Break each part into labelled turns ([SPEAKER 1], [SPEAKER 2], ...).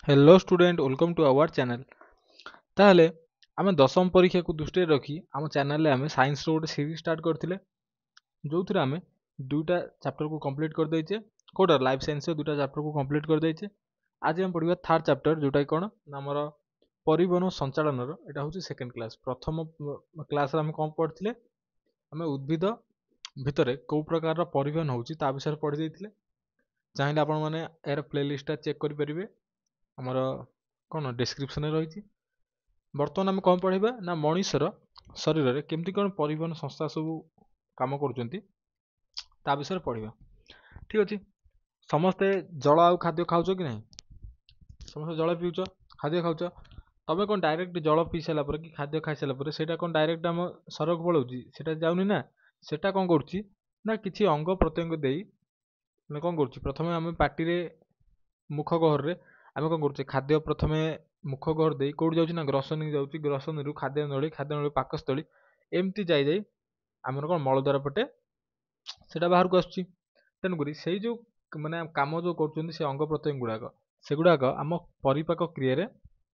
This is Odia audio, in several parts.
[SPEAKER 1] Hello student welcome to our channel. ताहले आमे दशम परीक्षा को दृष्टि रखी आम चैनल आमे साइंस रो गोटे सीरीज स्टार्ट करथिले जो थरे आमे दुईटा चैप्टर को कंप्लीट कर देइचे। कोडर लाइफ साइंस रो दुईटा चैप्टर को कंप्लीट कर देइचे। आज हम पढ़िबा थर्ड चैप्टर जोटा कोन ना हमर परिवहन संचालन रो एटा होची सेकंड क्लास। प्रथम क्लास रे हम कोन पढ़थिले आमे उद्भिद भितरे को प्रकार रो परिवहन होची ता विषय पढ़ि देइथिले। चाहिले आपण माने एयर प्लेलिस्ट चेक करि परिबे हमर कोन डिस्क्रिप्शन रही। बर्तमान आम कौन पढ़ा ना मनीषर शरीर में केमती कौन परिवहन संस्था सब कम कर विषय पढ़ा। ठीक अच्छे समस्ते जल आ खाद्य खाऊ कि नहीं? समस्त जल पीउच खाद्य खाऊच तबे कौन डायरेक्ट जल पी सारापर कि खाद्य खाई सारापर से कौन डायरेक्ट आम शरीर को पलाऊँगी से जाऊनी ना सेटा कौन करुच्ची ना किसी अंग प्रत्यंग दे कौन करुच्ची प्रथम आम पार्टी मुख गहर आम कौन करुचे खाद्य प्रथम मुख गहर दे कौट जाऊँ ना ग्रसनी जाऊँगी ग्रसनी रु खाद्य नली पाकस्थली एमती जाई आमर कौन मलद्वार पटे से बाहर को आसुच्ची। तेणुक से जो मैंने कम जो कर अंग प्रत्यंग गुड़ाक से गुड़ाक आम परिपाक क्रिय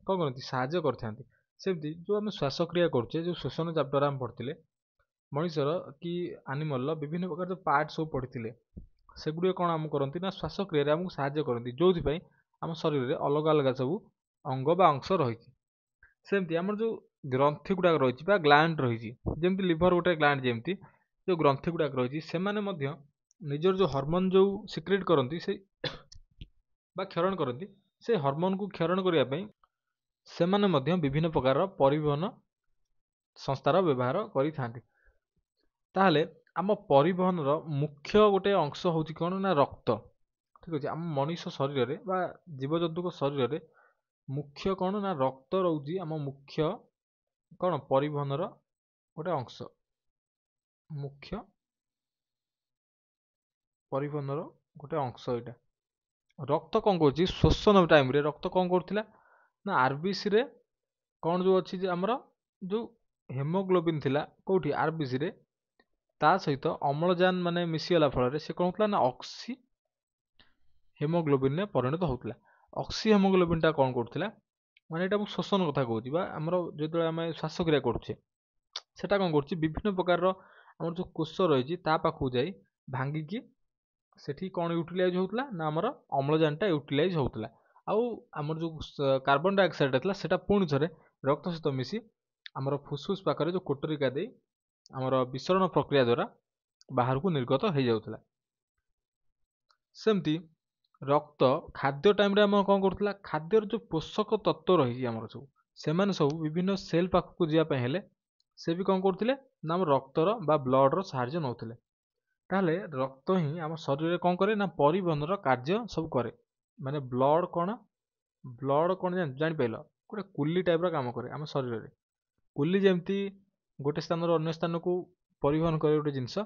[SPEAKER 1] कौन करती साहाଯ୍य करते। सेमती जो आम श्वासक्रिया करुचे जो श्वसन चैप्टर आम पढ़ते मनीषर कि आनिमल विभिन्न प्रकार जो पार्ट सब पढ़ी से गुड़े कौन आम करती ना श्वासक्रिय आमको साहाଯ୍य करती जो आम शरीर में अलग अलग सब अंग बा अंश रही। सेमती आम जो ग्रंथि गुड़ाक रही ग्लैंड रही जमी लिभर गोटे ग्लैंड जमी जो ग्रंथि गुड़ाक रही से निजर जो हार्मोन जो सिक्रेट करती से बा क्षरण करती से हार्मोन को क्षरण करने से विभिन्न प्रकार परिवहन संस्थार व्यवहार करें। आम परिवहन मुख्य गोटे अंश हूँ कौन ना रक्त। ठीक अच्छे आम मनीष शरीर में बा जीवजंतु शरीर में मुख्य कौन ना रक्त रोचे आम मुख्य कौन परिवहन गोटे अंश मुख्य परिवहन गोटे अंश यहाँ रक्त कौन कर शोषण टाइम रे रक्त कौन करूला ना आरबीसी रे कौन जो अच्छी आमर जो हेमोग्लोबिन थिला कौटी आरबीसी रे ता सहित अम्लजान माने मिसीगला फल से कौन होता ना ऑक्सी हेमोग्लोबिन में परिणत होता। ऑक्सी हेमोग्लोबिन टा कौन करूला माने एटा शोषण कथा कहूँ आमर जो आम श्वासक्रिया करुचे सेटा कौन कर विभिन्न प्रकार आमर जो कोष रही पाखक जाई भांगिकी सेठी कौन यूटिलाइज होता ना आमर अम्लजानटा यूटिलाइज होता आमर जो कार्बन डाइऑक्साइड था सेटा पुणी थे रक्त सहित मिसी आमर फुसफुस पाखरे जो कोटरिका दे आमर विसरण प्रक्रिया द्वारा बाहर को निर्गत हो जाउथला। सेमती रक्त खाद्य टाइम रे आम कौन करूला खाद्यर जो पोषक तत्व रही आमर सब विभिन्न सेल पाखक को जावाई हेले से भी कौन करते ना आम रक्तर बा ब्लड साहाय्य नौते ताहले रक्त ही आम शरीर में कौन करे ना परिवहन कार्य सब करे माने ब्लड कौन जान पाइल गोटे कुली टाइप काम करे आम शरीर में कुली जमती गोटे स्थान अन्य स्थान को परिवहन करे गोटे जिनस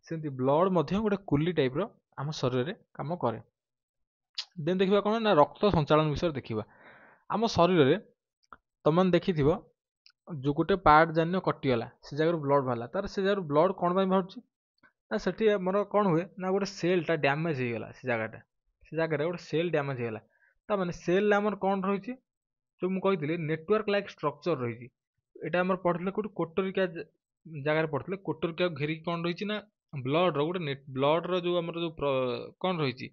[SPEAKER 1] सेमती ब्लड गोटे कुली टाइप आम शरीर में काम करे। देन देखा कौन ना रक्त संचालन विषय देखा आम शरीर में तुम देखि जो गोटे पार्ट जान कटिगला से जगह ब्लड बाहर तार से जगह ब्लड कौन बाहर ना से मोर कौन हुए ना गोटे सेलटा डैमेज हो गला से जगह गोटे सेल डैमेज होगा ताने सेल आमर कौन रही जो मुझे नेटवर्क लाइक स्ट्रक्चर रही यहाँ पढ़ते कौट कोटरिका जगार पढ़ते कोटरिका घेरिक कौन रही ना ब्लड रोटे ब्लड रो आम जो कौन रही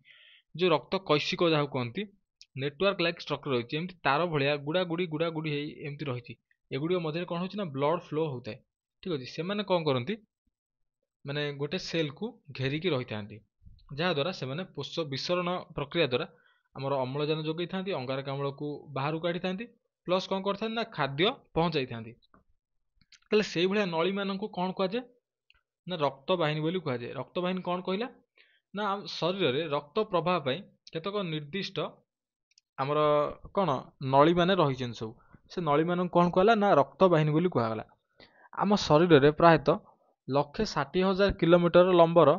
[SPEAKER 1] जो रक्त कैशिक जहाँ कहती नेटवर्क लाइक स्ट्रक्चर रही एमती तार भाया गुड़ा गुड़ी एमती रही एगुड़ मध्य कौन हो ब्लड फ्लो होता है। ठीक अच्छे से कौन करती माने गोटे सेल को घेरिकी रही था जहाद्वारा से विसरण प्रक्रिया द्वारा आमर अम्लजान जोगई था अंगारकाम्ल को बाहर काढ़ी था प्लस कौन करते ना खाद्य पहुँचाई था से भाया नली मान कौन कहुए ना रक्तवाहिनी बोली कहुए। रक्तवाहिनी कौन कहला ना शरीर में रक्त प्रवाह केतक निर्दिष्ट आमर कौन नली माने रही सब से नली मान कौन कहला ना रक्तवाहिनी बोली कहगला। आम शरीर में प्रायतः 1,60,000 किलोमीटर लंबर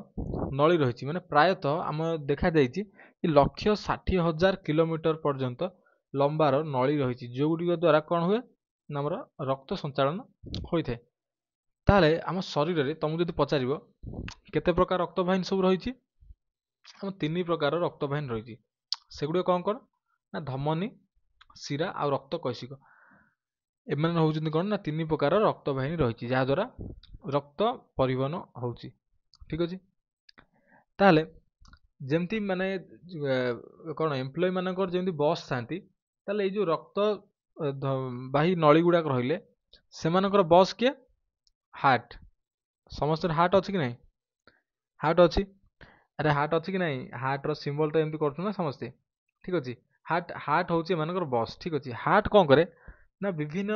[SPEAKER 1] नली रही माने प्रायतः आम देखा कि 1,60,000 किलोमीटर पर्यंत लंबार नली रही जो गुड़िक द्वारा कौन हुए ना आमर रक्त संचालन होता है। ताहले आम शरीर में तुमको जब पचार केते प्रकार रक्तवाहिनी सब रही आम 3 प्रकार रक्तवाहिनी रही से गुड़े कौन कौन ना धमनी ଶିରା ଆଉ ରକ୍ତ କୈଶିକ ଏମାନେ ହେଉଛନ୍ତି କ'ଣ ନା 3 ପ୍ରକାର ରକ୍ତ ବାହିନୀ ରହିଛି ଯାହାଦ୍ୱାରା ରକ୍ତ ପରିବହନ ହେଉଛି। ଠିକ୍ ଅଛି। ତାହେଲେ ଯେମିତି ମାନେ କ'ଣ ଏମ୍ପ୍ଲୟ ମାନଙ୍କର ଯେମିତି ବସ୍ ଥାନ୍ତି, ତାହେଲେ ଏଇ ଯେଉଁ ରକ୍ତ ବାହୀ ନଳୀ ଗୁଡ଼ାକ ରହିଲେ ସେମାନଙ୍କର ବସ୍ କିଏ? ହାର୍ଟ। ସମସ୍ତଙ୍କର ହାର୍ଟ ଅଛି କି ନାହିଁ? ହାର୍ଟ ଅଛି। ଆରେ ହାର୍ଟ ଅଛି କି ନାହିଁ? ହାର୍ଟର ସିମ୍ବଲ ତ ଏମିତି କରୁଛୁ ନା ସମସ୍ତେ। ଠିକ୍ ଅଛି। ହାର୍ଟ ହେଉଛି ଏମାନଙ୍କର ବସ୍। ଠିକ୍ ଅଛି। ହାର୍ଟ କ'ଣ କରେ ନା ବିଭିନ୍ନ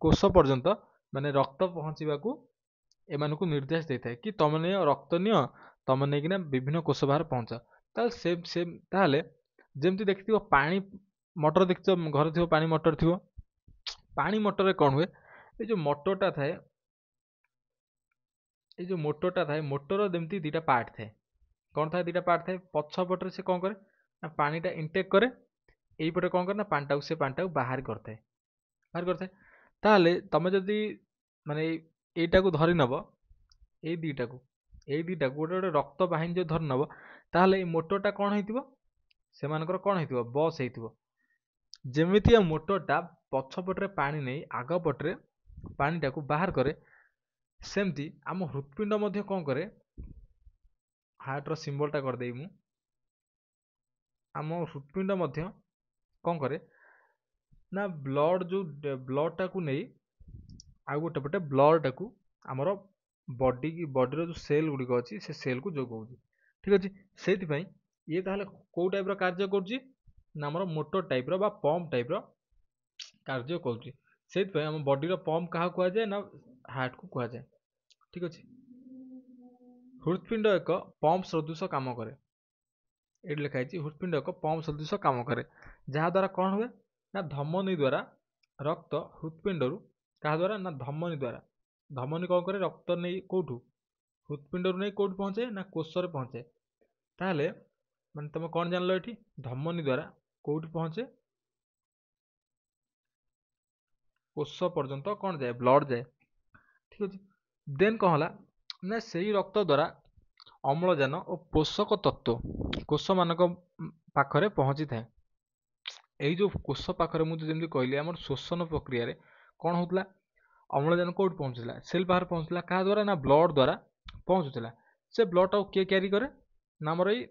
[SPEAKER 1] କୋଷ ପର୍ଯ୍ୟନ୍ତ ମାନେ ରକ୍ତ ପହଞ୍ଚିବାକୁ ଏମାନଙ୍କୁ ନିର୍ଦ୍ଦେଶ ଦେଇଥାଏ କି ତମେ ନିଅ ରକ୍ତ ନିଅ, ତମେ ନେଇକିନା ବିଭିନ୍ନ କୋଷ ବାହାରେ ପହଞ୍ଚ। ତାହେଲେ ଯେମିତି ଦେଖିଥିବ ପାଣି ମଟର ଦେଖିଥିବ, ଘରେ ଥିବ ପାଣି ମଟର ଥିବ। ପାଣି ମଟରରେ କ'ଣ ହୁଏ? ଏଇ ଯେଉଁ ମୋଟରଟା ଥାଏ, ମୋଟର ଯେମିତି ଦୁଇଟା ପାର୍ଟ ଥାଏ। କ'ଣ ଥାଏ? ଦୁଇଟା ପାର୍ଟ ଥାଏ। ପଛ ପଟରେ ସେ କ'ଣ କରେ ନା ପାଣିଟା ଇନଟେକ୍ କରେ, ଏଇପଟେ କ'ଣ କରେ ନା ପାଣିଟାକୁ ବାହାର କରିଥାଏ। ତାହେଲେ ତମେ ଯଦି ମାନେ ଏଇଟାକୁ ଧରି ନେବ, ଏଇ ଦୁଇଟାକୁ ଗୋଟେ ଗୋଟେ ରକ୍ତ ବାହିନୀ ଯଦି ଧରି ନେବ, ତାହେଲେ ଏଇ ମୋଟରଟା କ'ଣ ହେଇଥିବ? ସେମାନଙ୍କର କ'ଣ ହେଇଥିବ? ବସ୍ ହେଇଥିବ। ଯେମିତି ଏ ମୋଟରଟା ପଛପଟରେ ପାଣି ନେଇ ଆଗ ପଟରେ ପାଣିଟାକୁ ବାହାର କରେ, ସେମିତି ଆମ ହୃତ୍ପିଣ୍ଡ ମଧ୍ୟ କ'ଣ କରେ? ହାର୍ଟର ସିମ୍ବଲଟା କରିଦେବି ମୁଁ। ଆମ ହୃତ୍ପିଣ୍ଡ ମଧ୍ୟ କ'ଣ କରେ ନା ବ୍ଲଡ଼ଟାକୁ ନେଇ ଆଉ ଗୋଟେ ପଟେ ବ୍ଲଡ଼ଟାକୁ ଆମର ବଡ଼ିର ଯେଉଁ ସେଲ୍ ଗୁଡ଼ିକ ଅଛି ସେ ସେଲ୍କୁ ଯୋଗାଉଛି। ଠିକ୍ ଅଛି। ସେଇଥିପାଇଁ ଇଏ ତାହେଲେ କେଉଁ ଟାଇପ୍ର କାର୍ଯ୍ୟ କରୁଛି ନା ଆମର ମୋଟର ଟାଇପ୍ର ବା ପମ୍ପ ଟାଇପ୍ର କାର୍ଯ୍ୟ କରୁଛି। ସେଇଥିପାଇଁ ଆମ ବଡ଼ିର ପମ୍ପ କାହାକୁ କୁହାଯାଏ ନା ହାର୍ଟକୁ କୁହାଯାଏ। ଠିକ୍ ଅଛି। ହୃତ୍ପିଣ୍ଡ ଏକ ପମ୍ପ ସଦୃଶ କାମ କରେ। ଏଇଠି ଲେଖା ହେଇଛି ହୃତ୍ପିଣ୍ଡ ଏକ ପମ୍ପ ସଦୃଶ କାମ କରେ, ଯାହାଦ୍ୱାରା କ'ଣ ହୁଏ ନା ଧମନୀ ଦ୍ୱାରା ରକ୍ତ ହୃତ୍ପିଣ୍ଡରୁ କାହା ଦ୍ୱାରା ନା ଧମନୀ ଦ୍ୱାରା। ଧମନୀ କ'ଣ କରେ? ରକ୍ତ ନେଇ କେଉଁଠୁ? ହୃତ୍ପିଣ୍ଡରୁ ନେଇ କେଉଁଠି ପହଞ୍ଚେ ନା କୋଷରେ ପହଞ୍ଚେ। ତାହେଲେ ମାନେ ତମେ କ'ଣ ଜାଣିଲ ଏଠି? ଧମନୀ ଦ୍ୱାରା କେଉଁଠି ପହଞ୍ଚେ? କୋଷ ପର୍ଯ୍ୟନ୍ତ କ'ଣ ଯାଏ? ବ୍ଲଡ଼ ଯାଏ। ଠିକ୍ ଅଛି। ଦେନ୍ କ'ଣ ହେଲା ନା ସେଇ ରକ୍ତ ଦ୍ୱାରା ଅମ୍ଳଜାନ ଓ ପୋଷକ ତତ୍ତ୍ୱ କୋଷମାନଙ୍କ ପାଖରେ ପହଞ୍ଚିଥାଏ। ଏଇ ଯେଉଁ କୋଷ ପାଖରେ ମୁଁ ଯେମିତି କହିଲି ଆମର ଶୋଷଣ ପ୍ରକ୍ରିୟାରେ କ'ଣ ହେଉଥିଲା? ଅମ୍ଳଜାନ କେଉଁଠି ପହଞ୍ଚୁଥିଲା? ସେଲ୍ ପାଖରେ ପହଞ୍ଚୁଥିଲା। କାହା ଦ୍ୱାରା ନା ବ୍ଲଡ଼ ଦ୍ୱାରା ପହଞ୍ଚୁଥିଲା। ସେ ବ୍ଲଡ଼ଟାକୁ କିଏ କ୍ୟାରି କରେ ନା ଆମର ଏଇ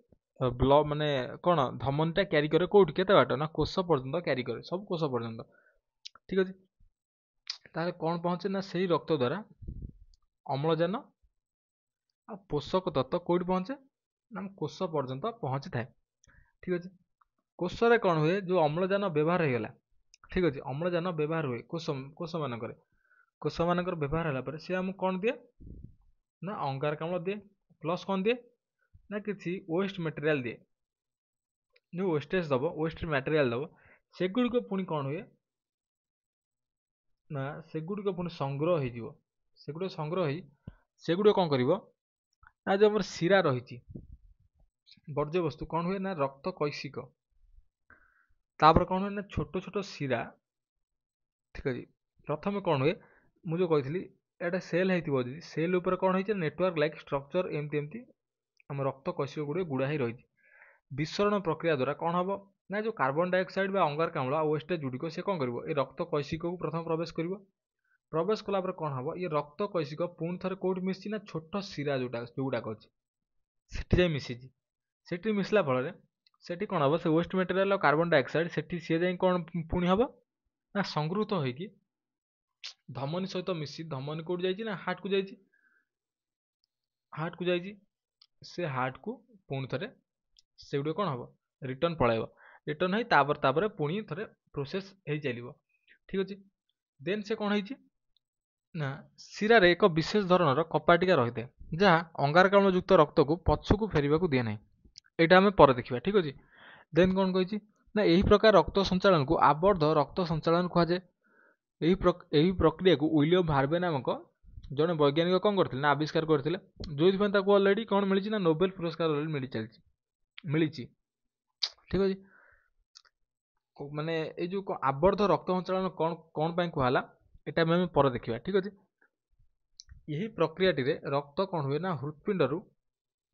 [SPEAKER 1] ମାନେ କ'ଣ ଧମନୀଟା କ୍ୟାରି କରେ କେଉଁଠି? କେତେ ବାଟ ନା କୋଷ ପର୍ଯ୍ୟନ୍ତ କ୍ୟାରି କରେ, ସବୁ କୋଷ ପର୍ଯ୍ୟନ୍ତ। ଠିକ୍ ଅଛି। ତାହେଲେ କ'ଣ ପହଞ୍ଚେ ନା ସେଇ ରକ୍ତ ଦ୍ୱାରା ଅମ୍ଳଜାନ ଆଉ ପୋଷକ ତତ୍ତ୍ୱ କେଉଁଠି ପହଞ୍ଚେ ନା କୋଷ ପର୍ଯ୍ୟନ୍ତ ପହଞ୍ଚିଥାଏ। ଠିକ୍ ଅଛି। କୋଷରେ କ'ଣ ହୁଏ? ଯେଉଁ ଅମ୍ଳଜାନ ବ୍ୟବହାର ହେଇଗଲା, ଠିକ୍ ଅଛି, ଅମ୍ଳଜାନ ବ୍ୟବହାର ହୁଏ କୋଷମାନଙ୍କର ବ୍ୟବହାର ହେଲା ପରେ ସେ ଆମକୁ କ'ଣ ଦିଏ ନା ଅଙ୍ଗାରକାମ୍ଳ ଦିଏ, ପ୍ଲସ୍ କ'ଣ ଦିଏ ନା କିଛି ୱେଷ୍ଟ ମେଟେରିଆଲ୍ ଦିଏ। ଯେଉଁ ୱେଷ୍ଟେଜ୍ ଦେବ, ୱେଷ୍ଟ ମ୍ୟାଟେରିଆଲ୍ ଦେବ, ସେଗୁଡ଼ିକ ପୁଣି କ'ଣ ହୁଏ ନା ସେଗୁଡ଼ିକ ପୁଣି ସଂଗ୍ରହ ହେଇଯିବ। ସେଗୁଡ଼ିକ ସଂଗ୍ରହ ହେଇ ସେଗୁଡ଼ିକ କ'ଣ କରିବ ନା ଯେଉଁ ଆମର ଶିରା ରହିଛି ବର୍ଜ୍ୟବସ୍ତୁ କ'ଣ ହୁଏ ନା ରକ୍ତ କୈଶିକ, ତାପରେ କ'ଣ ହୁଏ ନା ଛୋଟ ଛୋଟ ଶିରା। ଠିକ୍ ଅଛି। ପ୍ରଥମେ କ'ଣ ହୁଏ ମୁଁ ଯେଉଁ କହିଥିଲି ଏଇଟା ସେଲ୍ ହେଇଥିବ, ଯଦି ସେଲ୍ ଉପରେ କ'ଣ ହେଇଛି ନେଟୱାର୍କ ଲାଇକ୍ ଷ୍ଟ୍ରକ୍ଚର ଏମିତି ଆମ ରକ୍ତ କୈଶିକ ଗୁଡ଼ିକ ଗୁଡ଼ା ହେଇ ରହିଛି। ବିସରଣ ପ୍ରକ୍ରିୟା ଦ୍ୱାରା କ'ଣ ହେବ ନା ଯେଉଁ କାର୍ବନ ଡାଇଅକ୍ସାଇଡ଼ ବା ଅଙ୍ଗାରକାମ୍ଳ ଆଉ ୱେଷ୍ଟେଜ୍ ଗୁଡ଼ିକ ସେ କ'ଣ କରିବ? ଏ ରକ୍ତ କୈଶିକକୁ ପ୍ରଥମେ ପ୍ରବେଶ କରିବ। ପ୍ରବେଶ କଲା ପରେ କ'ଣ ହେବ? ଏ ରକ୍ତ କୈଶିକ ପୁଣି ଥରେ କେଉଁଠି ମିଶିଛି ନା ଛୋଟ ଶିରା ଯେଉଁଗୁଡ଼ାକ ଅଛି ସେଠି ଯାଇ ମିଶିଛି। ସେଠି ମିଶିଲା ଫଳରେ ସେଠି କ'ଣ ହେବ? ସେ ୱେଷ୍ଟ ମେଟେରିଆଲ୍ ଆଉ କାର୍ବନ ଡାଇଅକ୍ସାଇଡ଼ ସେଠି ସିଏ ଯାଇ କ'ଣ ପୁଣି ହେବ ନା ସଂଗୃହୀତ ହୋଇକି ଧମନୀ ସହିତ ମିଶି, ଧମନୀ କେଉଁଠି ଯାଇଛି ନା ହାର୍ଟକୁ ଯାଇଛି। ସେ ହାର୍ଟକୁ ପୁଣି ଥରେ ସେଗୁଡ଼ିକ କ'ଣ ହେବ? ରିଟର୍ନ ପଳାଇବ। ରିଟର୍ନ ହେଇ ତାପରେ ପୁଣି ଥରେ ପ୍ରୋସେସ୍ ହେଇ ଚାଲିବ। ଠିକ୍ ଅଛି। ଦେନ୍ ସେ କ'ଣ ହେଇଛି ନା ଶିରାରେ ଏକ ବିଶେଷ ଧରଣର କପାଟିକା ରହିଥାଏ, ଯାହା ଅଙ୍ଗାରକାମ୍ଳ ଯୁକ୍ତ ରକ୍ତକୁ ପଛକୁ ଫେରିବାକୁ ଦିଏ ନାହିଁ। ଏଇଟା ଆମେ ପରେ ଦେଖିବା। ଠିକ୍ ଅଛି। ଦେନ୍ କ'ଣ କହିଛି ନା ଏହି ପ୍ରକାର ରକ୍ତ ସଞ୍ଚାଳନକୁ ଆବର୍ଦ୍ଧ ରକ୍ତ ସଞ୍ଚାଳନ କୁହାଯାଏ। ଏହି ପ୍ରକ୍ରିୟାକୁ ୱିଲିୟମ୍ ହାର୍ଭେ ନାମକ ଜଣେ ବୈଜ୍ଞାନିକ କ'ଣ କରିଥିଲେ ନା ଆବିଷ୍କାର କରିଥିଲେ, ଯେଉଁଥିପାଇଁ ତାକୁ ଅଲରେଡ଼ି କ'ଣ ମିଳିଛି ନା ନୋବେଲ ପୁରସ୍କାର ମିଳିଛି। ଠିକ୍ ଅଛି। ମାନେ ଏଇ ଯେଉଁ ଆବର୍ଦ୍ଧ ରକ୍ତ ସଞ୍ଚାଳନ କ'ଣ ପାଇଁ କୁହାହେଲା ଏଇଟା ଆମେ ପରେ ଦେଖିବା। ଠିକ୍ ଅଛି। ଏହି ପ୍ରକ୍ରିୟାଟିରେ ରକ୍ତ କ'ଣ ହୁଏ ନା ହୃତ୍ପିଣ୍ଡରୁ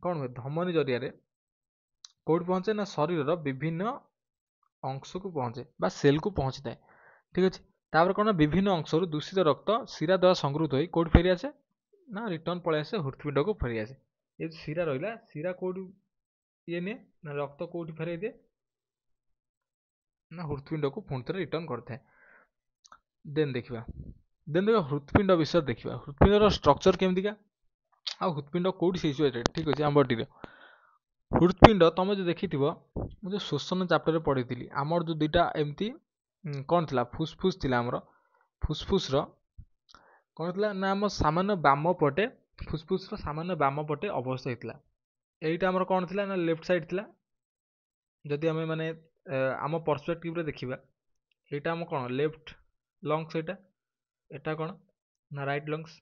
[SPEAKER 1] କ'ଣ ହୁଏ ଧମନୀ ଜରିଆରେ କେଉଁଠି ପହଞ୍ଚେ ନା ଶରୀରର ବିଭିନ୍ନ ଅଂଶକୁ ପହଞ୍ଚେ ବା ସେଲ୍କୁ ପହଞ୍ଚିଥାଏ। ଠିକ୍ ଅଛି। ତାପରେ କ'ଣ ବିଭିନ୍ନ ଅଂଶରୁ ଦୂଷିତ ରକ୍ତ ଶିରା ଦ୍ୱାରା ସଂଗୃହୀତ ହୋଇ କେଉଁଠି ଫେରିଆସେ ନା ରିଟର୍ନ ପଳେଇ ଆସେ ହୃତ୍ପିଣ୍ଡକୁ ଫେରିଆସେ। ଏ ଶିରା ରହିଲା, ଶିରା କେଉଁଠି ଇଏ ନିଏ ନା ରକ୍ତ କେଉଁଠି ଫେରାଇ ଦିଏ ନା ହୃତ୍ପିଣ୍ଡକୁ ପୁଣି ଥରେ ରିଟର୍ନ କରିଥାଏ। ଦେନ୍ ଦେଖିବା ହୃତ୍ପିଣ୍ଡ ବିଷୟରେ ଦେଖିବା। ହୃତ୍ପିଣ୍ଡର ଷ୍ଟ୍ରକ୍ଚର କେମିତିକା ଆଉ ହୃତ୍ପିଣ୍ଡ କେଉଁଠି ସିଚୁଏଟେଡ୍। ଠିକ୍ ଅଛି। ଆମ ବଡିରେ ହୃତ୍ପିଣ୍ଡ ତମେ ଯଦି ଦେଖିଥିବ, ମୁଁ ଯେଉଁ ଶୋଷଣ ଚାପ୍ଟରରେ ପଢ଼ିଥିଲି, ଆମର ଯେଉଁ ଦୁଇଟା ଏମିତି କ'ଣ ଥିଲା, ଫୁସ୍ଫୁସ୍ ଥିଲା ଆମର। ଫୁସ୍ଫୁସ୍ର କ'ଣ ଥିଲା ନା ଆମ ସାମାନ୍ୟ ବାମ ପଟେ, ଫୁସ୍ଫୁସ୍ର ସାମାନ୍ୟ ବାମ ପଟେ ଅବସ୍ଥିତ ହେଇଥିଲା। ଏଇଟା ଆମର କ'ଣ ଥିଲା ନା ଲେଫ୍ଟ ସାଇଡ୍ ଥିଲା। ଯଦି ଆମେ ମାନେ ଆମ ପର୍ସପେକ୍ଟିଭରେ ଦେଖିବା, ଏଇଟା ଆମ କ'ଣ ଲେଫ୍ଟ ଲଙ୍ଗସ୍, ଏଇଟା କ'ଣ ନା ରାଇଟ୍ ଲଙ୍ଗସ୍।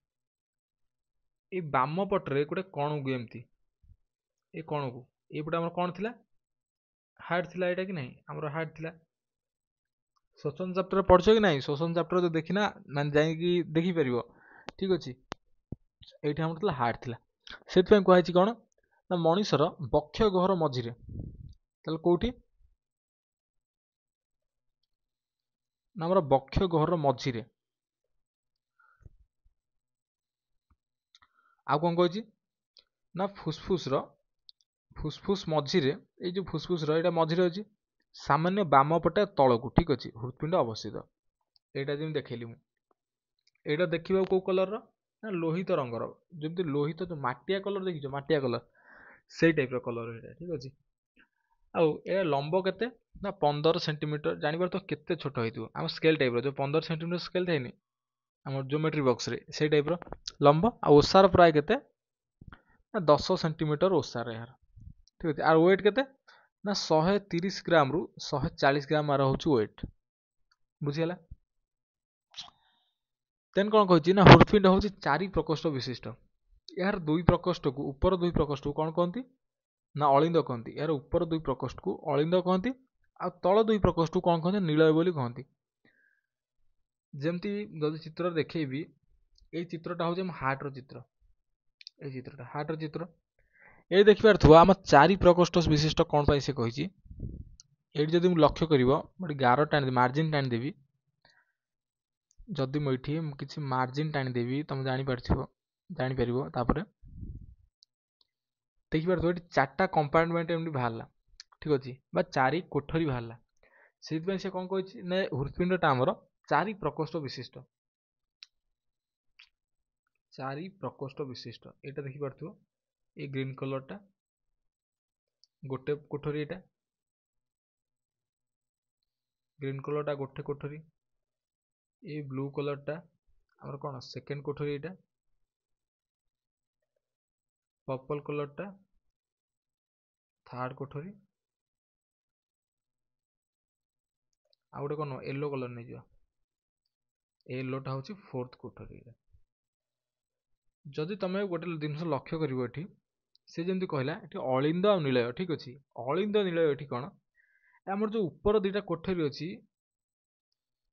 [SPEAKER 1] ଏଇ ବାମ ପଟରେ ଗୋଟେ କଣକୁ ଏମିତି, ଏ କଣକୁ ଏଇପଟେ ଆମର କ'ଣ ଥିଲା ହାର୍ଟ ଥିଲା, ଏଇଟା କି ନାହିଁ ଆମର ହାର୍ଟ ଥିଲା। ଶୋଷଣ ଚାପ୍ଟର ପଢ଼ିଛ କି ନାହିଁ? ଶୋଷଣ ଚାପ୍ଟର ଯଦି ଦେଖିନା ମାନେ ଯାଇକି ଦେଖିପାରିବ। ଠିକ୍ ଅଛି। ଏଇଠି ଆମର ଥିଲା ହାର୍ଟ ଥିଲା। ସେଥିପାଇଁ କୁହାଯାଇଛି କ'ଣ ନା ମଣିଷର ବକ୍ଷ ଗହ୍ୱର ମଝିରେ, ତାହେଲେ କେଉଁଠି ନା ଆମର ବକ୍ଷ ଗହ୍ୱର ମଝିରେ। ଆଉ କ'ଣ କହିଛି ନା ଫୁସ୍ଫୁସ୍ ମଝିରେ, ଏଇ ଯେଉଁ ଫୁସ୍ଫୁସ୍ର ଏଇଟା ମଝିରେ ଅଛି, ସାମାନ୍ୟ ବାମ ପଟେ ତଳକୁ। ଠିକ୍ ଅଛି। ହୃତ୍ପିଣ୍ଡ ଅବସ୍ଥିତ। ଏଇଟା ଯେମିତି ଦେଖେଇଲି ମୁଁ, ଏଇଟା ଦେଖିବାକୁ କେଉଁ କଲର୍ର ନା ଲୋହିତ ରଙ୍ଗର, ଯେମିତି ଲୋହିତ ଯେଉଁ ମାଟିଆ କଲର୍ ଦେଖିଛ, ମାଟିଆ କଲର୍ ସେଇ ଟାଇପ୍ର କଲର୍ ଏଇଟା। ଠିକ୍ ଅଛି। ଆଉ ଏଇଟା ଲମ୍ବ କେତେ ନା 15 ସେଣ୍ଟିମିଟର। ଜାଣିପାରୁଥିବ କେତେ ଛୋଟ ହେଇଥିବ, ଆମ ସ୍କେଲ୍ ଟାଇପ୍ର ଯେଉଁ 15 ସେଣ୍ଟିମିଟର ସ୍କେଲ୍ ଥାଇନି ଆମର ଜିଓମେଟ୍ରି ବକ୍ସରେ, ସେଇ ଟାଇପ୍ର ଲମ୍ବ। ଆଉ ଓସାର ପ୍ରାୟ କେତେ ନା 10 ସେଣ୍ଟିମିଟର ଓସାର ଏହାର। ଠିକ୍ ଅଛି। ଆଉ ୱେଟ୍ କେତେ ନା 130 ଗ୍ରାମରୁ 140 ଗ୍ରାମ ଆର ହେଉଛି ୱେଟ୍। ବୁଝିଗଲା। ଦେନ୍ କ'ଣ କହିଛି ନା ହୃତ୍ପିଣ୍ଡ ହେଉଛି 4 ପ୍ରକୋଷ୍ଠ ବିଶିଷ୍ଟ। ଏହାର ଦୁଇ ପ୍ରକୋଷ୍ଠକୁ, ଉପର ଦୁଇ ପ୍ରକୋଷ୍ଠକୁ କ'ଣ କହନ୍ତି ନା ଅଳିନ୍ଦ କହନ୍ତି। ଏହାର ଉପର ଦୁଇ ପ୍ରକୋଷ୍ଠକୁ ଅଳିନ୍ଦ କହନ୍ତି, ଆଉ ତଳ ଦୁଇ ପ୍ରକୋଷ୍ଠକୁ କ'ଣ କହନ୍ତି ନିଳୟ ବୋଲି କହନ୍ତି। ଯେମିତି ଯଦି ଚିତ୍ର ଦେଖେଇବି, ଏଇ ଚିତ୍ରଟା ହେଉଛି ଆମ ହାର୍ଟର ଚିତ୍ର। ଏଇ ଚିତ୍ରଟା ହାର୍ଟର ଚିତ୍ର। ଏଇ ଦେଖିପାରୁଥିବ ଆମ 4 ପ୍ରକୋଷ୍ଠ ବିଶିଷ୍ଟ କ'ଣ ପାଇଁ ସେ କହିଛି। ଏଇଠି ଯଦି ମୁଁ ଲକ୍ଷ୍ୟ କରିବ, ଗୋଟେ ଗାର ଟାଣି ମାର୍ଜିନ୍ ଟାଣିଦେବି, ଯଦି ମୁଁ ଏଇଠି କିଛି ମାର୍ଜିନ୍ ଟାଣିଦେବି, ତମେ ଜାଣିପାରିବ। ତାପରେ ଦେଖିପାରୁଥିବ ଏଠି 4ଟା କମ୍ପାର୍ଟମେଣ୍ଟ ଏମିତି ବାହାରିଲା। ଠିକ୍ ଅଛି। ବା 4 କୋଠରୀ ବାହାରିଲା। ସେଇଥିପାଇଁ ସେ କ'ଣ କହିଛି ନା ହୃତ୍ପିଣ୍ଡଟା ଆମର 4 ପ୍ରକୋଷ୍ଠ ବିଶିଷ୍ଟ। 4 ପ୍ରକୋଷ୍ଠ ବିଶିଷ୍ଟ। ଏଇଟା ଦେଖିପାରୁଥିବ, ଏଇ ଗ୍ରୀନ୍ କଲର୍ଟା ଗୋଟେ କୋଠରୀ, ଏଇଟା ଗ୍ରୀନ୍ କଲର୍ଟା ଗୋଟେ କୋଠରୀ, ଏଇ ବ୍ଲୁ କଲର୍ଟା ଆମର କ'ଣ ସେକେଣ୍ଡ କୋଠରୀ, ଏଇଟା पर्पल कलरटा थर्ड कोठरी, आ गोटे कौन येलो कलर नहीं जा, येलोटा हूँ फोर्थ कोठरी। जदि तुम गोटे जिन लक्ष्य कर सी जमी कहला ये अलिंद आ नीलय। ठीक अच्छे। अलिंद नीलय ये कौन आम जो ऊपर दुईटा कोठरी अच्छी,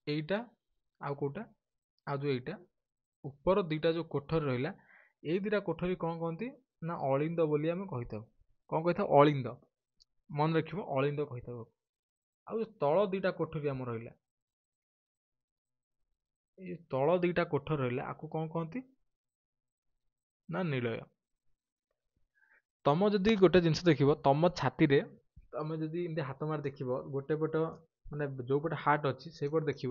[SPEAKER 1] यहीटा आउ कौटा आ जो यहीटा ऊपर दुईटा जो कोठरी रहा, ये दुईटा कोठरी कौन कहती ना अलिंद बोली आम कही था। कौन कही था अलिंद, मन रख अलिंद कही था। आ तल दुईटा कोठरी आम रहा, ये तल दुईटा कोठरी रहा, आपको कौन कहती ना नीलय। तुम जदि गोटे जिनस देख तुम छाती रे तुम जदि एमती हाथ मार देख गोटे पट माने जो पटे हार्ट अच्छी से पट देख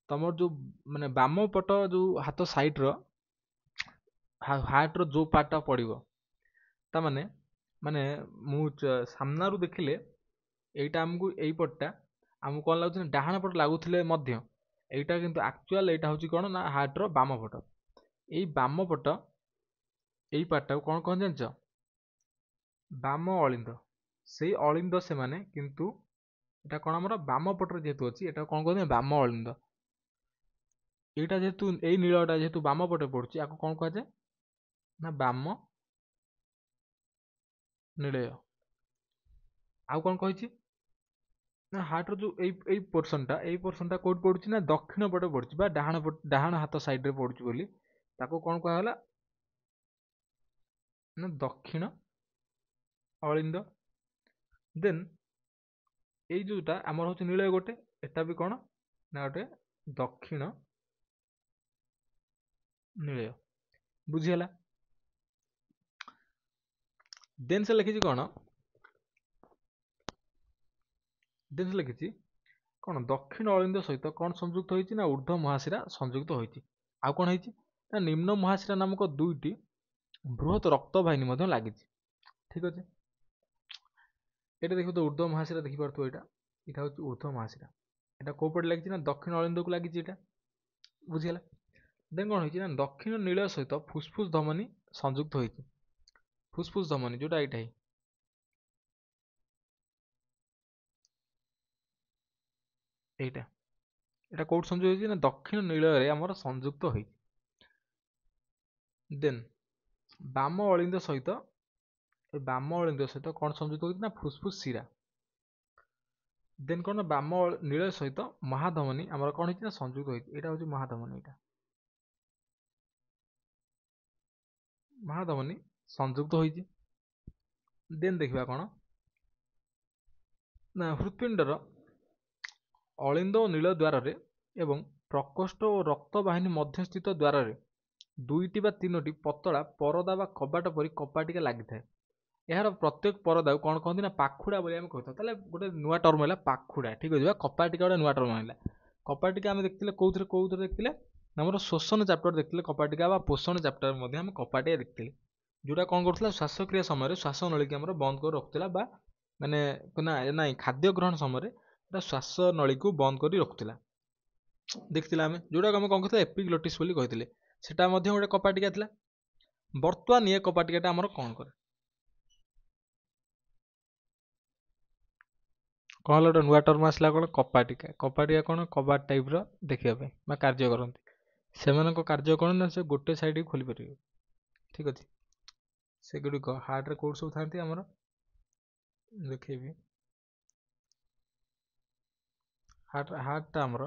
[SPEAKER 1] तुम जो माने बाम पट जो हाथ साइड रो हार्ट रो जो पार्टा पड़ो ता माने माने मु सामना रू देखिले एटा हमको एई पटटा हमको कौन लगुच डाहाण पट लगुले एटा किंतु एक्चुअल एटा हूँ कौन ना हार्ट रो बाम पट। एई बाम पट एई पार्टा को कौन कहते जानच बाम अलिंद। से अलिंद से माने किंतु एटा कौन हमर बाम पटर जेहेतु अच्छी एटा कौन कहते बाम अलिंद। एटा जेहेतु एई नीलटा जेहेतु बाम पटे पड़ुची आको कौन कह जाए ना बाम नीलय। आउ कौन कही ना हार्ट जो एई पोर्शनटा कोड पड़ुची ना दक्षिण पटे पड़ुची बा डाहाण हाथ साइड रे पड़ुची बोली ताको कौन कहला ना दक्षिण अलिंद। देन ଏଇ ଯୋଉଟା ଆମର ହଉଛି ନୀଳୟ ଗୋଟେ, ଏଟା ବି କଣ ନା ଗୋଟେ ଦକ୍ଷିଣ ନୀଳୟ। ବୁଝିହେଲା? ଦେନ୍ ସେ ଲେଖିଛି କଣ, ଦେନ୍ ସେ ଲେଖିଛି କଣ ଦକ୍ଷିଣ ଅଳିନ୍ଦ ସହିତ କଣ ସଂଯୁକ୍ତ ହୋଇଛି ନା ଊର୍ଦ୍ଧ୍ୱ ମହାଶିରା ସଂଯୁକ୍ତ ହୋଇଛି। ଆଉ କଣ ହେଇଛି ନା ନିମ୍ନ ମହାଶିରା ନାମକ ଦୁଇଟି ବୃହତ ରକ୍ତ ବାହିନୀ ମଧ୍ୟ ଲାଗିଛି। ଠିକ ଅଛି, ଏଇଟା ଦେଖିବ ତ ଊର୍ଦ୍ଧ୍ୱ ମହାଶିରା ଦେଖିପାରୁଥିବ, ଏଇଟା ହଉଛି ଊର୍ଦ୍ଧ୍ୱ ମହାଶିରା। ଏଇଟା କୋଉ ପଟେ ଲାଗିଛି ନା ଦକ୍ଷିଣ ଅଳିନ୍ଦକୁ ଲାଗିଛି ଏଇଟା। ବୁଝିହେଲା? ଦେନ୍ କଣ ହେଇଛି ନା ଦକ୍ଷିଣ ନୀଳୟ ସହିତ ଫୁସଫୁସ ଧମନୀ ସଂଯୁକ୍ତ ହୋଇଛି। ଫୁସଫୁସ ଧମନୀ ଯୋଉଟା ଏଇଟା ଏଇଟା ଏଇଟା କୋଉଠି ସଂଯୁକ୍ତ ହେଇଛି ନା ଦକ୍ଷିଣ ନୀଳୟରେ ଆମର ସଂଯୁକ୍ତ ହୋଇଛି। ଦେନ୍ ବାମ ଅଳିନ୍ଦ ସହିତ କଣ ସଂଯୁକ୍ତ ହୋଇଛି ନା ଫୁସଫୁସ ଶିରା। ଦେନ୍ କଣ ନା ବାମ ନୀଳୟ ସହିତ ମହାଧମନୀ ଆମର କଣ ହେଇଛି ନା ସଂଯୁକ୍ତ ହୋଇଛି। ଏଇଟା ହଉଛି ମହାଧମନୀ, ଏଇଟା ମହାଧମନୀ ସଂଯୁକ୍ତ ହୋଇଛି। ଦେନ୍ ଦେଖିବା କଣ ନା ହୃତ୍ପିଣ୍ଡର ଅଳିନ୍ଦ ଓ ନୀଳ ଦ୍ୱାରରେ ଏବଂ ପ୍ରକୋଷ୍ଠ ଓ ରକ୍ତ ବାହିନୀ ମଧ୍ୟସ୍ଥିତ ଦ୍ୱାରରେ ଦୁଇଟି ବା ତିନୋଟି ପତଳା ପରଦା ବା କବାଟ ପରି କପାଟିକା ଲାଗିଥାଏ। ଏହାର ପ୍ରତ୍ୟେକ ପରଦାକୁ କଣ କହନ୍ତି ନା ପାଖୁଡା ବୋଲି ଆମେ କହିଥାଉ। ତାହେଲେ ଗୋଟେ ନୂଆ ଟର୍ମ ହେଲା ପାଖୁଡା। ଠିକ ଅଛି, କପାଟିକା ଗୋଟେ ନୂଆ ଟର୍ମ ହେଲା। କପାଟିକା ଆମେ ଦେଖିଥିଲେ କୋଉଥିରେ ଦେଖିଥିଲେ ନା ଆମର ଶୋଷଣ ଚାପ୍ଟର ଦେଖିଥିଲେ କପାଟିକା, ବା ପୋଷଣ ଚାପ୍ଟର ମଧ୍ୟ ଆମେ କପାଟିକା ଦେଖିଥିଲେ। ଯୋଉଟା କଣ କରୁଥିଲା ଶ୍ୱାସକ୍ରିୟା ସମୟରେ ଶ୍ୱାସ ନଳୀକି ଆମର ବନ୍ଦ କରି ରଖୁଥିଲା, ବା ମାନେ ନାଇଁ ଖାଦ୍ୟ ଗ୍ରହଣ ସମୟରେ ଏଟା ଶ୍ୱାସ ନଳୀକୁ ବନ୍ଦ କରି ରଖୁଥିଲା। ଦେଖିଥିଲେ ଆମେ, ଯୋଉଟାକୁ ଆମେ କଣ କହିଥିଲେ ଏପିଗ୍ଲୋଟିସ୍ ବୋଲି କହିଥିଲେ। ସେଟା ମଧ୍ୟ ଗୋଟେ କପାଟିକା ଥିଲା। ବର୍ତ୍ତମାନ ଏ କପାଟିକାଟା ଆମର କଣ କରେ, କଣ ହେଲା ଗୋଟେ ନୂଆ ଟର୍ମ ଆସିଲା କଣ କପାଟିକା। କପାଟିକା କଣ କବାଟ ଟାଇପ ର ଦେଖିବା ପାଇଁ ବା କାର୍ଯ୍ୟ କରନ୍ତି। ସେମାନଙ୍କ କାର୍ଯ୍ୟ କଣ ନା ସେ ଗୋଟେ ସାଇଡ ଖୋଲି ପାରିବେ। ଠିକ ଅଛି, ସେଗୁଡିକ ହାର୍ଟରେ କୋଉଠି ସବୁ ଥାନ୍ତି ଆମର ଦେଖେଇବି। ହାର୍ଟଟା ଆମର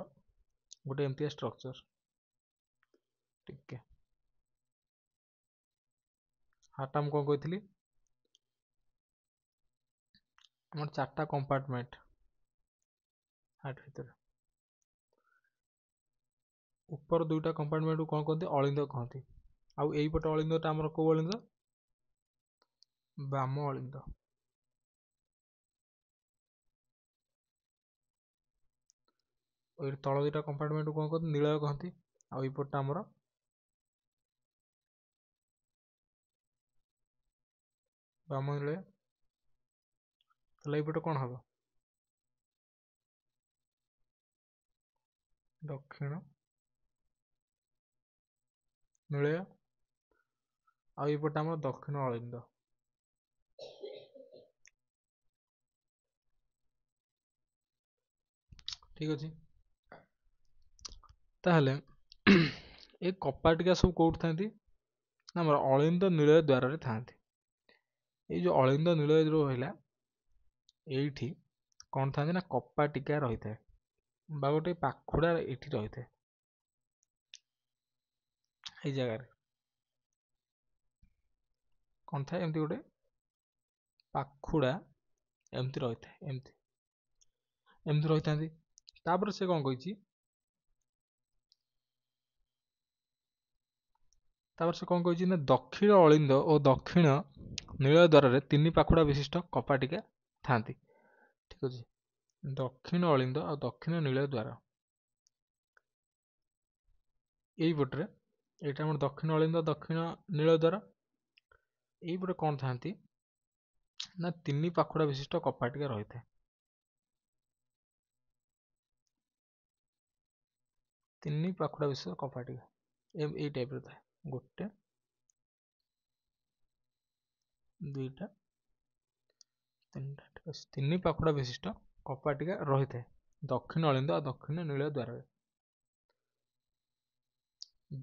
[SPEAKER 1] ଗୋଟେ ଏମିତିଆ ଷ୍ଟ୍ରକ୍ଚର। ଟିକେ ହାର୍ଟଟା ମୁଁ କଣ କହିଥିଲି ଆମର 4ଟା କମ୍ପାର୍ଟମେଣ୍ଟ ହାର୍ଟ ଭିତରେ। ଉପର 2ଟା କମ୍ପାର୍ଟମେଣ୍ଟକୁ କଣ କହନ୍ତି ଅଳିନ୍ଦ କହନ୍ତି। ଆଉ ଏଇପଟେ ଅଳିନ୍ଦଟା ଆମର କୋଉ ଅଳିନ୍ଦ, ବାମ ଅଳିନ୍ଦ। ଏଇ ତଳ 2ଟା କମ୍ପାର୍ଟମେଣ୍ଟକୁ କଣ କହନ୍ତି ନୀଳୟ କହନ୍ତି। ଆଉ ଏଇପଟଟା ଆମର ବାମ ନୀଳୟ। ତାହେଲେ ଏଇପଟେ କଣ ହବ ଦକ୍ଷିଣ ନୀଳୟ, ଆଉ ଏଇପଟେ ଆମର ଦକ୍ଷିଣ ଅଳିନ୍ଦ। ଠିକ ଅଛି, ତାହେଲେ ଏ କପାଟିକା ସବୁ କୋଉଠି ଥାନ୍ତି ନା ଆମର ଅଳିନ୍ଦ ନୀଳୟ ଦ୍ୱାରରେ ଥାନ୍ତି। ଏଇ ଯୋଉ ଅଳିନ୍ଦ ନୀଳୟ ଯୋଉ ରହିଲା ଏଇଠି କଣ ଥାନ୍ତି ନା କପାଟିକା ରହିଥାଏ, ବା ଗୋଟେ ପାଖୁଡା ଏଇଠି ରହିଥାଏ। ଏଇ ଜାଗାରେ କଣ ଥାଏ ଏମିତି ଗୋଟେ ପାଖୁଡା ଏମିତି ରହିଥାଏ, ଏମିତି ରହିଥାନ୍ତି। ତାପରେ ସେ କଣ କହିଛି, ନା ଦକ୍ଷିଣ ଅଳିନ୍ଦ ଓ ଦକ୍ଷିଣ ନୀଳୟ ଦ୍ୱାରରେ 3 ପାଖୁଡା ବିଶିଷ୍ଟ କପାଟିକା ଥାନ୍ତି। ଠିକ ଅଛି, ଦକ୍ଷିଣ ଅଳିନ୍ଦ ଆଉ ଦକ୍ଷିଣ ନୀଳୟ ଦ୍ୱାର ଏଇପଟରେ, ଏଇଟା ଆମର ଦକ୍ଷିଣ ଅଳିନ୍ଦ ଦକ୍ଷିଣ ନୀଳୟ ଦ୍ୱାର। ଏଇପଟେ କଣ ଥାନ୍ତି ନା 3 ପାଖୁଡା ବିଶିଷ୍ଟ କପାଟିକା ରହିଥାଏ। 3 ପାଖୁଡା ବିଶିଷ୍ଟ କପାଟିକା ଏଇ ଟାଇପର ଥାଏ। 1 2ଟା 3ଟା। ଠିକ ଅଛି, 3 ପାଖୁଡା ବିଶିଷ୍ଟ କପାଟିକା ରହିଥାଏ ଦକ୍ଷିଣ ଅଳିନ୍ଦ ଆଉ ଦକ୍ଷିଣ ନୀଳୟ ଦ୍ୱାରରେ।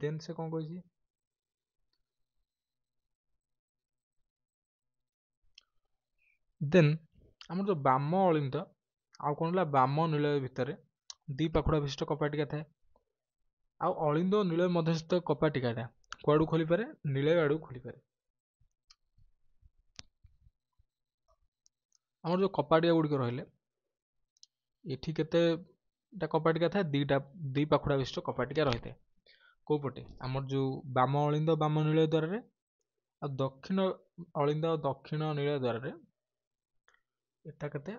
[SPEAKER 1] ଦେନ୍ ସେ କଣ କହିଛି, ଦେନ୍ ଆମର ଯୋଉ ବାମ ଅଳିନ୍ଦ ଆଉ କଣ ହେଲା ବାମ ନୀଳୟ ଭିତରେ 2 ପାଖୁଡା ବିଶିଷ୍ଟ କପାଟିକା ଥାଏ। ଆଉ ଅଳିନ୍ଦ ଓ ନୀଳୟ ମଧ୍ୟସ୍ଥ କପାଟିକାଟା କୁଆଡୁ ଖୋଲିପାରେ, ନୀଳୟ ଆଡକୁ ଖୋଲିପାରେ। ଆମର ଯୋଉ କପାଟିକା ଗୁଡିକ ରହିଲେ ଏଠି କେତେଟା କପାଟିକା ଥାଏ? ଦି ପାଖୁଡ଼ା ବିଶିଷ୍ଟ କପାଟିକା ରହିଥାଏ। କୋଉ ପଟେ? ଆମର ଯୋଉ ବାମ ଅଳିନ୍ଦ ବାମ ନୀଳ ଦ୍ୱାରରେ, ଆଉ ଦକ୍ଷିଣ ଅଳିନ୍ଦ ଦକ୍ଷିଣ ନୀଳ ଦ୍ୱାରରେ ଏଟା କେତେ?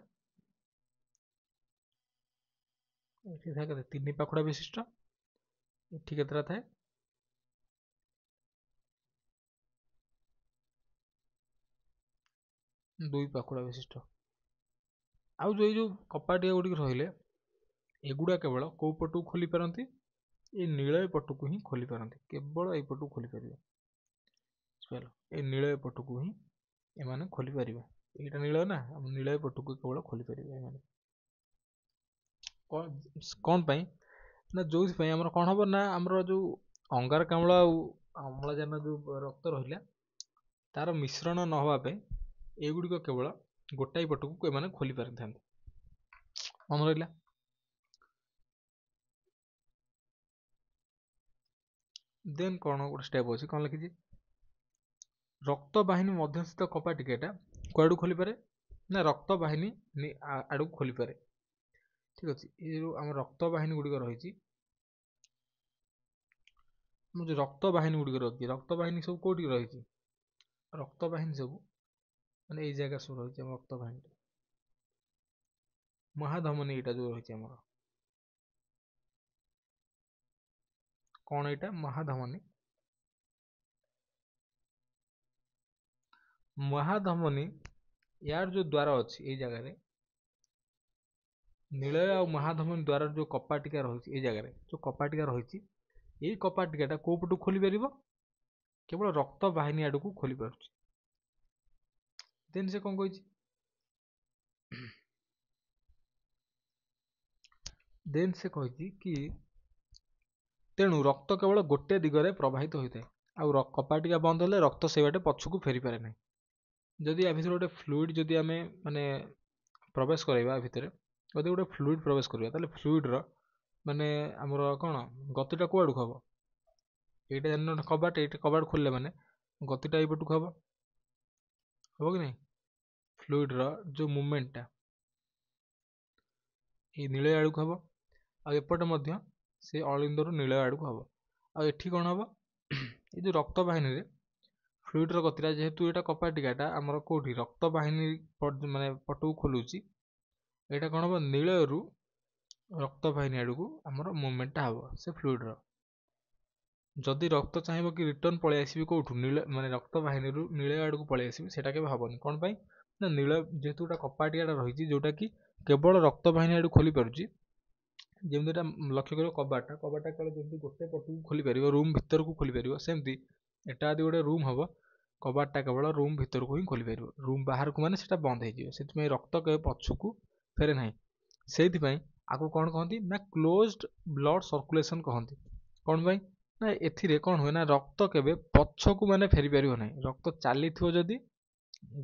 [SPEAKER 1] ଏଠି ଥାଏ କେତେ? 3 ପାଖୁଡ଼ା ବିଶିଷ୍ଟ। ଏଠି କେତେଟା ଥାଏ? 2 ପାଖୁଡ଼ା ବିଶିଷ୍ଟ। ଆଉ ଯୋଉ କପାଟିକା ଗୁଡ଼ିକ ରହିଲେ, ଏଗୁଡ଼ା କେବଳ କୋଉ ପଟକୁ ଖୋଲି ପାରନ୍ତି? ଏଇ ନୀଳ ପଟକୁ ହିଁ ଖୋଲି ପାରନ୍ତି। କେବଳ ଏଇ ପଟକୁ ଖୋଲି ପାରିବେ। ବୁଝିପାରିଲ? ଏଇ ନୀଳ ପଟକୁ ହିଁ ଏମାନେ ଖୋଲି ପାରିବେ। ଏଇଟା ନୀଳ ନା, ଆମ ନୀଳ ପଟକୁ କେବଳ ଖୋଲି ପାରିବେ ଏମାନେ। କଣ ପାଇଁ ନା, ଯୋଉଥିପାଇଁ ଆମର କଣ ହବ ନା, ଆମର ଯୋଉ ଅଙ୍ଗାରକାମ୍ଳ ଆଉ ଅମ୍ଳଜାନ ଯୋଉ ରକ୍ତ ରହିଲା, ତାର ମିଶ୍ରଣ ନ ହବା ପାଇଁ ଏଗୁଡିକ କେବଳ ଗୋଟାଇ ପଟକୁ ଏମାନେ ଖୋଲି ପାରିଥାନ୍ତି। ମନେ ରହିଲା? ଦେନ୍ କଣ ଗୋଟେ ଷ୍ଟେପ୍ ଅଛି, କଣ ଲେଖିଛି? ରକ୍ତ ବାହିନୀ ମଧ୍ୟସ୍ଥିତ କପାଟିକାଟା କୁଆଡୁ ଖୋଲିପାରେ? ନା ରକ୍ତ ବାହିନୀ ଆଡକୁ ଖୋଲିପାରେ। ଠିକ ଅଛି। ଏ ଯୋଉ ଆମ ରକ୍ତ ବାହିନୀ ଗୁଡ଼ିକ ରହିଛି, ଆମର ଯୋଉ ରକ୍ତ ବାହିନୀ ଗୁଡ଼ିକ ରହିଛି, ରକ୍ତ ବାହିନୀ ସବୁ କୋଉଠି ରହିଛି? ରକ୍ତ ବାହିନୀ ସବୁ ମାନେ ଏଇ ଜାଗା ସବୁ ରହିଛି ଆମ ରକ୍ତ ବାହିନୀ। ମହାଧମନୀ ଏଇଟା ଯୋଉ ରହିଛି ଆମର, କଣ ଏଇଟା? ମହାଧମନୀ। ମହାଧମନୀ ୟାର ଯୋଉ ଦ୍ୱାର ଅଛି ଏଇ ଜାଗାରେ, ନୀଳ ଆଉ ମହାଧମନୀ ଦ୍ୱାର ଯୋଉ କପାଟିକା ରହିଛି ଏଇ ଜାଗାରେ, ଯୋଉ କପାଟିକା ରହିଛି, ଏଇ କପାଟିକାଟା କୋଉ ପଟକୁ ଖୋଲି ପାରିବ? କେବଳ ରକ୍ତ ବାହିନୀ ଆଡକୁ ଖୋଲି ପାରୁଛି। ଦେନ୍ ସେ କଣ କହିଛି? ଦେନ୍ ସେ କହିଛି କି ତେଣୁ ରକ୍ତ କେବଳ ଗୋଟେ ଦିଗରେ ପ୍ରବାହିତ ହୋଇଥାଏ। ଆଉ କପାଟିକା ବନ୍ଦ ହେଲେ ରକ୍ତ ସେଇ ବାଟେ ପଛକୁ ଫେରି ପାରେ ନାହିଁ। ଯଦି ୟା ଭିତରେ ଗୋଟେ ଫ୍ଲୁଇଡ୍ ଯଦି ଆମେ ମାନେ ପ୍ରବେଶ କରାଇବା ୟା ଭିତରେ, ଯଦି ଗୋଟେ ଫ୍ଲୁଇଡ୍ ପ୍ରବେଶ କରିବା, ତାହେଲେ ଫ୍ଲୁଇଡ୍ର ମାନେ ଆମର କଣ ଗତିଟା କୁଆଡ଼କୁ ହବ? ଏଇଟା ଜାଣିନ କବାଟ, ଏଇଟା କବାଟ ଖୋଲିଲେ ମାନେ ଗତିଟା ଏଇପଟକୁ ହବ, ହବ କି ନାହିଁ? ଫ୍ଲୁଇଡ୍ର ଯୋଉ ମୁଭମେଣ୍ଟଟା ଏଇ ନୀଳ ଆଡ଼କୁ ହବ, ଆଉ ଏପଟେ ମଧ୍ୟ ସେ ଅଳିନ୍ଦରୁ ନୀଳ ଆଡ଼କୁ ହବ। ଆଉ ଏଠି କଣ ହବ? ଏଇ ଯୋଉ ରକ୍ତ ବାହିନୀରେ ଫ୍ଲୁଇଡ୍ର ଗତିଟା, ଯେହେତୁ ଏଇଟା କପାଟିକାଟା ଆମର କୋଉଠି ରକ୍ତ ବାହିନୀ ମାନେ ପଟକୁ ଖୋଲୁଛି, ଏଇଟା କଣ ହବ? ନୀଳରୁ ରକ୍ତ ବାହିନୀ ଆଡ଼କୁ ଆମର ମୁଭମେଣ୍ଟଟା ହବ ସେ ଫ୍ଲୁଇଡ୍ର। ଯଦି ରକ୍ତ ଚାହିଁବ କି ରିଟର୍ନ ପଳେଇ ଆସିବି କୋଉଠୁ, ନୀଳ ମାନେ ରକ୍ତ ବାହିନୀରୁ ନୀଳ ଆଡ଼କୁ ପଳେଇ ଆସିବି, ସେଟା କେବେ ହବନି। କଣ ପାଇଁ ନା, ନୀଳ ଯେହେତୁ ଗୋଟେ କପାଟିଆଟା ରହିଛି ଯୋଉଟା କି କେବଳ ରକ୍ତ ବାହିନୀ ଆଡ଼କୁ ଖୋଲି ପାରୁଛି। ଯେମିତି ଏଟା ଲକ୍ଷ୍ୟ କରିବ, କବାଟଟା କେବଳ ଯେମିତି ଗୋଟେ ପଟକୁ ଖୋଲି ପାରିବ, ରୁମ୍ ଭିତରକୁ ଖୋଲି ପାରିବ, ସେମିତି ଏଟା ଯଦି ଗୋଟେ ରୁମ୍ ହବ, କବାଟଟା କେବଳ ରୁମ୍ ଭିତରକୁ ହିଁ ଖୋଲି ପାରିବ। ରୁମ୍ ବାହାରକୁ ମାନେ ସେଟା ବନ୍ଦ ହେଇଯିବ। ସେଥିପାଇଁ ରକ୍ତ କେବେ ପଛକୁ ଫେରେ ନାହିଁ। ସେଇଥିପାଇଁ ଆକୁ କଣ କହନ୍ତି ନା, କ୍ଲୋଜ୍ଡ ବ୍ଲଡ୍ ସର୍କୁଲେସନ୍ କହନ୍ତି। କଣ ପାଇଁ ନା, ଏଥିରେ କଣ ହୁଏ ନା, ରକ୍ତ କେବେ ପଛକୁ ମାନେ ଫେରି ପାରିବ ନାହିଁ। ରକ୍ତ ଚାଲିଥିବ ଯଦି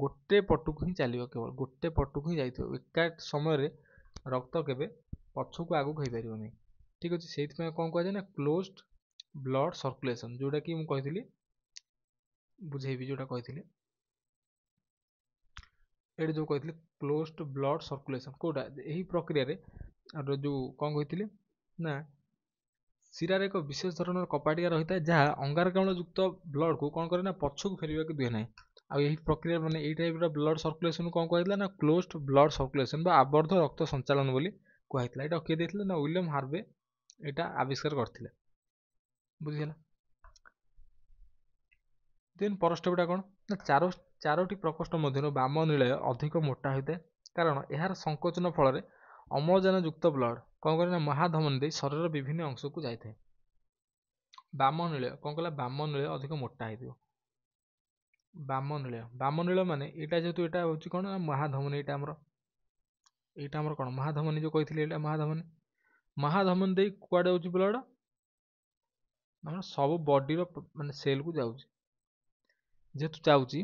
[SPEAKER 1] ଗୋଟେ ପଟକୁ ହିଁ ଚାଲିବ, କେବଳ ଗୋଟେ ପଟକୁ ହିଁ ଯାଇଥିବ। ଏକା ସମୟରେ ରକ୍ତ କେବେ ପଛକୁ ଆଗକୁ ହେଇପାରିବ ନାହିଁ। ଠିକ ଅଛି। ସେଇଥିପାଇଁ କଣ କୁହାଯାଏ ନା, କ୍ଲୋଜ୍ଡ ବ୍ଲଡ୍ ସର୍କୁଲେସନ୍, ଯୋଉଟା କି ମୁଁ କହିଥିଲି, ବୁଝେଇବି ଯୋଉଟା କହିଥିଲି, ଏଇଟା ଯୋଉ କହିଥିଲି କ୍ଲୋଜ୍ଡ ବ୍ଲଡ୍ ସର୍କୁଲେସନ୍, କୋଉଟା ଏହି ପ୍ରକ୍ରିୟାରେ ଯୋଉ କଣ କହିଥିଲି ନା, ଶିରାରେ ଏକ ବିଶେଷ ଧରଣର କପାଟିକା ରହିଥାଏ, ଯାହା ଅଙ୍ଗାରକାମ୍ଳ ଯୁକ୍ତ ବ୍ଲଡକୁ କଣ କରେ ନା, ପଛକୁ ଫେରିବାକୁ ଦିଏ ନାହିଁ। ଆଉ ଏହି ପ୍ରକ୍ରିୟା ମାନେ ଏଇ ଟାଇପର ବ୍ଲଡ୍ ସର୍କୁଲେସନ୍ କଣ କୁହାଯାଇଥିଲା ନା, କ୍ଲୋଜ୍ଡ ବ୍ଲଡ୍ ସର୍କୁଲେସନ୍ ବା ଆବଦ୍ଧ ରକ୍ତ ସଞ୍ଚାଳନ ବୋଲି କୁହାଯାଇଥିଲା। ଏଇଟା କିଏ ଦେଇଥିଲେ ନା, ୱିଲିୟମ୍ ହାର୍ଭେ ଏଇଟା ଆବିଷ୍କାର କରିଥିଲେ। ବୁଝିହେଲା? ଦେନ୍ ପର ଷ୍ଟେପଟା କଣ ନା, ଚାରୋଟି ପ୍ରକୋଷ୍ଠ ମଧ୍ୟରୁ ବାମ ନିଳୟ ଅଧିକ ମୋଟା ହୋଇଥାଏ, କାରଣ ଏହାର ସଂକୋଚନ ଫଳରେ ଅମ୍ଳଜାନ ଯୁକ୍ତ ବ୍ଲଡ୍ କଣ କରେ ନା, ମହାଧମନୀ ଦେଇ ଶରୀରର ବିଭିନ୍ନ ଅଂଶକୁ ଯାଇଥାଏ। ବାମ ନିଳୟ କଣ କଲା? ବାମ ନିଳୟ ଅଧିକ ମୋଟା ହେଇଥିବ। ବାମ ନିଳୟ ମାନେ ଏଇଟା ଯେହେତୁ ଏଇଟା ହଉଛି କଣ ନା, ମହାଧମନୀ, ଏଇଟା ଆମର କଣ ମହାଧମନୀ, ଯୋଉ କହିଥିଲି ଏଇଟା ମହାଧମନୀ। ମହାଧମନୀ ଦେଇ କୁଆଡେ ଯାଉଛି ବ୍ଲଡ୍? ଆମର ସବୁ ବଡିର ମାନେ ସେଲକୁ ଯାଉଛି। ଯେହେତୁ ଯାଉଛି,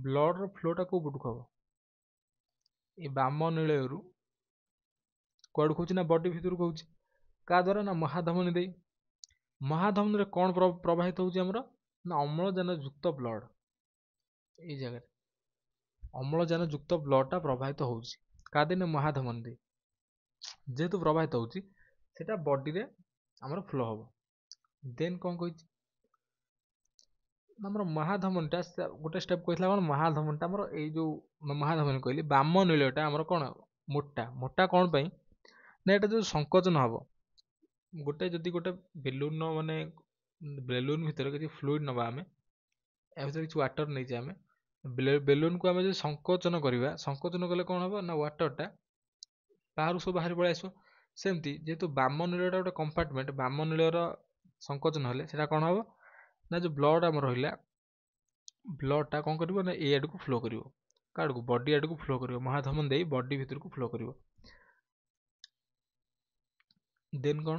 [SPEAKER 1] ବ୍ଲଡର ଫ୍ଲୋଟା କୋଉ ପଟକୁ ହବ? ଏ ବାମ ନିଳୟରୁ କୁଆଡକୁ ହଉଛି ନା, ବଡି ଭିତରକୁ ହଉଛି। କାହା ଦ୍ୱାରା ନା, ମହାଧମନୀ ଦେଇ। ମହାଧମନୀରେ କଣ ପ୍ରବାହିତ ହଉଛି ଆମର ନା, ଅମ୍ଳଜାନ ଯୁକ୍ତ ବ୍ଲଡ୍। ଏଇ ଜାଗାରେ ଅମ୍ଳଜାନ ଯୁକ୍ତ ବ୍ଲଡଟା ପ୍ରବାହିତ ହଉଛି କାହା ଦେଇ ନା, ମହାଧମନୀ ଦେଇ। ଯେହେତୁ ପ୍ରବାହିତ ହେଉଛି ସେଟା ବଡିରେ ଆମର ଫ୍ଲୋ ହବ। ଦେନ୍ କ'ଣ କହିଛି ଆମର ମହାଧମନୀଟା ଗୋଟେ ଷ୍ଟେପ୍ କହିଥିଲା କ'ଣ ମହାଧମନୀଟା ଆମର ଏଇ ଯେଉଁ ମହାଧମନୀ କହିଲି ବାମ ନୀଳଟା ଆମର କ'ଣ ମୋଟା ମୋଟା କ'ଣ ପାଇଁ ନା ଏଇଟା ଯେଉଁ ସଂକୋଚନ ହବ ଯଦି ଗୋଟେ ବେଲୁନ ମାନେ ବେଲୁନ ଭିତରେ କିଛି ଫ୍ଲୁଇଡ୍ ନେବା ଆମେ ୟା ଭିତରେ କିଛି ୱାଟର ନେଇଛେ ଆମେ ବେଲୁନକୁ ଆମେ ଯଦି ସଂକୋଚନ କରିବା ସଂକୋଚନ କଲେ କ'ଣ ହବ ନା ୱାଟରଟା ବାହାରୁ ସବୁ ବାହାରି ପଳେଇ ଆସିବ। ସେମିତି ଯେହେତୁ ବାମ ନୀଳଟା ଗୋଟେ କମ୍ପାର୍ଟମେଣ୍ଟ ବାମ ନୀଳର ସଂକୋଚନ ହେଲେ ସେଟା କ'ଣ ହବ ନା ଯେଉଁ ବ୍ଲଡ଼ ଆମର ରହିଲା ବ୍ଲଡ଼ଟା କ'ଣ କରିବ ନା ଏଇ ଆଡ଼କୁ ଫ୍ଲୋ କରିବ କାଆଡ଼କୁ ବଡି ଆଡ଼କୁ ଫ୍ଲୋ କରିବ ମହାଧମନୀ ଦେଇ ବଡି ଭିତରକୁ ଫ୍ଲୋ କରିବ। ଦେନ୍ କ'ଣ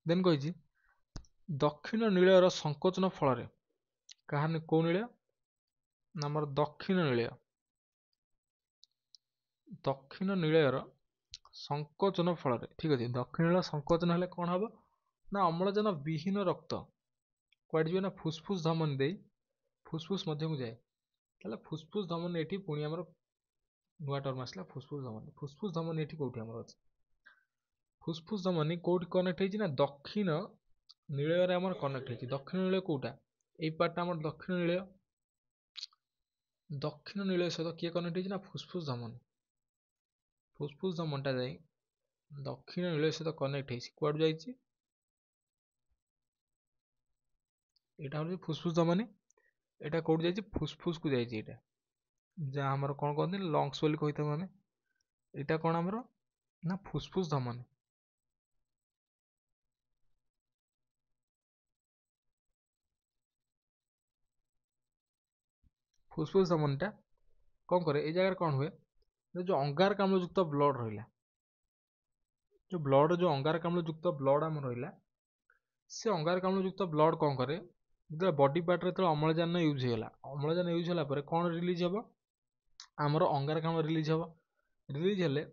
[SPEAKER 1] ଦେନ୍ କହିଛି ଦକ୍ଷିଣ ନୀଳୟର ସଂକୋଚନ ଫଳରେ କାହାର କୋଉ ନୀଳୟ ନା ଆମର ଦକ୍ଷିଣ ନୀଳୟର ସଂକୋଚନ ଫଳରେ ଠିକ୍ ଅଛି ଦକ୍ଷିଣ ନୀଳୟ ସଂକୋଚନ ହେଲେ କ'ଣ ହବ ନା ଅମ୍ଳଜାନ ବିହୀନ ରକ୍ତ କୁଆଡ଼େ ଯିବ ନା ଫୁସଫୁସ ଧମନୀ ଦେଇ ଫୁସଫୁସ ମଧ୍ୟକୁ ଯାଏ। ତାହେଲେ ଫୁସଫୁସ ଧମନୀ ଏଠି ପୁଣି ଆମର ନୂଆ ଟର୍ମ ଆସିଲା ଫୁସଫୁସ ଧମନୀ ଏଠି କୋଉଠି ଆମର ଅଛି ଫୁସଫୁସ ଧମନୀ କୋଉଠି କନେକ୍ଟ ହେଇଛି ନା ଦକ୍ଷିଣ ନୀଳୟରେ ଆମର କନେକ୍ଟ ହେଇଛି। ଦକ୍ଷିଣ ନୀଳୟ କୋଉଟା ଏଇ ପାର୍ଟଟା ଆମର ଦକ୍ଷିଣ ନୀଳୟ ସହିତ କିଏ କନେକ୍ଟ ହେଇଛି ନା ଫୁସଫୁସ ଧମନୀଟା ଯାଇ ଦକ୍ଷିଣ ନୀଳୟ ସହିତ କନେକ୍ଟ ହେଇଛି କୁଆଡ଼ୁ ଯାଇଛି ଏଇଟା ହେଉଛି ଫୁସଫୁସ ଧମନୀ ଏଇଟା କୋଉଠି ଯାଇଛି ଫୁସଫୁସକୁ ଯାଇଛି ଏଇଟା ଯାହା ଆମର କ'ଣ କହନ୍ତି ଲଙ୍ଗସ୍ ବୋଲି କହିଥାଉ ଆମେ ଏଇଟା କ'ଣ ଆମର ନା ଫୁସଫୁସ ଧମନୀ। ଫୁସଫୁସ ଧମନୀଟା କ'ଣ କରେ ଏଇ ଜାଗାରେ କ'ଣ ହୁଏ ଯେଉଁ ଅଙ୍ଗାରକାମ୍ଳ ଯୁକ୍ତ ବ୍ଲଡ଼ ରହିଲା ଯେଉଁ ବ୍ଲଡ଼ ଯେଉଁ ଅଙ୍ଗାରକାମ୍ଳ ଯୁକ୍ତ ବ୍ଲଡ଼ ଆମର ରହିଲା ସେ ଅଙ୍ଗାରକାମ୍ଳ ଯୁକ୍ତ ବ୍ଲଡ଼ କ'ଣ କରେ ଯେତେବେଳେ ବଡି ପାର୍ଟରେ ଯେତେବେଳେ ଅମ୍ଳଜାନ ୟୁଜ୍ ହେଇଗଲା ଅମ୍ଳଜାନ ୟୁଜ୍ ହେଲା ପରେ କ'ଣ ରିଲିଜ୍ ହେବ ଆମର ଅଙ୍ଗାରକାମ୍ଳ ରିଲିଜ୍ ହେବ। ରିଲିଜ୍ ହେଲେ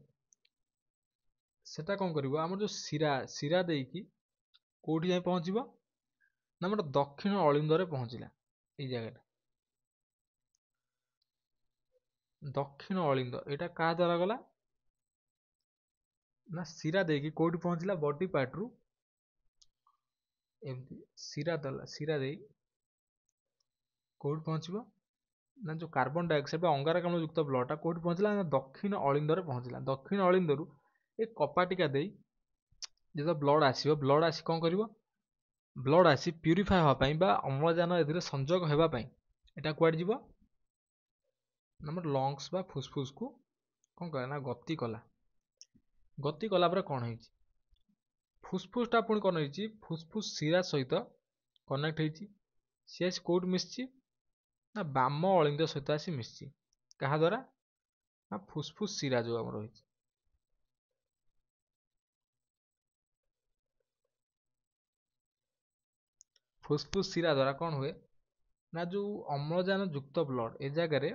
[SPEAKER 1] ସେଟା କ'ଣ କରିବ ଆମର ଯେଉଁ ଶିରା ଦେଇକି କୋଉଠି ଯାଇ ପହଞ୍ଚିବ ନା ଆମର ଦକ୍ଷିଣ ଅଳିନ୍ଦରେ ପହଞ୍ଚିଲା ଏଇ ଜାଗାଟା ଦକ୍ଷିଣ ଅଳିନ୍ଦ ଏଇଟା କାହା ଦ୍ୱାରା ଗଲା ନା ଶିରା ଦେଇକି କୋଉଠି ପହଞ୍ଚିଲା ବଡି ପାର୍ଟରୁ ଏମିତି ଶିରା ଦେଇ କୋଉଠି ପହଞ୍ଚିବ ନା ଯେଉଁ କାର୍ବନ ଡାଇଅକ୍ସାଇଡ୍ ବା ଅଙ୍ଗାରକାମ୍ଳ ଯୁକ୍ତ ବ୍ଲଡ଼ଟା କୋଉଠି ପହଞ୍ଚିଲା ନା ଦକ୍ଷିଣ ଅଳିନ୍ଦରେ ପହଞ୍ଚିଲା। ଦକ୍ଷିଣ ଅଳିନ୍ଦରୁ ଏ କପାଟିକା ଦେଇ ଯେତେବେଳେ ବ୍ଲଡ଼ ଆସିବ ବ୍ଲଡ଼ ଆସି କ'ଣ କରିବ ବ୍ଲଡ଼ ଆସି ପ୍ୟୁରିଫାଏ ହେବା ପାଇଁ ବା ଅମ୍ଳଜାନ ଏଥିରେ ସଂଯୋଗ ହେବା ପାଇଁ ଏଇଟା କୁଆଡ଼େ ଯିବ ଆମର ଲଙ୍ଗସ୍ ବା ଫୁସଫୁସକୁ କ'ଣ କଲା ନା ଗତି କଲା ପରେ କ'ଣ ହେଇଛି ଫୁସଫୁସଟା ପୁଣି କ'ଣ ହେଇଛି ଫୁସଫୁସ ଶିରା ସହିତ କନେକ୍ଟ ହେଇଛି ସିଏ ଆସି କୋଉଠି ମିଶିଛି ନା ବାମ ଅଳିନ୍ଦ ସହିତ ଆସି ମିଶିଛି କାହା ଦ୍ୱାରା ନା ଫୁସଫୁସ ଶିରା ଯେଉଁ ଆମର ରହିଛି ଫୁସଫୁସ ଶିରା ଦ୍ୱାରା କ'ଣ ହୁଏ ନା ଯେଉଁ ଅମ୍ଳଜାନ ଯୁକ୍ତ ବ୍ଲଡ଼ ଏ ଜାଗାରେ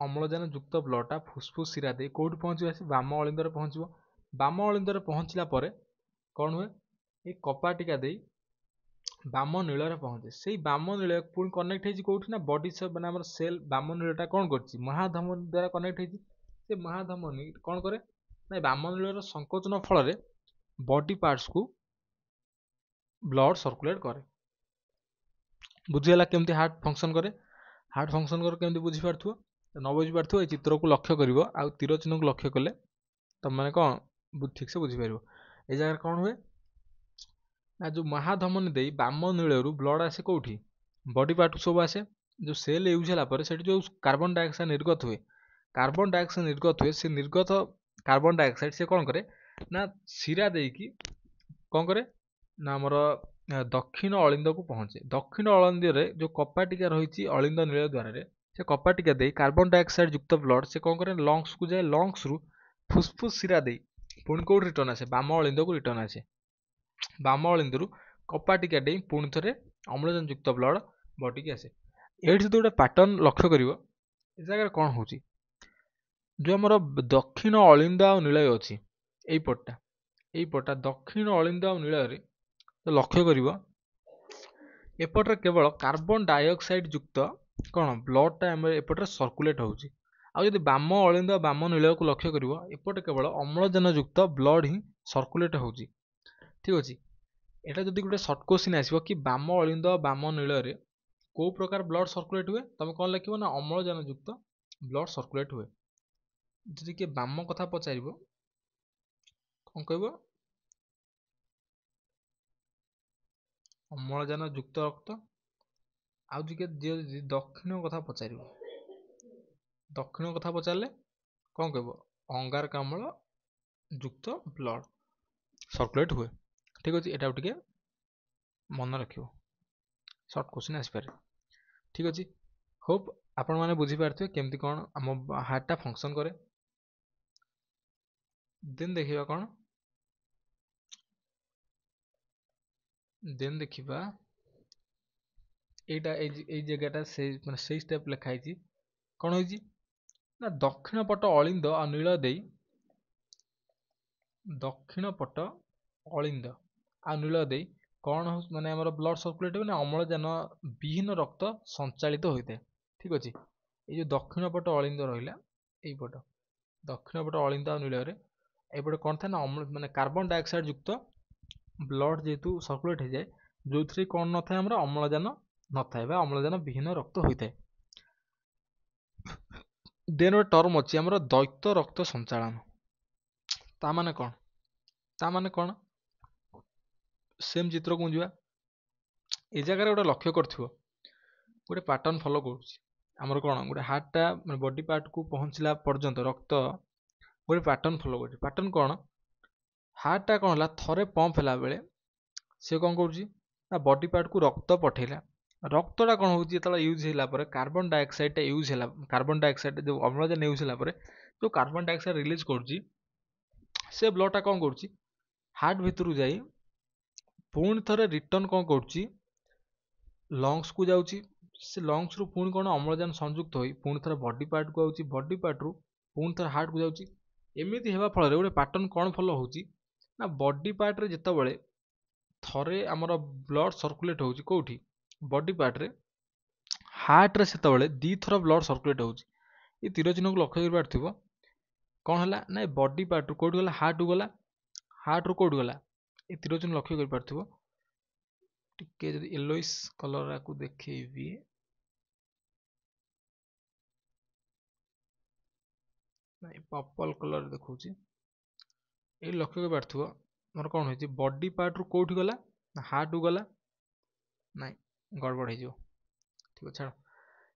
[SPEAKER 1] ଅମ୍ଳଜାନ ଯୁକ୍ତ ବ୍ଲଡ଼ଟା ଫୁସଫୁସ ଶିରା ଦେଇ କୋଉଠି ପହଞ୍ଚିବ ଆସି ବାମ ଅଳିନ୍ଦରେ ପହଞ୍ଚିବ। ବାମ ଅଳିନ୍ଦରେ ପହଞ୍ଚିଲା ପରେ କ'ଣ ହୁଏ ଏଇ କପାଟିକା ଦେଇ ବାମ ନୀଳରେ ପହଞ୍ଚେ ସେଇ ବାମ ନୀଳ ପୁଣି କନେକ୍ଟ ହେଇଛି କୋଉଠି ନା ବଡି ମାନେ ଆମର ସେଲ୍ ବାମ ନୀଳଟା କ'ଣ କରୁଛି ମହାଧମନୀ ଦ୍ୱାରା କନେକ୍ଟ ହେଇଛି ସେ ମହାଧମନୀ କ'ଣ କରେ ନା ବାମ ନୀଳର ସଂକୋଚନ ଫଳରେ ବଡି ପାର୍ଟସକୁ ବ୍ଲଡ଼ ସର୍କୁଲେଟ୍ କରେ। ବୁଝିଗଲା କେମିତି ହାର୍ଟ ଫଙ୍କସନ୍ କରେ କେମିତି ବୁଝିପାରୁଥିବ ନ ବୁଝିପାରୁଥିବ ଏଇ ଚିତ୍ରକୁ ଲକ୍ଷ୍ୟ କରିବ ଆଉ ତୀର ଚିହ୍ନକୁ ଲକ୍ଷ୍ୟ କଲେ ତମେ କ'ଣ ଠିକ୍ ସେ ବୁଝିପାରିବ। ଏ ଜାଗାରେ କ'ଣ ହୁଏ ନା ଯେଉଁ ମହାଧମନୀ ଦେଇ ବାମ ନୀଳରୁ ବ୍ଲଡ଼ ଆସେ କୋଉଠି ବଡି ପାର୍ଟକୁ ସବୁ ଆସେ ଯେଉଁ ସେଲ୍ ୟୁଜ୍ ହେଲା ପରେ ସେଠି ଯେଉଁ କାର୍ବନ ଡାଇଅକ୍ସାଇଡ୍ ନିର୍ଗତ ହୁଏ ସେ ନିର୍ଗତ କାର୍ବନ ଡାଇଅକ୍ସାଇଡ୍ ସେ କ'ଣ କରେ ନା ଶିରା ଦେଇକି କ'ଣ କରେ ନା ଆମର ଦକ୍ଷିଣ ଅଳିନ୍ଦକୁ ପହଞ୍ଚେ। ଦକ୍ଷିଣ ଅଳିନ୍ଦରେ ଯେଉଁ କପାଟିକା ରହିଛି ଅଳିନ୍ଦ ନୀଳ ଦ୍ୱାରରେ ସେ କପାଟିକା ଦେଇ କାର୍ବନ ଡାଇଅକ୍ସାଇଡ୍ ଯୁକ୍ତ ବ୍ଲଡ଼ ସେ କ'ଣ କରେ ଲଙ୍ଗସକୁ ଯାଏ ଲଙ୍ଗସରୁ ଫୁସଫୁସ ଶିରା ଦେଇ ପୁଣି କୋଉଠି ରିଟର୍ନ ଆସେ ବାମ ଅଳିନ୍ଦକୁ ରିଟର୍ନ ଆସେ। ବାମ ଅଳିନ୍ଦରୁ କପାଟିକା ଡେଇଁ ପୁଣି ଥରେ ଅମ୍ଳଜାନ ଯୁକ୍ତ ବ୍ଲଡ଼ ବଡିକି ଆସେ। ଏଇଠି ଯଦି ଗୋଟେ ପାଟର୍ନ ଲକ୍ଷ୍ୟ କରିବ ଏ ଜାଗାରେ କ'ଣ ହେଉଛି ଯେଉଁ ଆମର ଦକ୍ଷିଣ ଅଳିନ୍ଦ ଆଉ ନୀଳୟ ଅଛି ଏଇପଟଟା ଦକ୍ଷିଣ ଅଳିନ୍ଦ ଆଉ ନୀଳୟରେ ଲକ୍ଷ୍ୟ କରିବ ଏପଟରେ କେବଳ କାର୍ବନ ଡାଇଅକ୍ସାଇଡ୍ ଯୁକ୍ତ କ'ଣ ବ୍ଲଡ଼ଟା ଆମର ଏପଟରେ ସର୍କୁଲେଟ୍ ହେଉଛି ଆଉ ଯଦି ବାମ ଅଳିନ୍ଦ ବାମ ନୀଳକୁ ଲକ୍ଷ୍ୟ କରିବ ଏପଟେ କେବଳ ଅମ୍ଳଜାନ ଯୁକ୍ତ ବ୍ଲଡ୍ ହିଁ ସର୍କୁଲେଟ୍ ହେଉଛି। ଠିକ୍ ଅଛି। ଏଟା ଯଦି ଗୋଟେ ସର୍ଟ କ୍ୱେଶ୍ଚିନ୍ ଆସିବ କି ବାମ ଅଳିନ୍ଦ ବାମ ନୀଳରେ କୋଉ ପ୍ରକାର ବ୍ଲଡ୍ ସର୍କୁଲେଟ୍ ହୁଏ, ତମେ କ'ଣ ଲେଖିବ ନା ଅମ୍ଳଜାନ ଯୁକ୍ତ ବ୍ଲଡ୍ ସର୍କୁଲେଟ୍ ହୁଏ। ଯଦି କିଏ ବାମ କଥା ପଚାରିବ କ'ଣ କହିବ, ଅମ୍ଳଜାନ ଯୁକ୍ତ ରକ୍ତ। ଆଉ ଯଦି ଦକ୍ଷିଣ କଥା ପଚାରିବ, ଦକ୍ଷିଣ କଥା ପଚାରିଲେ କ'ଣ କହିବ, ଅଙ୍ଗାରକାମ୍ଳ ଯୁକ୍ତ ବ୍ଲଡ୍ ସର୍କୁଲେଟ୍ ହୁଏ। ଠିକ୍ ଅଛି, ଏଟାକୁ ଟିକେ ମନେ ରଖିବ, ସର୍ଟ କ୍ୱେଶ୍ଚିନ୍ ଆସିପାରେ। ଠିକ୍ ଅଛି, ହୋପ୍ ଆପଣମାନେ ବୁଝିପାରୁଥିବେ କେମିତି କ'ଣ ଆମ ହାର୍ଟଟା ଫଙ୍କସନ୍ କରେ। ଦେନ୍ ଦେଖିବା କ'ଣ, ଦେନ୍ ଦେଖିବା এইটা এই ଜାଗାଟା ସେଇ ଷ୍ଟେପ୍ ଲେଖା ହେଇଛି। କ'ଣ ହେଇଛି ନା ଦକ୍ଷିଣ ପଟ ଅଳିନ୍ଦ ଆଉ ନୀଳ ଦେଇ, ଦକ୍ଷିଣ ପଟ ଅଳିନ୍ଦ ଆଉ ନୀଳ ଦେଇ କ'ଣ ମାନେ ଆମର ବ୍ଲଡ୍ ସର୍କୁଲେଟ୍ ହୁଏ ନା ଅମ୍ଳଜାନ ବିହୀନ ରକ୍ତ ସଞ୍ଚାଳିତ ହୋଇଥାଏ। ଠିକ୍ ଅଛି, ଏଇ ଯେଉଁ ଦକ୍ଷିଣ ପଟ ଅଳିନ୍ଦ ରହିଲା, ଏଇପଟ ଦକ୍ଷିଣ ପଟ ଅଳିନ୍ଦ ଆଉ ନୀଳରେ ଏଇପଟେ କ'ଣ ଥାଏ ନା ମାନେ କାର୍ବନ ଡାଇଅକ୍ସାଇଡ୍ ଯୁକ୍ତ ବ୍ଲଡ୍ ଯେହେତୁ ସର୍କୁଲେଟ୍ ହେଇଯାଏ, ଯେଉଁଥିରେ କ'ଣ ନଥାଏ ଆମର ଅମ୍ଳଜାନ ନଥାଏ ବା ଅମ୍ଳଜାନ ବିହୀନ ରକ୍ତ ହୋଇଥାଏ। ଦେନ୍ ଗୋଟେ ଟର୍ମ ଅଛି ଆମର ଦ୍ୱୈତ ରକ୍ତ ସଞ୍ଚାଳନ। ତା ମାନେ କ'ଣ, ତା ମାନେ କ'ଣ, ସେମ୍ ଚିତ୍ରକୁ ଯିବା। ଏ ଜାଗାରେ ଗୋଟେ ଲକ୍ଷ୍ୟ କରିଥିବ ଗୋଟେ ପାଟର୍ନ ଫଲୋ କରୁଛି। ଆମର କ'ଣ ଗୋଟେ ହାର୍ଟଟା ମାନେ ବଡି ପାର୍ଟକୁ ପହଞ୍ଚିଲା ପର୍ଯ୍ୟନ୍ତ ରକ୍ତ ଗୋଟେ ପାଟର୍ନ ଫଲୋ କରୁଛି। ପାଟର୍ନ କ'ଣ, ହାର୍ଟଟା କ'ଣ ହେଲା ଥରେ ପମ୍ପ ହେଲା ବେଳେ ସେ କ'ଣ କରୁଛି ନା ବଡି ପାର୍ଟକୁ ରକ୍ତ ପଠେଇଲା। ରକ୍ତଟା କ'ଣ ହେଉଛି ଯେତେବେଳେ ୟୁଜ୍ ହେଲା ପରେ କାର୍ବନ ଡାଇଅକ୍ସାଇଡ୍ଟା ୟୁଜ୍ ହେଲା, କାର୍ବନ ଡାଇଅକ୍ସାଇଡ୍ ଯେଉଁ ଅମ୍ଳଜାନ ୟୁଜ୍ ହେଲା ପରେ ଯେଉଁ କାର୍ବନ ଡାଇଅକ୍ସାଇଡ୍ ରିଲିଜ୍ କରୁଛି, ସେ ବ୍ଲଡ୍ଟା କ'ଣ କରୁଛି ହାର୍ଟ ଭିତରକୁ ଯାଇ ପୁଣି ଥରେ ରିଟର୍ନ କ'ଣ କରୁଛି ଲଙ୍ଗସକୁ ଯାଉଛି। ସେ ଲଙ୍ଗସରୁ ପୁଣି କ'ଣ ଅମ୍ଳଜାନ ସଂଯୁକ୍ତ ହୋଇ ପୁଣି ଥରେ ବଡି ପାର୍ଟକୁ ଆଉଛି, ବଡି ପାର୍ଟରୁ ପୁଣି ଥରେ ହାର୍ଟକୁ ଯାଉଛି। ଏମିତି ହେବା ଫଳରେ ଗୋଟେ ପାଟର୍ନ କ'ଣ ଫଲୋ ହେଉଛି ନା ବଡି ପାର୍ଟରେ ଯେତେବେଳେ ଥରେ ଆମର ବ୍ଲଡ୍ ସର୍କୁଲେଟ୍ ହେଉଛି କେଉଁଠି ବଡି ପାର୍ଟରେ, ହାର୍ଟରେ ସେତେବେଳେ ଦୁଇଥର ବ୍ଲଡ୍ ସର୍କୁଲେଟ୍ ହେଉଛି। ଏ ତୀର ଚିହ୍ନକୁ ଲକ୍ଷ୍ୟ କରିପାରୁଥିବ କ'ଣ ହେଲା ନା ଏ ବଡି ପାର୍ଟରୁ କେଉଁଠି ଗଲା, ହାର୍ଟକୁ ଗଲା, ହାର୍ଟରୁ କେଉଁଠି ଗଲା, ଏ ତୀର ଚିହ୍ନ ଲକ୍ଷ୍ୟ କରିପାରୁଥିବ। ଟିକେ ଯଦି ୟେଲୋଇସ୍ କଲର୍ ଆକୁ ଦେଖେଇବି, ନାଇଁ ପର୍ପଲ୍ କଲର୍ ଦେଖଉଛି, ଏଇ ଲକ୍ଷ୍ୟ କରିପାରୁଥିବ ମୋର କ'ଣ ହେଇଛି ବଡି ପାର୍ଟରୁ କେଉଁଠି ଗଲା ନା ହାର୍ଟକୁ ଗଲା, ନାଇଁ ଗଡ଼ବଡ଼ ହେଇଯିବ। ଠିକ୍ ଅଛି, ଛାଡ଼।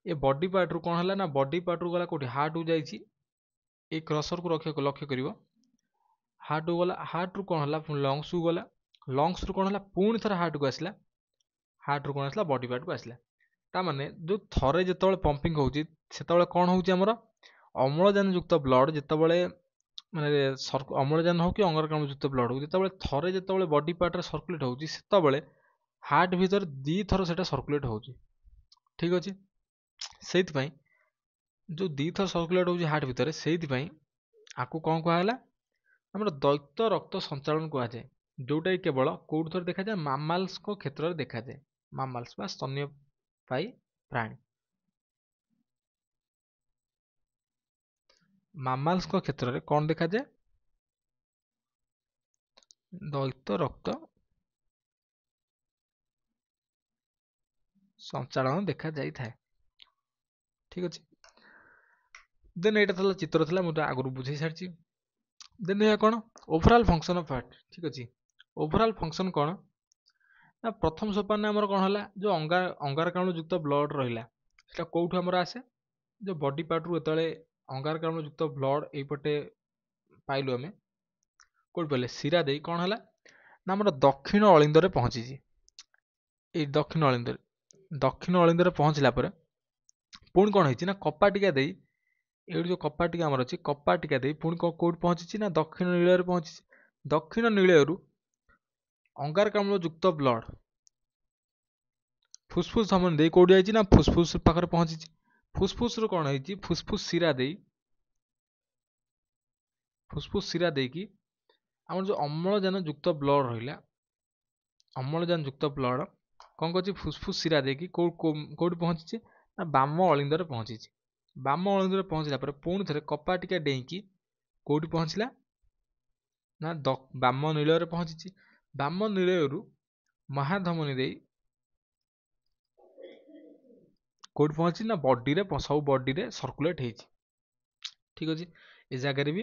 [SPEAKER 1] ଏ ବଡି ପାର୍ଟରୁ କ'ଣ ହେଲା ନା ବଡି ପାର୍ଟରୁ ଗଲା କେଉଁଠି ହାର୍ଟକୁ ଯାଇଛି। ଏଇ କ୍ରସରକୁ ଲକ୍ଷ୍ୟ କରିବ, ହାର୍ଟକୁ ଗଲା, ହାର୍ଟରୁ କ'ଣ ହେଲା ପୁଣି ଲଙ୍ଗସକୁ ଗଲା, ଲଙ୍ଗସରୁ କ'ଣ ହେଲା ପୁଣି ଥରେ ହାର୍ଟକୁ ଆସିଲା, ହାର୍ଟରୁ କ'ଣ ଆସିଲା ବଡି ପାର୍ଟକୁ ଆସିଲା। ତାମାନେ ଯେଉଁ ଥରେ ଯେତେବେଳେ ପମ୍ପିଂ ହେଉଛି ସେତେବେଳେ କ'ଣ ହେଉଛି ଆମର ଅମ୍ଳଜାନ ଯୁକ୍ତ ବ୍ଲଡ୍ ଯେତେବେଳେ ମାନେ ଅମ୍ଳଜାନ ହେଉ କି ଅଙ୍ଗାରକାମ୍ଳ ଯୁକ୍ତ ବ୍ଲଡ୍ ହେଉ ଯେତେବେଳେ ବଡି ପାର୍ଟରେ ସର୍କୁଲେଟ୍ ହେଉଛି ସେତେବେଳେ ହାର୍ଟ ଭିତରେ ଦୁଇଥର ସେଟା ସର୍କୁଲେଟ୍ ହେଉଛି। ଠିକ୍ ଅଛି, ସେଇଥିପାଇଁ ଯେଉଁ ଦୁଇଥର ସର୍କୁଲେଟ୍ ହେଉଛି ହାର୍ଟ ଭିତରେ, ସେଇଥିପାଇଁ ଆକୁ କ'ଣ କୁହାଗଲା ଆମର ଦ୍ୱୈତ ରକ୍ତ ସଞ୍ଚାଳନ କୁହାଯାଏ। ଯେଉଁଟାକି କେବଳ କେଉଁଠି ଥରେ ଦେଖାଯାଏ ମାମାଲ୍ସଙ୍କ କ୍ଷେତ୍ରରେ ଦେଖାଯାଏ, ମାମାଲ୍ସ ବା ସ୍ତନ୍ୟପାୟୀ ପ୍ରାଣୀ। ମାମାଲ୍ସଙ୍କ କ୍ଷେତ୍ରରେ କ'ଣ ଦେଖାଯାଏ, ଦ୍ୱୈତ ରକ୍ତ ସଞ୍ଚାଳନ ଦେଖାଯାଇଥାଏ। ଠିକ୍ ଅଛି, ଦେନ୍ ଏଇଟା ଥିଲା ଚିତ୍ର ଥିଲା, ମୁଁ ତ ଆଗରୁ ବୁଝେଇ ସାରିଛି। ଦେନ୍ ଏହା କ'ଣ ଓଭରାଲ୍ ଫଙ୍କସନ୍ ଅଫ୍ ହାର୍ଟ। ଠିକ୍ ଅଛି, ଓଭରାଲ୍ ଫଙ୍କସନ୍ କ'ଣ ନା ପ୍ରଥମ ସୋପାନରେ ଆମର କ'ଣ ହେଲା ଯେଉଁ ଅଙ୍ଗାରକାମ୍ଳ ଯୁକ୍ତ ବ୍ଲଡ୍ ରହିଲା ସେଟା କେଉଁଠୁ ଆମର ଆସେ, ଯେଉଁ ବଡି ପାର୍ଟରୁ ଯେତେବେଳେ ଅଙ୍ଗାରକାମ୍ଳ ଯୁକ୍ତ ବ୍ଲଡ୍ এইପଟେ ପାଇଲୁ ଆମେ କେଉଁଠି ପାଇଲେ ଶିରା ଦେଇ କ'ଣ ହେଲା ନା ଆମର ଦକ୍ଷିଣ ଅଳିନ୍ଦରେ ପହଞ୍ଚିଛି। ଏଇ ଦକ୍ଷିଣ ଅଳିନ୍ଦରେ ପହଞ୍ଚିଲା ପରେ ପୁଣି କ'ଣ ହେଇଛି ନା କପାଟିକା ଦେଇ, ଏଇଠି ଯେଉଁ କପାଟିକା ଆମର ଅଛି କପାଟିକା ଦେଇ ପୁଣି କେଉଁଠି ପହଞ୍ଚିଛି ନା ଦକ୍ଷିଣ ନୀଳରେ ପହଞ୍ଚିଛି। ଦକ୍ଷିଣ ନୀଳରୁ ଅଙ୍ଗାରକାମ୍ଳ ଯୁକ୍ତ ବ୍ଲଡ୍ ଫୁସଫୁସ୍ ଧମନୀ ଦେଇ କେଉଁଠି ଯାଇଛି ନା ଫୁସଫୁସ୍ ପାଖରେ ପହଞ୍ଚିଛି। ଫୁସଫୁସ୍ରୁ କ'ଣ ହେଇଛି ଫୁସଫୁସ୍ ଶିରା ଦେଇକି ଆମର ଯେଉଁ ଅମ୍ଳଜାନ ଯୁକ୍ତ ବ୍ଲଡ୍ ରହିଲା, ଅମ୍ଳଜାନ ଯୁକ୍ତ ବ୍ଲଡ୍ କ'ଣ କରୁଛି ଫୁସଫୁସ୍ ଶିରା ଦେଇକି କେଉଁଠି ପହଞ୍ଚିଛି ନା ବାମ ଅଳିନ୍ଦରେ ପହଞ୍ଚିଛି। ବାମ ଅଳିନ୍ଦରେ ପହଞ୍ଚିଲା ପରେ ପୁଣି ଥରେ କପାଟିକା ଡେଇଁକି କୋଉଠି ପହଞ୍ଚିଲା ନା ବାମ ନୀଳୟରେ ପହଞ୍ଚିଛି। ବାମ ନୀଳୟରୁ ମହାଧମନୀ ଦେଇ କୋଉଠି ପହଞ୍ଚିଛି ନା ବଡିରେ, ସବୁ ବଡିରେ ସର୍କୁଲେଟ ହେଇଛି। ଠିକ ଅଛି, ଏ ଜାଗାରେ ବି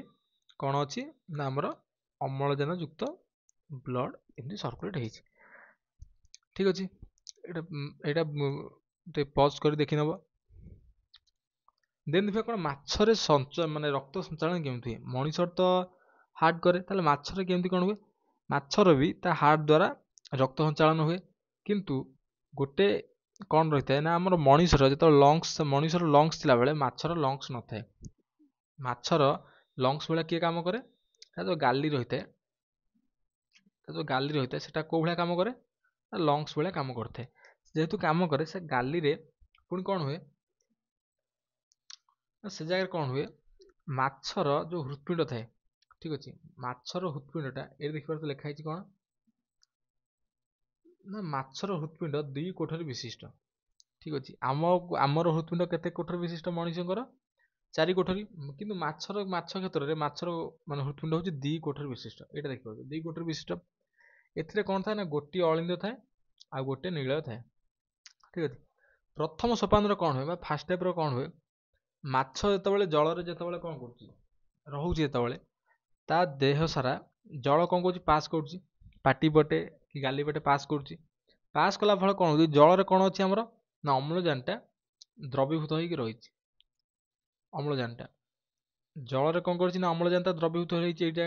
[SPEAKER 1] କଣ ଅଛି ନା ଆମର ଅମ୍ଳଜାନ ଯୁକ୍ତ ବ୍ଲଡ ଏମିତି ସର୍କୁଲେଟ ହେଇଛି। ଠିକ ଅଛି, ଏଇଟା ଟିକେ ପଜ କରି ଦେଖିନବ। ଦେନ୍ ଦେଖିବା କଣ ମାଛରେ ମାନେ ରକ୍ତ ସଞ୍ଚାଳନ କେମିତି ହୁଏ। ମଣିଷର ତ ହାର୍ଟ କରେ, ତାହେଲେ ମାଛରେ କେମିତି କଣ ହୁଏ? ମାଛର ବି ତା ହାର୍ଟ ଦ୍ୱାରା ରକ୍ତ ସଞ୍ଚାଳନ ହୁଏ। କିନ୍ତୁ ଗୋଟେ କଣ ରହିଥାଏ ନା ଆମର ମଣିଷର ଯେତେବେଳେ ମଣିଷର ଲଙ୍ଗସ ଥିଲାବେଳେ ମାଛର ଲଙ୍ଗସ ନଥାଏ। ମାଛର ଲଙ୍ଗସ ଭଳିଆ କିଏ କାମ କରେ? ତା ଯୋଉ ଗାଲି ରହିଥାଏ, ସେଟା କୋଉ ଭଳିଆ କାମ କରେ? ଲଙ୍ଗସ ଭଳିଆ କାମ କରିଥାଏ। ଯେହେତୁ କାମ କରେ, ସେ ଗାଲିରେ ପୁଣି କଣ ହୁଏ? ସେ ଜାଗାରେ କଣ ହୁଏ? ମାଛର ଯୋଉ ହୃତ୍ପିଣ୍ଡ ଥାଏ, ଠିକ ଅଛି, ମାଛର ହୃତ୍ପିଣ୍ଡଟା ଏଠି ଦେଖିପାରୁଥିବ ଲେଖା ହେଇଛି କଣ ନା ମାଛର ହୃତ୍ପିଣ୍ଡ 2 କୋଠରୀ ବିଶିଷ୍ଟ। ଠିକ ଅଛି, ଆମର ହୃତ୍ପିଣ୍ଡ କେତେ କୋଠରୀ ବିଶିଷ୍ଟ? ମଣିଷଙ୍କର 4 କୋଠରୀ। କିନ୍ତୁ ମାଛ କ୍ଷେତ୍ରରେ ମାଛର ମାନେ ହୃତ୍ପିଣ୍ଡ ହଉଛି 2 କୋଠରୀ ବିଶିଷ୍ଟ। ଏଇଟା ଦେଖିପାରୁଥିବ 2 କୋଠରୀ ବିଶିଷ୍ଟ। ଏଥିରେ କଣ ଥାଏ ନା ଗୋଟିଏ ଅଳିନ୍ଦ ଥାଏ ଆଉ ଗୋଟେ ନୀଳୟ ଥାଏ। ଠିକ ଅଛି, ପ୍ରଥମ ସୋପାନରେ କଣ ହୁଏ ବା ଫାଷ୍ଟ ଷ୍ଟେପର କଣ ହୁଏ? ମାଛ ଯେତେବେଳେ ଜଳରେ କଣ କରୁଛି ରହୁଛି, ଯେତେବେଳେ ତା ଦେହ ସାରା ଜଳ କଣ କରୁଛି? ପାସ୍ କରୁଛି, ପାଟି ପଟେ କି ଗାଲି ପଟେ ପାସ୍ କରୁଛି। ପାସ୍ କଲା ଫଳରେ କଣ ହଉଛି? ଜଳରେ କଣ ଅଛି ଆମର ନା ଅମ୍ଳଜାନଟା ଦ୍ରବୀଭୂତ ହେଇକି ରହିଛି। ଅମ୍ଳଜାନଟା ଜଳରେ କଣ କରୁଛି ନା ଅମ୍ଳଜାନଟା ଦ୍ରବୀଭୂତ ହେଇଛି। ଏଇଟା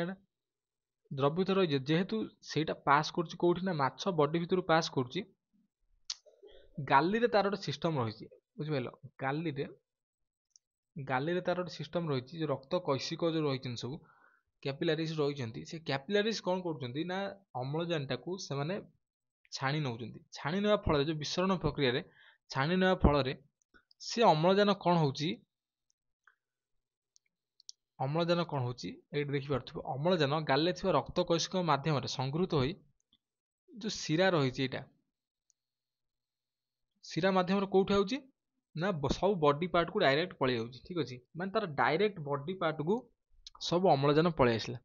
[SPEAKER 1] ଦ୍ରବୀଭୂତ ରହିଛି, ଯେହେତୁ ସେଇଟା ପାସ୍ କରୁଛି କୋଉଠି ନା ମାଛ ବଡି ଭିତରୁ ପାସ୍ କରୁଛି। ଗାଲିରେ ତାର ଗୋଟେ ସିଷ୍ଟମ ରହିଛି, ବୁଝିପାରିଲ? ଗାଲିରେ ତାର ଗୋଟେ ସିଷ୍ଟମ ରହିଛି, ଯୋଉ ରକ୍ତ କୈଶିକ ଯୋଉ ରହିଛନ୍ତି ସବୁ କ୍ୟାପିଲାରିଜ ରହିଛନ୍ତି। ସେ କ୍ୟାପିଲାରିଜ କଣ କରୁଛନ୍ତି ନା ଅମ୍ଳଜାନଟାକୁ ସେମାନେ ଛାଣି ନେଉଛନ୍ତି। ଛାଣି ନେବା ଫଳରେ ଯୋଉ ବିସରଣ ପ୍ରକ୍ରିୟାରେ ଛାଣି ନେବା ଫଳରେ ସେ ଅମ୍ଳଜାନ କଣ ହଉଛି? ଏଇଠି ଦେଖିପାରୁଥିବ, ଅମ୍ଳଜାନ ଗାଲିରେ ଥିବା ରକ୍ତ କୈଶିକ ମାଧ୍ୟମରେ ସଂଗୃହୀତ ହୋଇ ଯୋଉ ଶିରା ରହିଛି, ଏଇଟା ଶିରା ମାଧ୍ୟମରେ କୋଉଠି ହେଉଛି ନା ସବୁ ବଡି ପାର୍ଟକୁ ଡାଇରେକ୍ଟ ପଳେଇ ଯାଉଛି। ଠିକ ଅଛି, ମାନେ ତାର ଡାଇରେକ୍ଟ ବଡି ପାର୍ଟକୁ ସବୁ ଅମ୍ଳଜାନ ପଳେଇ ଆସିଲା।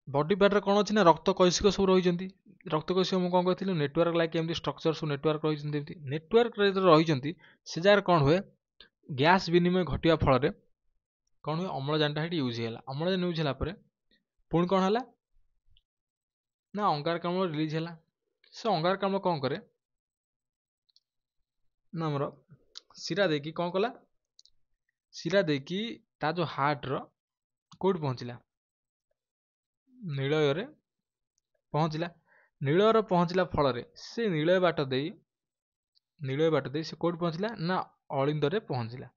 [SPEAKER 1] ବଡି ପାର୍ଟରେ କଣ ଅଛି ନା ରକ୍ତ କୈଶିକ ସବୁ ରହିଛନ୍ତି। ରକ୍ତ କୈଶିକ ମୁଁ କଣ କହିଥିଲି ନେଟୱାର୍କ ଲାଇକ୍ ଏମିତି ଷ୍ଟ୍ରକ୍ଚର ସବୁ ନେଟୱାର୍କ ରହିଛନ୍ତି। ଏମିତି ନେଟୱାର୍କରେ ଯେତେବେଳେ ରହିଛନ୍ତି, ସେ ଜାଗାରେ କଣ ହୁଏ? ଗ୍ୟାସ ବିନିମୟ ଘଟିବା ଫଳରେ କଣ ହୁଏ? ଅମ୍ଳଜାନଟା ସେଠି ୟୁଜ୍ ହେଇଗଲା। ଅମ୍ଳଜାନ ୟୁଜ୍ ହେଲା ପରେ ପୁଣି କଣ ହେଲା ନା ଅଙ୍ଗାରକାମ୍ଳ ରିଲିଜ ହେଲା। ସେ ଅଙ୍ଗାରକାମ୍ଳ କଣ କରେ ନା ଆମର ଶିରା ଦେଇକି କଣ କଲା? ଶିରା ଦେଇକି ତା ଯୋଉ ହାର୍ଟର କୋଉଠି ପହଞ୍ଚିଲା? ନୀଳୟରେ ପହଞ୍ଚିଲା। ନୀଳୟରେ ପହଞ୍ଚିଲା ଫଳରେ ସେ ନୀଳୟ ବାଟ ଦେଇ ସେ କୋଉଠି ପହଞ୍ଚିଲା ନା ଅଳିନ୍ଦରେ ପହଞ୍ଚିଲା।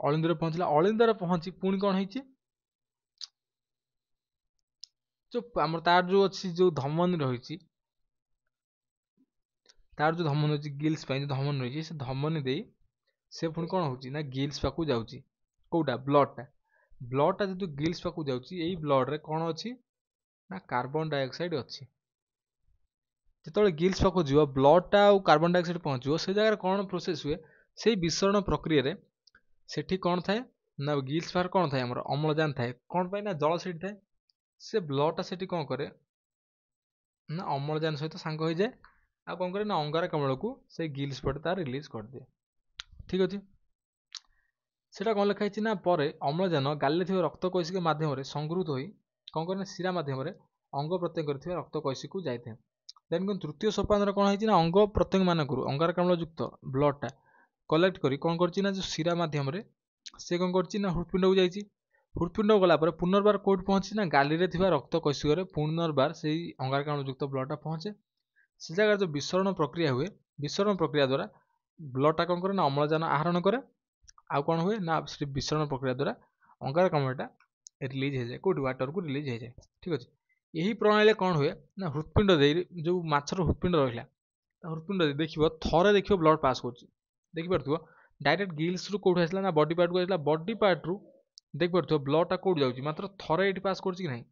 [SPEAKER 1] ଅଳିନ୍ଦରେ ପହଞ୍ଚି ପୁଣି କଣ ହେଇଛି? ଯୋଉ ଆମର ତାର ଯୋଉ ଅଛି ଯୋଉ ଧମନୀ ରହିଛି, ଗିଲ୍ସ ପାଇଁ ଯୋଉ ଧମନୀ ରହିଛି, ସେ ଧମନୀ ଦେଇ ସେ ପୁଣି କଣ ହଉଛି ନା ଗିଲ୍ସ ପାଖକୁ ଯାଉଛି। କୋଉଟା? ବ୍ଲଡଟା ଯେହେତୁ ଗିଲ୍ସ ପାଖକୁ ଯାଉଛି, ଏଇ ବ୍ଲଡରେ କଣ ଅଛି ନା କାର୍ବନ ଡାଇଅକ୍ସାଇଡ ଅଛି। ଯେତେବେଳେ ଗିଲ୍ସ ପାଖକୁ ଯିବ, ବ୍ଲଡଟା ଆଉ କାର୍ବନ ଡାଇଅକ୍ସାଇଡ ପହଞ୍ଚିବ, ସେ ଜାଗାରେ କଣ ପ୍ରୋସେସ ହୁଏ? ସେଇ ବିସରଣ ପ୍ରକ୍ରିୟାରେ ସେଠି କଣ ଥାଏ ନା ଗିଲ୍ସ ପାଖରେ କଣ ଥାଏ? ଆମର ଅମ୍ଳଜାନ ଥାଏ। କଣ ପାଇଁ ନା ଜଳ ସେଠି ଥାଏ। ସେ ବ୍ଲଡଟା ସେଠି କଣ କରେ ନା ଅମ୍ଳଜାନ ସହିତ ସାଙ୍ଗ ହେଇଯାଏ, ଆଉ କଣ କରେ ନା ଅଙ୍ଗାରକାମ୍ଳକୁ ସେଇ ଗିଲ୍ସ ପଟେ ତାର ରିଲିଜ କରିଦିଏ। ଠିକ ଅଛି, ସେଟା କଣ ଲେଖା ହେଇଛି ନା ପରେ ଅମ୍ଳଜାନ ଗାଲିରେ ଥିବା ରକ୍ତ କୈଶିକ ମାଧ୍ୟମରେ ସଂଗୃହୀତ ହୋଇ କଣ କରେ ନା ଶିରା ମାଧ୍ୟମରେ ଅଙ୍ଗ ପ୍ରତ୍ୟଙ୍ଗରେ ଥିବା ରକ୍ତ କୈଶିକକୁ ଯାଇଥାଏ। ଦେନ୍ ତୃତୀୟ ସୋପାନରେ କଣ ହେଇଛି ନା ଅଙ୍ଗ ପ୍ରତ୍ୟଙ୍ଗ ମାନଙ୍କରୁ ଅଙ୍ଗାରକାମ୍ଳ ଯୁକ୍ତ ବ୍ଲଡଟା କଲେକ୍ଟ କରି କଣ କରିଛି ନା ଯୋଉ ଶିରା ମାଧ୍ୟମରେ ସେ କଣ କରିଛି ନା ହୃତ୍ପିଣ୍ଡକୁ ଯାଇଛି। ହୃତ୍ପିଣ୍ଡ ଗଲା ପରେ ପୁନର୍ବାର କୋଉଠି ପହଞ୍ଚିଛି ନା ଗାଲିରେ ଥିବା ରକ୍ତ କୈଶିକରେ ପୁନର୍ବାର ସେଇ ଅଙ୍ଗାରକାମ୍ଳ ଯୁକ୍ତ ବ୍ଲଡଟା ପହଞ୍ଚେ। ସେ ଜାଗାରେ ଯୋଉ ବିସରଣ ପ୍ରକ୍ରିୟା ହୁଏ, ବିସରଣ ପ୍ରକ୍ରିୟା ଦ୍ୱାରା ବ୍ଲଡଟା କଣ କରେ ନା ଅମ୍ଳଜାନ ଆହରଣ କରେ। ଆଉ କଣ ହୁଏ ନା ସେ ବିସରଣ ପ୍ରକ୍ରିୟା ଦ୍ୱାରା ଅଙ୍ଗାରକାମ୍ଳଟା ରିଲିଜ ହେଇଯାଏ। କୋଉଠି? ୱାଟରକୁ ରିଲିଜ ହେଇଯାଏ। ଠିକ ଅଛି, ଏହି ପ୍ରଣାଳୀରେ କଣ ହୁଏ ନା ହୃତ୍ପିଣ୍ଡ ଦେଇ ଯୋଉ ମାଛର ହୃତ୍ପିଣ୍ଡ ରହିଲା, ତା ହୃତ୍ପିଣ୍ଡ ଦେଇ ଥରେ ଦେଖିବ ବ୍ଲଡ ପାସ୍ କରୁଛି। ଦେଖିପାରୁଥିବ ଡାଇରେକ୍ଟ ଗିଲ୍ସରୁ କୋଉଠି ଆସିଲା ନା ବଡି ପାର୍ଟକୁ ଆସିଲା। ବଡି ପାର୍ଟରୁ ଦେଖିପାରୁଥିବ ବ୍ଲଡଟା କୋଉଠି ଯାଉଛି? ମାତ୍ର ଥରେ ଏଇଠି ପାସ୍ କରୁଛି କି ନାହିଁ?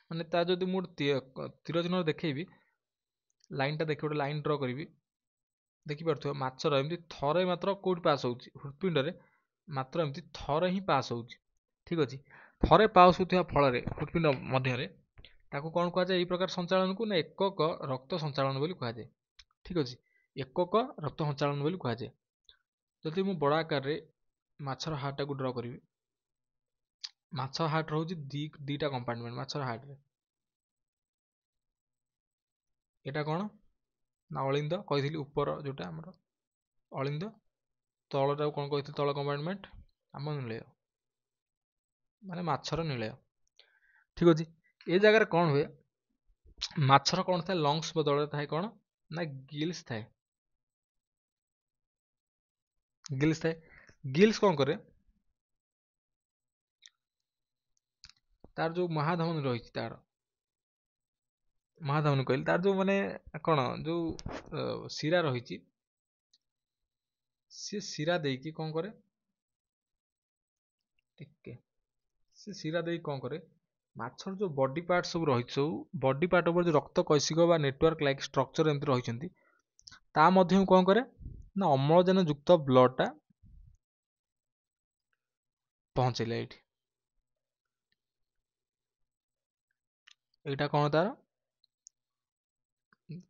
[SPEAKER 1] ମାନେ ତା ଯଦି ମୁଁ ତୀର ଚିହ୍ନ ଦେଖେଇବି, ଲାଇନଟା ଦେଖି ଗୋଟେ ଲାଇନ ଡ୍ର କରିବି, ଦେଖିପାରୁଥିବ ମାଛର ଏମିତି ଥରେ ମାତ୍ର କୋଉଠି ପାସ୍ ହେଉଛି ହୃତ୍ପିଣ୍ଡରେ, ମାତ୍ର ଏମିତି ଥରେ ହିଁ ପାସ୍ ହେଉଛି। ଠିକ୍ ଅଛି, ଥରେ ପାସ୍ ହେଉଥିବା ଫଳରେ ହୃତ୍ପିଣ୍ଡ ମଧ୍ୟରେ ତାକୁ କ'ଣ କୁହାଯାଏ? ଏଇ ପ୍ରକାର ସଞ୍ଚାଳନକୁ ନା ଏକକ ରକ୍ତ ସଞ୍ଚାଳନ ବୋଲି କୁହାଯାଏ। ଠିକ୍ ଅଛି, ଏକକ ରକ୍ତ ସଞ୍ଚାଳନ ବୋଲି କୁହାଯାଏ। ଯଦି ମୁଁ ବଡ଼ ଆକାରରେ ମାଛର ହାର୍ଟଟାକୁ ଡ୍ର କରିବି, ମାଛ ହାର୍ଟ ରହୁଛି ଦିଟା କମ୍ପାର୍ଟମେଣ୍ଟ ମାଛର ହାର୍ଟରେ। ଏଇଟା କ'ଣ ନା ଅଳିନ୍ଦ କହିଥିଲି, ଉପର ଯୋଉଟା ଆମର ଅଳିନ୍ଦ, ତଳଟାକୁ କ'ଣ କହିଥିଲି? ତଳ କମ୍ପାର୍ଟମେଣ୍ଟ ଆମ ନିଳୟ, ମାନେ ମାଛର ନିଳୟ। ଠିକ୍ ଅଛି, ଏ ଜାଗାରେ କ'ଣ ହୁଏ? ମାଛର କ'ଣ ଥାଏ? ଲଙ୍ଗସ୍ ବଦଳରେ ଥାଏ କ'ଣ ନା ଗିଲ୍ସ ଥାଏ। ଗିଲ୍ସ ଥାଏ। ଗିଲ୍ସ କ'ଣ କରେ? ତାର ଯୋଉ ମହାଧମନୀ ରହିଛି, ତାର ମହାଧମନୀ କହିଲି, ତାର ଯୋଉ ମାନେ କ'ଣ ଯୋଉ ଶିରା ରହିଛି, ସେ ଶିରା ଦେଇକି କ'ଣ କରେ? ଟିକେ ସେ ଶିରା ଦେଇକି କ'ଣ କରେ? ମାଛର ଯୋଉ ବଡି ପାର୍ଟ ସବୁ ରହିଛି, ସବୁ ବଡି ପାର୍ଟ ଉପରେ ଯୋଉ ରକ୍ତ କୈଶିକ ବା ନେଟୱାର୍କ ଲାଇକ୍ ଷ୍ଟ୍ରକ୍ଚର ଏମିତି ରହିଛନ୍ତି, ତା ମଧ୍ୟକୁ କ'ଣ କରେ ନା ଅମ୍ଳଜାନ ଯୁକ୍ତ ବ୍ଲଡ ଟା ପହଞ୍ଚେଇଲା ଏଇଠି। ଏଇଟା କ'ଣ ତାର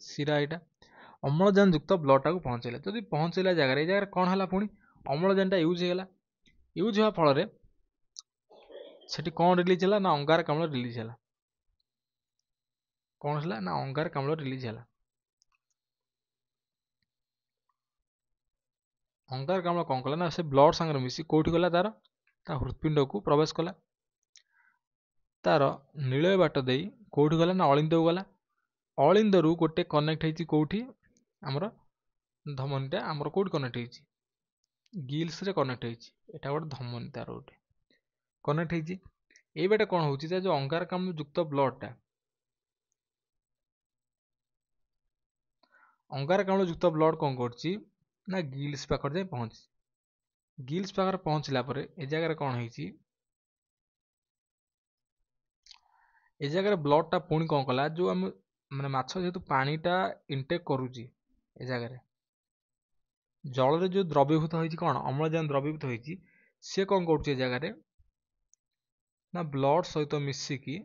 [SPEAKER 1] ଶିରା, ଏଇଟା ଅମ୍ଳଜାନ ଯୁକ୍ତ ବ୍ଲଡ ଟାକୁ ପହଞ୍ଚେଇଲା। ଯଦି ପହଞ୍ଚେଇଲା ଜାଗାରେ, ଏଇ ଜାଗାରେ କ'ଣ ହେଲା? ପୁଣି ଅମ୍ଳଜାନଟା ୟୁଜ୍ ହେଇଗଲା। ୟୁଜ୍ ହେବା ଫଳରେ ସେଠି କ'ଣ ରିଲିଜ୍ ହେଲା? ନା ଅଙ୍ଗାରକାମ୍ଳ ରିଲିଜ୍ ହେଲା। କ'ଣ ହେଲା? ନା ଅଙ୍ଗାରକାମ୍ଳ ରିଲିଜ୍ ହେଲା। ଅଙ୍ଗାରକାମ୍ଳ କ'ଣ କଲା? ନା ସେ ବ୍ଲଡ ସାଙ୍ଗରେ ମିଶି କୋଉଠି ଗଲା? ତା ହୃତ୍ପିଣ୍ଡକୁ ପ୍ରବେଶ କଲା। ତାର ନିଳୟ ବାଟ ଦେଇ କୋଉଠି ଗଲା? ନା ଅଳିନ୍ଦକୁ ଗଲା। ଅଳିନ୍ଦରୁ ଗୋଟେ କନେକ୍ଟ ହେଇଛି କୋଉଠି? ଆମର ଧମନୀଟା ଆମର କୋଉଠି କନେକ୍ଟ ହେଇଛି? ଗିଲ୍ସରେ କନେକ୍ଟ ହେଇଛି। ଏଟା ଗୋଟେ ଧମନୀ, ତାର ଗୋଟେ କନେକ୍ଟ ହେଇଛି। ଏଇ ବାଟେ କ'ଣ ହଉଛି? ଯୋଉ ଅଙ୍ଗାରକାମ୍ଳ ଯୁକ୍ତ ବ୍ଲଡଟା, ଅଙ୍ଗାରକାମ୍ଳ ଯୁକ୍ତ ବ୍ଲଡ କ'ଣ କରୁଛି? ନା ଗିଲ୍ସ ପାଖରେ ଯାଇ ପହଞ୍ଚି। ଗିଲ୍ସ ପାଖରେ ପହଞ୍ଚିଲା ପରେ ଏ ଜାଗାରେ କ'ଣ ହେଇଛି? ଏ ଜାଗାରେ ବ୍ଲଡ ଟା ପୁଣି କ'ଣ କଲା? ଯୋଉ ଆମେ ମାନେ ମାଛ ଯେହେତୁ ପାଣିଟା ଇନଟେକ୍ କରୁଛି, ଏ ଜାଗାରେ ଜଳରେ ଯୋଉ ଦ୍ରବୀଭୂତ ହେଇଛି, କ'ଣ ଅମ୍ଳଜାନ ଦ୍ରବୀଭୂତ ହେଇଛି, ସିଏ କ'ଣ କରୁଛି? ଏ ଜାଗାରେ ନା ବ୍ଲଡ ସହିତ ମିଶିକି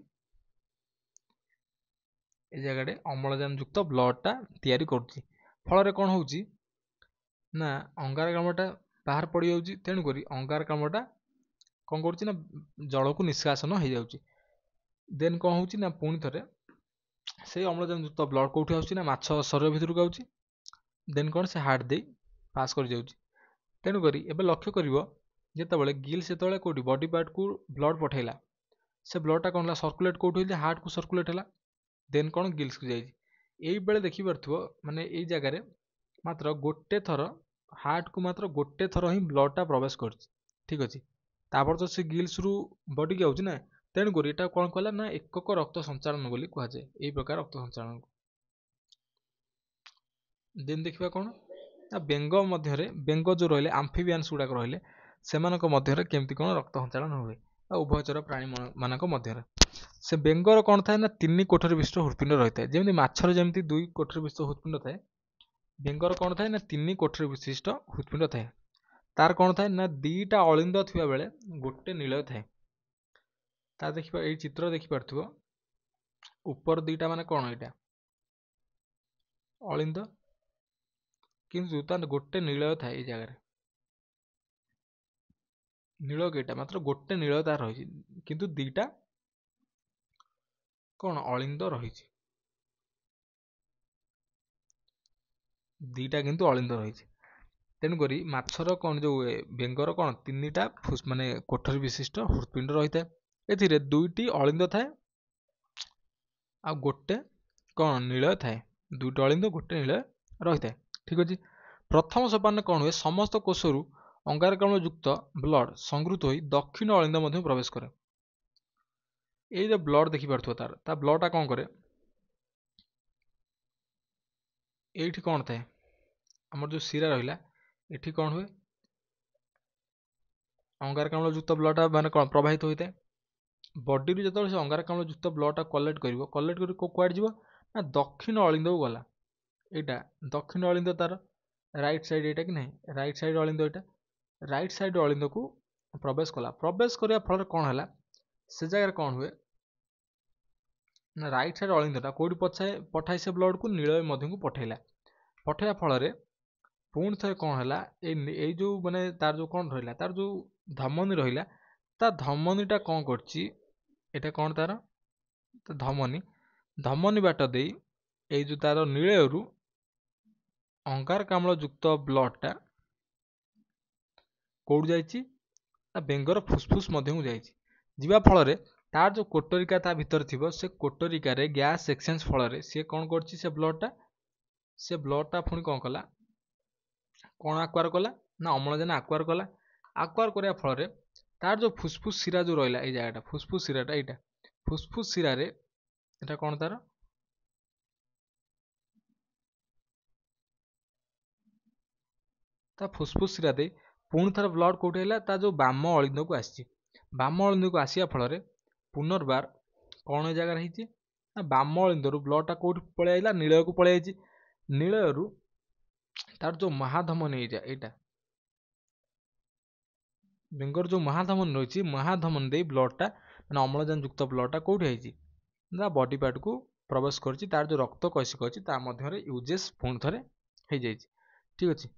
[SPEAKER 1] ଏ ଜାଗାରେ ଅମ୍ଳଜାନ ଯୁକ୍ତ ବ୍ଲଡ ଟା ତିଆରି କରୁଛି। ଫଳରେ କ'ଣ ହଉଛି? ନା ଅଙ୍ଗାରକାମ୍ଳଟା ବାହାର ପଡ଼ିଯାଉଛି। ତେଣୁକରି ଅଙ୍ଗାରକାମ୍ଳଟା କ'ଣ କରୁଛି? ନା ଜଳକୁ ନିଷ୍କାସନ ହେଇଯାଉଛି। ଦେନ୍ କ'ଣ ହଉଛି? ନା ପୁଣି ଥରେ ସେଇ ଅମ୍ଳଜାନ ଯୁକ୍ତ ବ୍ଲଡ କୋଉଠି ଆସୁଛି? ନା ମାଛ ଶରୀର ଭିତରକୁ ଆଉଛି। ଦେନ୍ କ'ଣ? ସେ ହାର୍ଟ ଦେଇ ପାସ୍ କରି ଯାଉଛି। ତେଣୁକରି ଏବେ ଲକ୍ଷ୍ୟ କରିବ, ଯେତେବେଳେ ଗିଲ୍ସ ଯେତେବେଳେ କୋଉଠି ବଡି ପାର୍ଟକୁ ବ୍ଲଡ ପଠେଇଲା, ସେ ବ୍ଲଡଟା କ'ଣ ହେଲା? ସର୍କୁଲେଟ୍ କୋଉଠି ହେଇଛି? ହାର୍ଟକୁ ସର୍କୁଲେଟ୍ ହେଲା। ଦେନ୍ କ'ଣ? ଗିଲ୍ସକୁ ଯାଇଛି। ଏଇବେଳେ ଦେଖିପାରୁଥିବ, ମାନେ ଏଇ ଜାଗାରେ ମାତ୍ର ଗୋଟେ ଥର ହାର୍ଟକୁ ମାତ୍ର ଗୋଟେ ଥର ହିଁ ବ୍ଲଡଟା ପ୍ରବେଶ କରିଛି। ଠିକ୍ ଅଛି, ତାପରେ ତ ସେ ଗିଲ୍ସରୁ ବଡିକି ଆଉଛି ନା। ତେଣୁକରି ଏଟା କ'ଣ କହିଲା? ନା ଏକକ ରକ୍ତ ସଞ୍ଚାଳନ ବୋଲି କୁହାଯାଏ, ଏଇ ପ୍ରକାର ରକ୍ତ ସଞ୍ଚାଳନକୁ। ଦେନ୍ ଦେଖିବା କ'ଣ ନା ବେଙ୍ଗ ମଧ୍ୟରେ, ବେଙ୍ଗ ଯୋଉ ରହିଲେ ଆମ୍ଫିବିଆନ୍ସ ଗୁଡ଼ାକ ରହିଲେ, ସେମାନଙ୍କ ମଧ୍ୟରେ କେମିତି କ'ଣ ରକ୍ତ ସଞ୍ଚାଳନ ହୁଏ, ଆଉ ଉଭୟଚର ପ୍ରାଣୀ ମାନଙ୍କ ମଧ୍ୟରେ। ସେ ବେଙ୍ଗର କ'ଣ ଥାଏ? ନା 3 କୋଠରୀ ବିଶିଷ୍ଟ ହୃତ୍ପିଣ୍ଡ ରହିଥାଏ। ଯେମିତି ମାଛର ଯେମିତି 2 କୋଠରୀ ବିଶିଷ୍ଟ ହୃତ୍ପିଣ୍ଡ ଥାଏ, ବେଙ୍ଗର କ'ଣ ଥାଏ? ନା 3 କୋଠରୀ ବିଶିଷ୍ଟ ହୃତ୍ପିଣ୍ଡ ଥାଏ। ତାର କ'ଣ ଥାଏ? ନା 2ଟା ଅଳିନ୍ଦ ଥିବା ବେଳେ ଗୋଟେ ନିଳୟ ଥାଏ। ତା ଦେଖିବା, ଏଇ ଚିତ୍ର ଦେଖିପାରୁଥିବ, ଉପର 2ଟା ମାନେ କ'ଣ? ଏଇଟା ଅଳିନ୍ଦ, କିନ୍ତୁ ତାର ଗୋଟେ ନିଳୟ ଥାଏ। ଏଇ ଜାଗାରେ ନୀଳ କେଇଟା? ମାତ୍ର ଗୋଟେ ନୀଳ ତାର ରହିଛି, କିନ୍ତୁ 2ଟା କ'ଣ ଅଳିନ୍ଦ ରହିଛି। 2ଟା କିନ୍ତୁ ଅଳିନ୍ଦ ରହିଛି। ତେଣୁକରି ମାଛର କ'ଣ, ଯୋଉ ବେଙ୍ଗର କ'ଣ 3ଟା ମାନେ କୋଠରୀ ବିଶିଷ୍ଟ ହୃତ୍ପିଣ୍ଡ ରହିଥାଏ। ଏଥିରେ 2ଟି ଅଳିନ୍ଦ ଥାଏ ଆଉ ଗୋଟେ କ'ଣ ନିଳୟ ଥାଏ। 2ଟି ଅଳିନ୍ଦ, ଗୋଟେ ନିଳୟ ରହିଥାଏ। ଠିକ୍ ଅଛି, ପ୍ରଥମ ସୋପାନରେ କ'ଣ ହୁଏ? ସମସ୍ତ କୋଷରୁ ଅଙ୍ଗାରକାମ୍ଳ ଯୁକ୍ତ ବ୍ଲଡ ସଂଗୃହୀତ ହୋଇ ଦକ୍ଷିଣ ଅଳିନ୍ଦ ମଧ୍ୟ ପ୍ରବେଶ କରେ। ଏଇ ଯୋଉ ବ୍ଲଡ ଦେଖିପାରୁଥିବ, ତା ବ୍ଲଡଟା କ'ଣ କରେ? ଏଇଠି କ'ଣ ଥାଏ? ଆମର ଯୋଉ ଶିରା ରହିଲା, ଏଠି କ'ଣ ହୁଏ? ଅଙ୍ଗାରକାମ୍ଳ ଯୁକ୍ତ ବ୍ଲଡଟା ମାନେ କ'ଣ ପ୍ରବାହିତ ହୋଇଥାଏ। ବଡିରୁ ଯେତେବେଳେ ସେ ଅଙ୍ଗାରକାମ୍ଳ ଯୁକ୍ତ ବ୍ଲଡଟା କଲେକ୍ଟ କରି କୁଆଡ଼େ ଯିବ? ନା ଦକ୍ଷିଣ ଅଳିନ୍ଦକୁ ଗଲା। ଏଇଟା ଦକ୍ଷିଣ ଅଳିନ୍ଦ ତାର। राइट साइड एटा कि नहीं राइट साइड अलिंद एटा राइट साइड अलिंद को प्रवेश कला प्रवेश करिया फल कौन है से जगह कौन हुए ना राइट साइड अलिंदटा कोडी पठाई से ब्लड को नीलय मध्य को पठेला पठाइया फल पुणी थे कौन है जो माने तार जो कौन रहा तार जो धमनी रहा ता धमनीटा कौन कर कौन तार धमनी धमनी बाट दे जो तार नीलयरू अंगारकाम्ल युक्त ब्लडटा कौट जा बेंगर फुसफुस जा फल तार जो कोटरिका ता भीतर थी से कोटरिकार गैस एक्सचेंज फल सी कौन कर ब्लडटा पुणी कौन कला कौन आक्वार कला ना अम्लजान आक्वार कला आक्वार करने फल तार जो फुसफुस शिरा जो रहा है जगह फुसफुस शिराटा यहाँ फुसफुस शिरा यहाँ कौन तार फुसफुस शिरा दे पुणी थर ब्लड कौटे है जो बाम अलिंद को आसी बाम अलिंद को आसिया फल पुनर्बार कौन जगार ना बाम अलिंदर ब्लडटा कौट पलैला नीलय को पलैसी नीलयरू तार जो महाधमनी यहाँ बेंगर जो महाधमनी रही महाधमनी दे ब्लडटा मैंने अम्लजान युक्त ब्लडटा कौटी है बॉडी पार्ट को प्रवेश कर तार जो रक्त कैसिक अच्छी यूजेस पुणी थे हो जाए ठीक अच्छे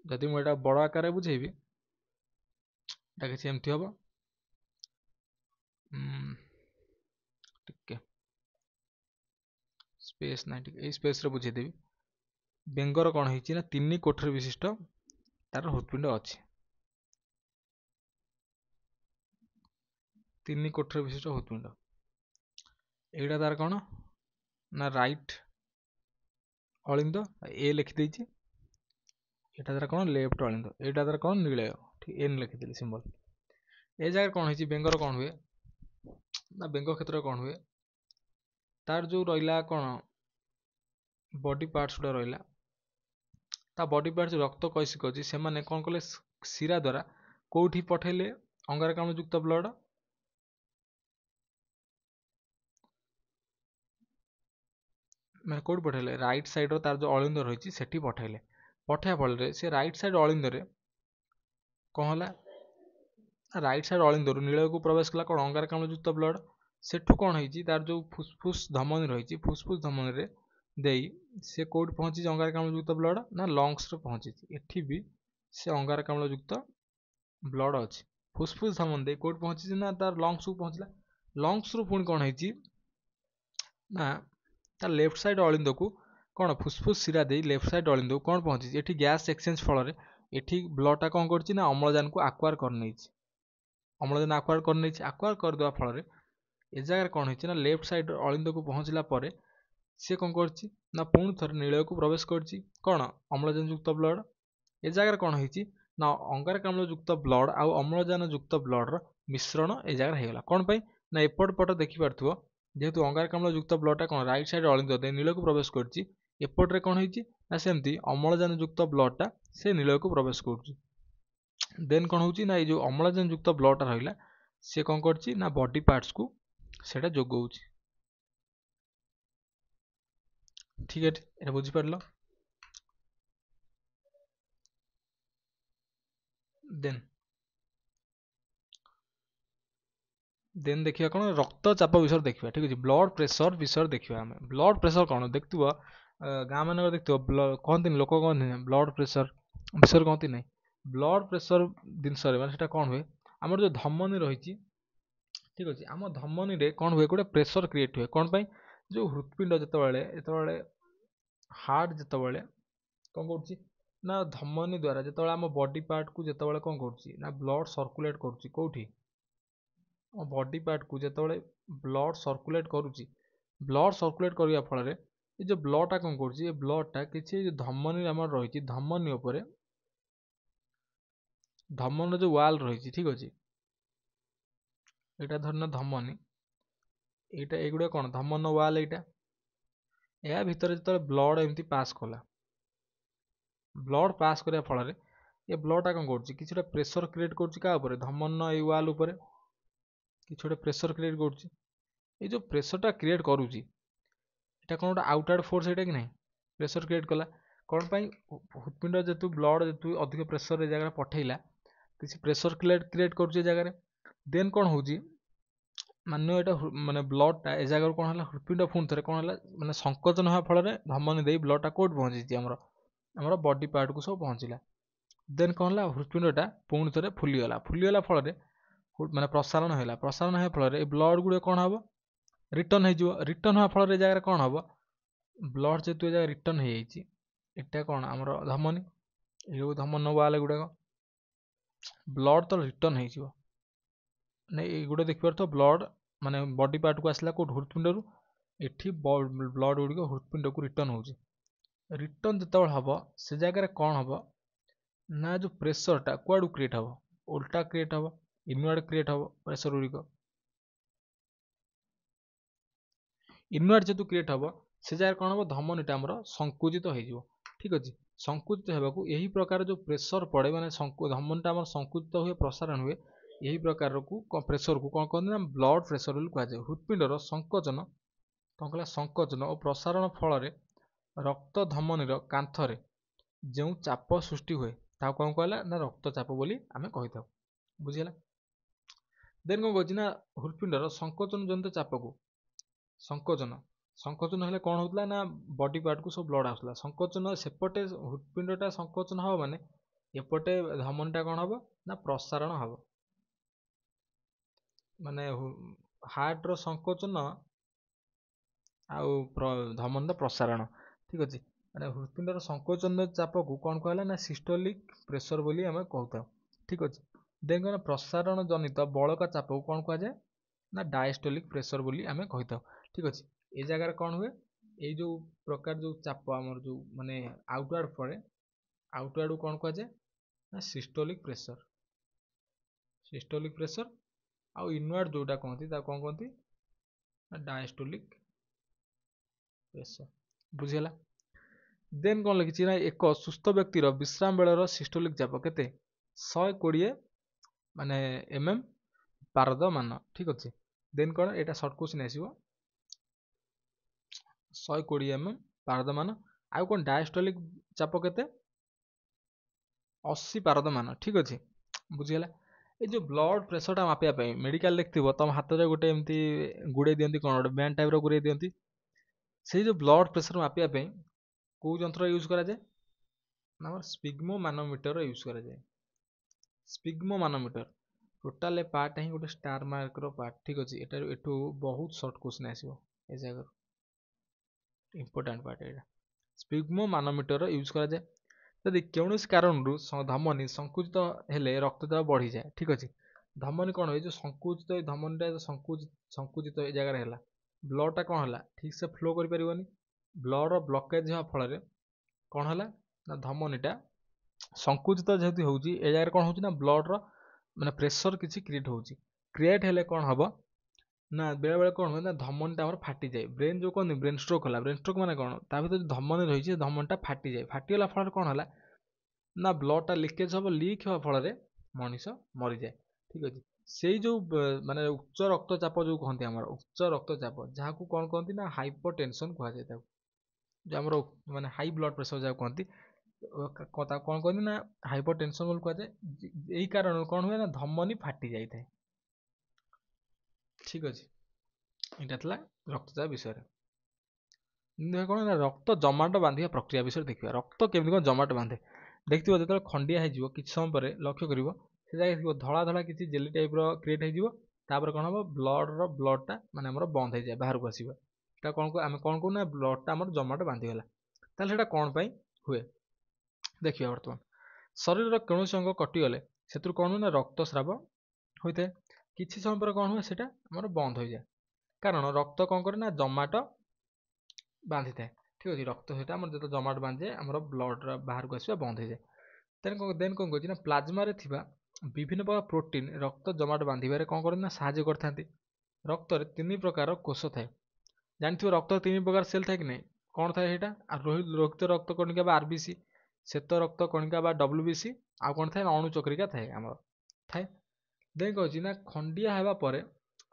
[SPEAKER 1] जदि मुझे बड़ आकार बुझेबी किसी एमती हम टिके स्पेस ना टिके स्पेस रे बुझेदेवी बेंगर कौन है तीन कोठरी विशिष्ट तार हृदपिंड अच्छी तीन कोठरी विशिष्ट हृदपिंड एटा तार कौन ना राइट अलिंद ए लिखिदे एटा तार कौन लेफ्ट अलिंद एटा तार कौन नीलय ठीक एन लिखिदेली सिंबल ए जगह कौन है बेंगर कौन हुए ना बेंग क्षेत्र कौन हुए तार जो रहा कौन बॉडी पार्ट्स गुड़ा रहा ता बॉडी पार्ट्स रक्त कैसिक अच्छी से मैंने कौन कले शिरा द्वारा कौटी पठेले अंगारकाम्ल युक्त ब्लड मैं कौट पठेले राइट साइड तार जो अलिंद रही है पठेले पठाया फल से राइट साइड अलिंदे कौन है राइट साइड अलिंदर नीलय को प्रवेश कला कौन अंगारकाम्ल युक्त ब्लड सेठू कौन है तार जो फुसफुस धमनी रही फुसफुस धमनी दे से कौट पहुंची अंगारकाम्ल युक्त ब्लड ना लंग्स रे पहुंची एठी भी से अंगारकाम्ल युक्त ब्लड अच्छी फुसफुस धमनी दे कौट पहुंची ना तार लंग्स को पहुंचला लंग्स रु पुणी कौन है ना तार लेफ्ट साइड अलिंद को कौन फुसफुस शिरा दे लेफ्ट साइड अलिंद को कौन पहुंची एठी गैस एक्सचेंज फल एठी ब्लडटा कौन कर अम्लजान को आक्वार कर अम्लजान आक्वार कर आक्वार करदे फल ए जगह कौन है ना लेफ्ट साइड अलिंद को पहुंचला पर सी कौन कर ना पुणी थर नीलय को प्रवेश कर कौन अम्लजान युक्त ब्लड ए जगह कौन है ना अंगारकाम्ल युक्त ब्लड आउ अम्लजान युक्त ब्लड मिश्रण ए जगह होगा कौन पाई ना एपट पट देखिपार जेहेतु अंगारकाम्ल युक्त ब्लडटा कौन राइट साइड अलिंद दे नीलय को प्रवेश करपटे कौन है सेमती अम्लजान युक्त ब्लडटा से नीलय को प्रवेश कर देन कौन हो ना जो अम्लजान युक्त ब्लडटा रहा सी कौन कर बॉडी पार्ट्स को सेटा जोगौ ठीक है ये बुझीपार देन देन देखिए कौन रक्तचाप विषय देखा ठीक है ब्लड प्रेशर विषय देखा आम ब्लड प्रेशर कौन देखु गाँ मान देखो कहते लोक कहते ब्लड प्रेशर विषय कहती ना ब्लड प्रेशर जिनस मैंने कौन हुए आम जो धमनी रही ठीक अच्छे आम धमनी रे कौन हुए गोटे प्रेशर क्रिएट हुए कौन पाई जो हृदपिंड जिते हार्ट जिते कौन कर ना धमनी द्वारा जो आम बॉडी पार्ट को जिते कौन कर ब्लड सर्कुलेट करोटी बॉडी पार्ट को जो ब्लड सर्कुलेट करुच्ची ब्लड सर्कुलेट करने फल ये जो ब्लडटा कौन कर ब्लडटा किसी धमनी आम रही धमनी उपर धमनी जो वाल रही ठीक अच्छे यहाँ धरना धमनी यहाँ एगुड़ा कौन धमन वाल यहाँ भितर जो ब्लड एमती पास कला ब्लड पास करने फल ये ब्लडटा कौन कर किसी प्रेशर क्रिएट कर धमन ये वाल उपर किसी गोटे प्रेशर क्रिएट कर जो प्रेशरटा क्रिएट करुच्ची कौन गोटे आउटवर्ड फोर्स यहाँ कि नहीं प्रेशर क्रिएट कला कौन पाई हृत्पिंड जेतु ब्लड जेतु अधिक प्रेशर ए जगह पठेला किसी प्रेशर क्रिएट करुचे जगह देन कौन होची मान एटा माने ब्लड टा ए जगह कौन हला हृत्पिंड पुणी थे कौन हला माने संकोचन होगा फल धमनी दे ब्लड टा कोट पहुंची हमर बॉडी पार्ट को सब पहुंचला देन कौन हला हृत्पिंड टा पुणी थे फुलीगला फल माने प्रसारण है फल ब्लड गुड़े कौन हम रिटर्न हुआ फल जगह कौन हम ब्लड जेतु जगह रिटर्न हो एटा कौन आमर धमनी ये धमन वाल गुड़ाक ब्लड तो रिटर्न हो गोटे देखिपार तो ब्लड माने बॉडी पार्ट को आसला कौट हृत्पिंड रु एठी ब्लड गुड़िक हृत्पिंड को रिटर्न हो रिटर्न जो हम से जगह कौन हम ना जो प्रेशर टा कुआडू क्रिएट हम उल्टा क्रिएट हम इनवर्ड क्रिएट हम प्रेशर गुड़िक इनवर्ड जेतु क्रिएट हम से जगह कौन हम धमनीटा आमर संकुचित हो ठीक अच्छे संकुचित होगा यही प्रकार जो प्रेशर पड़े माने धमनीटा आमर संकुचित हुए प्रसारण हुए यही प्रकार को प्रेशर को कौन कहते हैं ब्लड प्रेशर बोली कहुए हृत्पिंडर संकोचन कौन कहला संकोचन और प्रसारण फल रक्त धमनीर कांथरे जो चाप सृष्टि हुए कौन कहला ना रक्तचाप बोली आमे कही था बुझीगला देन कौन कहछि ना हृत्पिंडर संकोचन जनित चाप को संकोचन संकोचन हेले कौन होता ना बॉडी पार्ट को सब ब्लड आसला संकोचन सेपटे हृत्पिंडटा संकोचन हम माने एपटे धमनीटा कौन हम ना प्रसारण हम माने हार्ट रो संकोचन आउ धमनीर प्रसारण ठीक अच्छे माने हृत्पिंडर संकोचन चाप को कौन कहला ना सिस्टोलिक प्रेशर बोली आमे कहता ठीक अच्छे देन कौन प्रसारण जनित बड़का चाप को कौन कह जाए ना डायस्टोलिक प्रेशर बोली आमे कहता ठीक अच्छे ए जगह कौन हुए ये जो प्रकार जो चाप आमर जो माने आउटवर्ड पड़े आउटवर्ड कौन कह जाए ना सिस्टोलिक प्रेशर आउ इनवर्ड जोटा कहती कौन कहती डायस्टोलिक प्रेशर बुझीगला देन कौन लिखी ना एक सुस्थ व्यक्तिर विश्राम बेलर सिस्टोलिक चाप केते 120 माने एमएम पारद मान ठीक अच्छे देन कौन एटा सर्ट क्वेश्चन आसीबो 120 एमएम पारद मान आउ कौन डायस्टोलिक चाप केते 80 पारद मान ठीक अच्छे बुझीगला ये जो ब्लड प्रेशर टा मापिया मेडिकल देखिथि तुम हाथ में गोटे एमती गुड़े दियंती कौन गोटे बैंड टाइप गुड़े दियंती से जो ब्लड प्रेशर मापिया को यंत्र यूज करा जाए ना स्पिग्मो मानोमीटर यूज करा जाए स्पिग्मो मानोमीटर टोटाल पार्ट ही गोटे स्टार मार्क रो पार्ट ठीक अच्छे एटार एठू बहुत शॉर्ट क्वेश्चन आसीबो ए जगह इंपोर्टेंट पार्ट एटा स्पिग्मो मानोमीटर यूज करा जाए यदि कौन कारण धमनी संकुचित हेले रक्तचाप बढ़ी जाए ठीक अच्छे धमनी कौन हो जो संकुचित धमनीटा संकुचित जगह है ब्लड टा कौन है ठीक से फ्लो कर पारिबनी ब्लड ब्लकेज होगा फल कौन है ना धमनीटा संकुचित जेहेतु होउची ए जगह कौन होउची ना ब्लड रो माने प्रेशर किसी क्रिएट हेले कौन हम ना बेले बेले कौन हुए ना धमनीटा आमर फाटी जाए ब्रेन जो कहते ब्रेन स्ट्रोक है ब्रेन स्ट्रोक माने कौन ता भीतर धमनी रही धमनीटा फाटी जाए फाटीगला फल कौन है ना ब्लडटा लिकेज हम लीक हवा फल मनीष मरी जाए ठीक अच्छे से जो माने उच्च रक्तचाप जो कहते हैं उच्च रक्तचाप जहाँ को कौन कहती ना हाइपरटेंशन कह जाए जो आम माने हाई ब्लड प्रेशर जहाँ कहती कौन कहती ना हाइपरटेंशन बोल कह जाए यही कारण कौन हुए ना धमनी फाटी जाए ठीक अच्छे यहाँ रक्तचाप विषय कौन ना रक्त जमाट बांधिया प्रक्रिया विषय देखिए रक्त केमती कौन जमाट बांधे देखिए जो खंडिया हो किसी समय पर लक्ष्य कर जगह थी धला धला किसी जेली टाइप क्रिएट होपर कौन हम ब्लडटा माने आमर बंद हो जाए बाहर को आसवा कौन आम कौन कहूँ ब्लडटा आम जमाट बांधीगला ताल कौन हुए देखिए बर्तमान शरीर कौन अंग कटिगले से कौन ना रक्तस्राव होता है किसी समय पर कौन हुए सेटा आमर बंद हो जाए कारण रक्त कौन करे ना जमाट बांधि थाए ठीक अच्छे रक्त सहित आम जो जमाट बांधे आम ब्लड बाहर को आसवा बंद हो जाए देन कौन कहना प्लाज्मा विभिन्न प्रकार प्रोटीन रक्त जमाट बांधे कौन करना साहाय्य करते रक्त में 3 प्रकार कोष थाए जानते रक्त 3 प्रकार सेल थाए कि नहीं कौन थाए रोहित रक्त कणिका आरबीसी श्वेत रक्त कणिका डब्ल्यूबीसी आउ कौन थाए अणुचक्रिका थाए आम थाए देन कहना ना खंडिया होगापर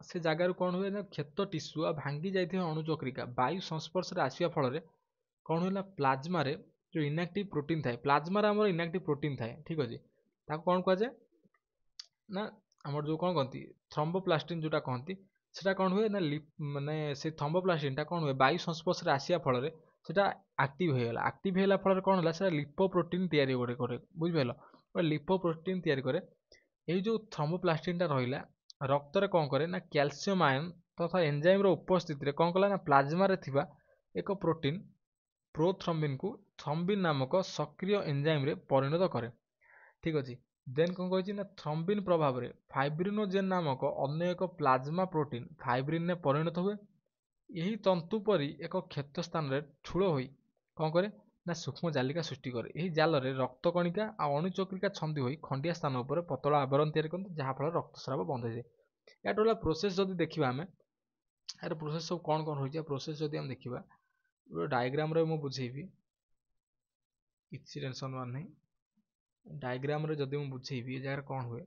[SPEAKER 1] से जगार कौन हुए ना क्षत टीस्यू भांगी जाइए अणुचक्रिका वायु संस्पर्श आसवा फल कौन हुए ना प्लाज्मा जो इनएक्टिव प्रोटीन थाए प्लाज्मा आमर इनएक्टिव प्रोटीन थाए ठीक अच्छे ताको कौन कहुए ना आमर जो कौन कहती थ्रम्बोप्लास्टिन जोटा कहती सेटा कौन हुए ना माने से थ्रम्बोप्लास्टिन कौन हुए वायु संस्पर्श आसिया फल सेटा एक्टिव होगा एक्टिव होला फल कौन है लिपोप्रोटीन तैयारी गोटे करे बुझिपाल गोटे लिपोप्रोटीन तैयारी करे यही जो थ्रम्बोप्लास्टिन रहा रक्त रे कौन करे ना कैल्शियम आयन तथा एंजाइम उपस्थित रे कौन कला ना प्लाज्मा रे थिबा एक प्रोटीन प्रोथ्रम्बिन को थ्रम्बिन नामक सक्रिय एंजाइम रे परिणत करे ठीक अच्छे देन कौन कही ना थ्रम्बिन प्रभाव में फाइब्रिनोजेन नामक अन्य एक प्लाज्मा प्रोटीन फाइब्रिन ने परिणत हुए यही तंतु परी एक क्षत स्थान रे ठूल होई कौन करे ना सूक्ष्म जालिका सृष्टि करे यही जाल रे रक्त कणिका आ अणुचक्रिका छंदी होई खंडिया स्थान उपर पतला आवरण तैयारी करते जहाँ फल रक्तस्राव बंद हो जाए या टोला प्रोसेस जदि देखिबा आमे यार प्रोसेस सब कौन कौन होई प्रोसेस जदि हम देखिबा डायग्राम रे मु बुझेबी किसी टेंशन मान नहीं डायग्राम रे जदि मु बुझेबी ए जगह कौन हुए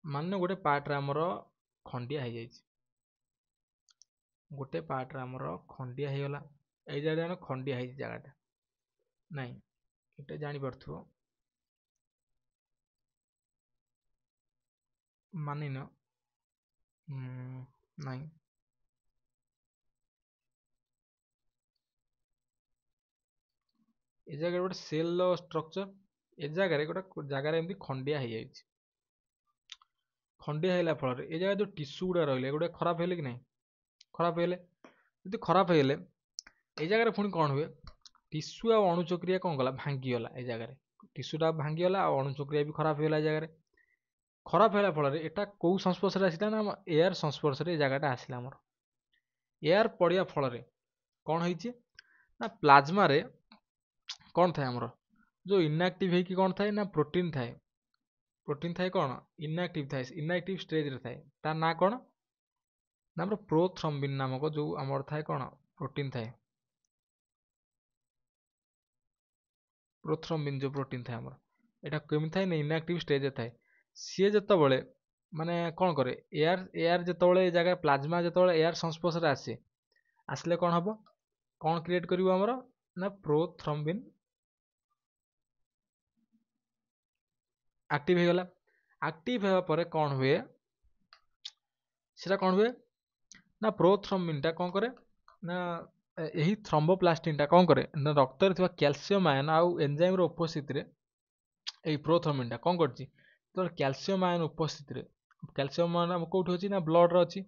[SPEAKER 1] मान गोटे पार्ट रे हमर खंडिया हो जाए गोटे पार्ट रे हमर खंडिया हो गला ए जगह खंडिया है जगहटा नहीं एटा जानी पड़थो मानी न नहीं ए जगह गोटे सेल स्ट्रक्चर ए जगह गोटे जगार एमती खंडिया हो जाए खंडिया होला फल ए जगह जो टिश्यू गुड़ा रही गोटे खराब है कि नहीं खराब है जो खराब है ए जगह पुणी कौन हुए टिश्यू आ अणुचक्रिया कौन गला भांगीगला ए जगह टिश्यूटा भांगीगला आ अणुचक्रिया भी खराब होगा जगह खराब होला फल एटा कौ संस्पर्श आसला ना एयर संस्पर्श ए जगहटा आसला आमर एयर पड़िया फल कौन है ना प्लाज्मा रे कौन थाए आमर जो इनएक्टिव है कि कौन थाए ना प्रोटीन थाए कौन इनएक्टिव स्टेज रे थाए तार ना कौन ना आमर प्रोथ्रम्बिन नामक जो आमर थाए कौन प्रोटीन थाए प्रोथ्रम्बिन जो प्रोटीन थाए आमर एटा केमि थाए ना इनएक्टिव स्टेज रे थाए सी जेतबेले माने कौन करे एयर एयर जेतबेले जगह प्लाज्मा जेतबेले एयर संस्पर्श रे आसे आसले कौन हबो कौन क्रिएट करिवो हमर ना प्रोथ्रम्बिन एक्टिव हो गला एक्टिव होगा पर कौन हुए सेटा कौन हुए ना प्रोथ्रम्बिन टा कौन करे ना यही थ्रम्बोप्लास्टिन टा कौन करे ना रक्त रे थिबा कैल्शियम आयन आउ एंजाइम रो उपस्थित रे एही प्रोथ्रम्बिन टा कौन करची तो कैल्शियम आयन उपस्थित रे कैल्शियम आयन हम कोठी होची ना ब्लड रे अछि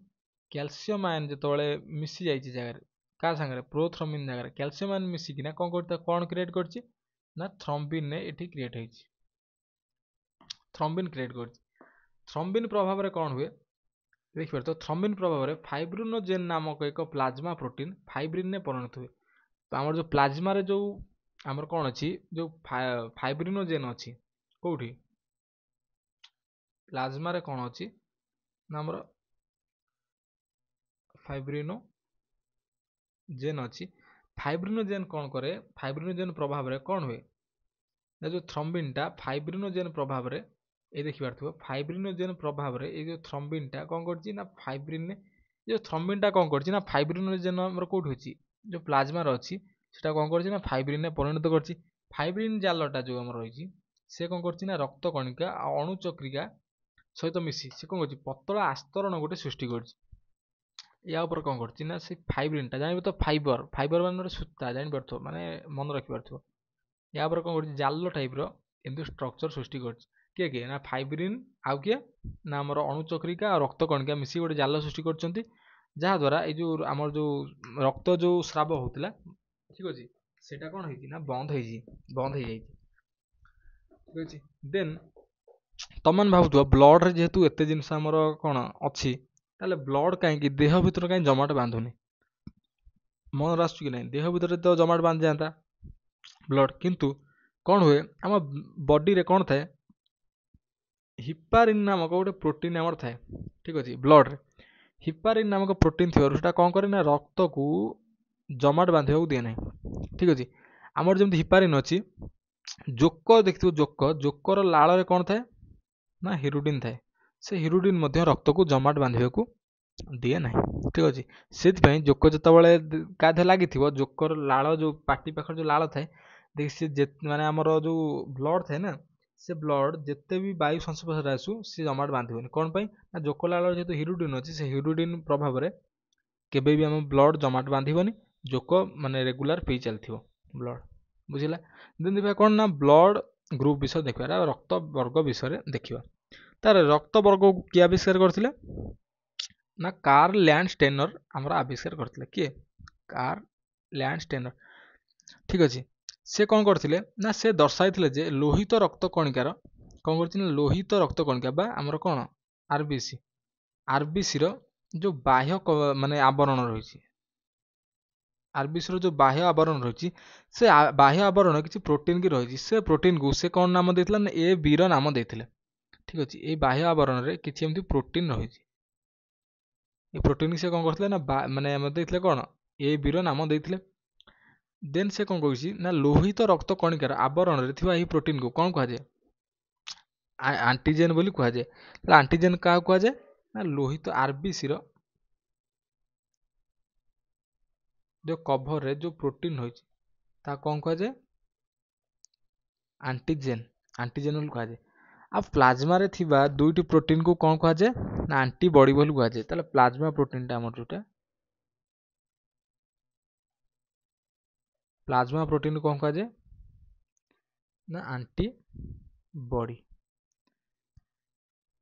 [SPEAKER 1] कैल्शियम आयन जेतबेले मिसी जाईची जगह रे का संगे प्रोथ्रम्बिन जगह रे कैल्शियम आयन मिसी कि ना कौन करता कौन क्रिएट करची ना थ्रम्बिन ने एठी क्रिएट होईची थ्रम्बिन क्रिएट कर थ्रम्बिन प्रभाव में कौन हुए देखिए तो थ्रम्बिन प्रभाव में फाइब्रिनोजेन नामक एक प्लाज्मा प्रोटीन फाइब्रिन ने परिणत हुए तो आम जो प्लाज्मा रे जो आमर कौन अच्छी जो फाइब्रिनोजेन अच्छी कौटी प्लाज्मा रे कौन अच्छी ना आमर फाइब्रिनोजेन अच्छी फाइब्रिनोजेन कौन करे फाइब्रिनोजेन प्रभाव में कौन हुए ना जो थ्रम्बिन टा फाइब्रिनोजेन प्रभाव में ये देखि पारथुबो फाइब्रिनोजेन प्रभाव रे ये जो थ्रम्बिन टा कौन करछि ना फाइब्रिन ने जो थ्रम्बिन टा कौन करछि ना फाइब्रिनोजेन हमर कोठ होछि जो प्लाज्मा रे अछि सेटा कौन करछि ना फाइब्रिन ने परिणत करछि फाइब्रिन जालटा जो हमर रहिछि से कौन करछि ना रक्त कणिका आ अणुचक्रिका सहित मिसी से कौन करछि पतला आस्तरण गोटे सृष्टि करछि या ऊपर कौन करछि ना से फाइब्रिन टा जानिबो तो फाइबर फाइबर माने सूता जानि परथो माने मन रखि परथो या ऊपर कौन करछि जाल टाइप रो एमती स्ट्रक्चर सृष्टि करछि किए किए ना फाइब्रिन आउ किए ना आमर अणुचक्रिका और रक्त कणिका मिसी गोटे जाल सृष्टि करछन्ती जहाँद्वारा ये जो आमर जो रक्त जो स्राव होता ठीक अच्छे सेटा कौन है ना बंद हो जाए ठीक अच्छे देन तुम भावुव ब्लड रे जेहेतु एत जिनस आमर कौन अच्छी ताले ब्लड कहीं देह भितर कहीं जमाट बांधुनी मन आसुच कि ना देह भितर तो जमाट बांध जाता ब्लड किंतु कौन हुए आम बॉडी रे कौन थाए हिपारिन नामक गोटे प्रोटीन आमर थाए ठीक अच्छे ब्लड रे हिपारिन नामक प्रोटीन थी कौन करे ना रक्त को जमाट बांधे दिए ना ठीक अच्छे आमर जमी हिपारिन अच्छी जोक देखिए जोकर लाल रे कौन थाए ना हिरुडिन थाए से हिरुडिन रक्त को जमाट बांधे को ଦିଏ ନାହିଁ। ଠିକ୍ ଅଛି, ସେଥିପାଇଁ ଜୋକ ଯେତେବେଳେ କାହା ଲାଗିଥିବ, ଜୋକର ଲାଳ ଯେଉଁ ପାଟି ପାଖରେ ଯେଉଁ ଲାଳ ଥାଏ, ଦେଖି ସେ ମାନେ ଆମର ଯେଉଁ ବ୍ଲଡ଼ ଥାଏ ନା, ସେ ବ୍ଲଡ଼ ଯେତେ ବି ବାୟୁ ସଂସ୍ପର୍ଶରେ ଆସୁ ସେ ଜମାଟ ବାନ୍ଧିବନି। କ'ଣ ପାଇଁ ନା ଜୋକ ଲାଳର ଯେହେତୁ ହିରୁଡିନ୍ ଅଛି, ସେ ହିରୁଡିନ୍ ପ୍ରଭାବରେ କେବେ ବି ଆମ ବ୍ଲଡ଼ ଜମାଟ ବାନ୍ଧିବନି, ଜୋକ ମାନେ ରେଗୁଲାର ପିଇ ଚାଲିଥିବ ବ୍ଲଡ଼। ବୁଝିଲା? ଦେନ୍ ଦେଖିବା କ'ଣ ନା ବ୍ଲଡ଼ ଗ୍ରୁପ ବିଷୟରେ ଦେଖିବା, ରକ୍ତ ବର୍ଗ ବିଷୟରେ ଦେଖିବା। ତାର ରକ୍ତ ବର୍ଗକୁ କିଏ ଆବିଷ୍କାର କରିଥିଲେ ନା କାର୍ଲ ଲ୍ୟାଣ୍ଡଷ୍ଟେନର ଆମର ଆବିଷ୍କାର କରିଥିଲେ। କିଏ? କାର୍ଲ ଲ୍ୟାଣ୍ଡଷ୍ଟେନର। ଠିକ୍ ଅଛି, ସେ କ'ଣ କରିଥିଲେ ନା ସେ ଦର୍ଶାଇଥିଲେ ଯେ ଲୋହିତ ରକ୍ତ କଣିକାର କ'ଣ କରିଛି ନା ଲୋହିତ ରକ୍ତ କଣିକା ବା ଆମର କ'ଣ ଆରବିସି, ଆରବିସିର ଯେଉଁ ବାହ୍ୟ ମାନେ ଆବରଣ ରହିଛି, ଆରବିସିର ଯେଉଁ ବାହ୍ୟ ଆବରଣ ରହିଛି, ସେ ବାହ୍ୟ ଆବରଣ କିଛି ପ୍ରୋଟିନ୍ କି ରହିଛି। ସେ ପ୍ରୋଟିନ୍କୁ ସେ କ'ଣ ନାମ ଦେଇଥିଲା ନା ଏ ବିର ନାମ ଦେଇଥିଲେ। ଠିକ୍ ଅଛି, ଏଇ ବାହ୍ୟ ଆବରଣରେ କିଛି ଏମିତି ପ୍ରୋଟିନ୍ ରହିଛି। ଏ ପ୍ରୋଟିନ୍ ସେ କ'ଣ କରିଥିଲେ ନା ମାନେ ଆମେ ଦେଇଥିଲେ କ'ଣ ଏ ବିର ନାମ ଦେଇଥିଲେ। ଦେନ୍ ସେ କ'ଣ କହୁଛି ନା ଲୋହିତ ରକ୍ତ କଣିକାର ଆବରଣରେ ଥିବା ଏହି ପ୍ରୋଟିନ୍କୁ କ'ଣ କୁହାଯାଏ? ଆଣ୍ଟିଜେନ୍ ବୋଲି କୁହାଯାଏ। ତାହେଲେ ଆଣ୍ଟିଜେନ୍ କାହାକୁ କୁହାଯାଏ ନା ଲୋହିତ ଆରବିସିର ଯେଉଁ କଭରରେ ଯେଉଁ ପ୍ରୋଟିନ୍ ରହିଛି ତାହା କ'ଣ କୁହାଯାଏ? ଆଣ୍ଟିଜେନ୍। ଆଣ୍ଟିଜେନ୍ ବୋଲି କୁହାଯାଏ। ଆଉ ପ୍ଲାଜମାରେ ଥିବା ଦୁଇଟି ପ୍ରୋଟିନ୍କୁ କ'ଣ କୁହାଯାଏ ନା ଆଣ୍ଟିବଡି ବୋଲି କୁହାଯାଏ। ତାହେଲେ ପ୍ଲାଜମା ପ୍ରୋଟିନ୍ଟା ଆମର ଯେଉଁଟା, ପ୍ଲାଜମା ପ୍ରୋଟିନ୍ କ'ଣ କୁହାଯାଏ ନା ଆଣ୍ଟିବଡି।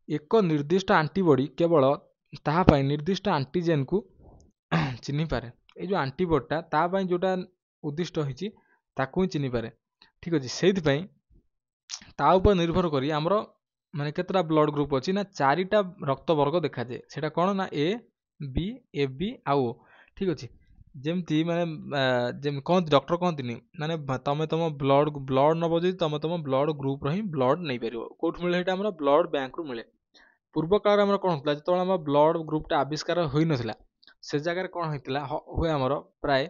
[SPEAKER 1] ଏକ ନିର୍ଦ୍ଦିଷ୍ଟ ଆଣ୍ଟିବଡି କେବଳ ତାହା ପାଇଁ ନିର୍ଦ୍ଦିଷ୍ଟ ଆଣ୍ଟିଜେନ୍କୁ ଚିହ୍ନିପାରେ। ଏଇ ଯେଉଁ ଆଣ୍ଟିବଡିଟା ତା ପାଇଁ ଯେଉଁଟା ଉଦ୍ଦିଷ୍ଟ ହୋଇଛି ତାକୁ ହିଁ ଚିହ୍ନିପାରେ। ଠିକ୍ ଅଛି, ସେଇଥିପାଇଁ ତା ଉପରେ ନିର୍ଭର କରି ଆମର ମାନେ କେତେଟା ବ୍ଲଡ଼ ଗ୍ରୁପ୍ ଅଛି ନା 4ଟା ରକ୍ତ ବର୍ଗ ଦେଖାଯାଏ। ସେଇଟା କ'ଣ ନା ଏ ବି, ଏ ବି ଆଉ ଓ। ଠିକ୍ ଅଛି, ଯେମିତି ମାନେ ଯେମିତି କହନ୍ତି ଡକ୍ଟର କହନ୍ତିନି ମାନେ ତମେ ତମ ବ୍ଲଡ଼ ନେବ ଯଦି ତମ ବ୍ଲଡ଼ ଗ୍ରୁପ୍ର ହିଁ ବ୍ଲଡ଼ ନେଇପାରିବ। କେଉଁଠୁ ମିଳେ? ସେଇଟା ଆମର ବ୍ଲଡ଼ ବ୍ୟାଙ୍କରୁ ମିଳେ। ପୂର୍ବ କାଳରେ ଆମର କ'ଣ ହେଉଥିଲା, ଯେତେବେଳେ ଆମର ବ୍ଲଡ଼ ଗ୍ରୁପ୍ଟା ଆବିଷ୍କାର ହୋଇନଥିଲା, ସେ ଜାଗାରେ କ'ଣ ହେଇଥିଲା ହୁଏ ଆମର ପ୍ରାୟ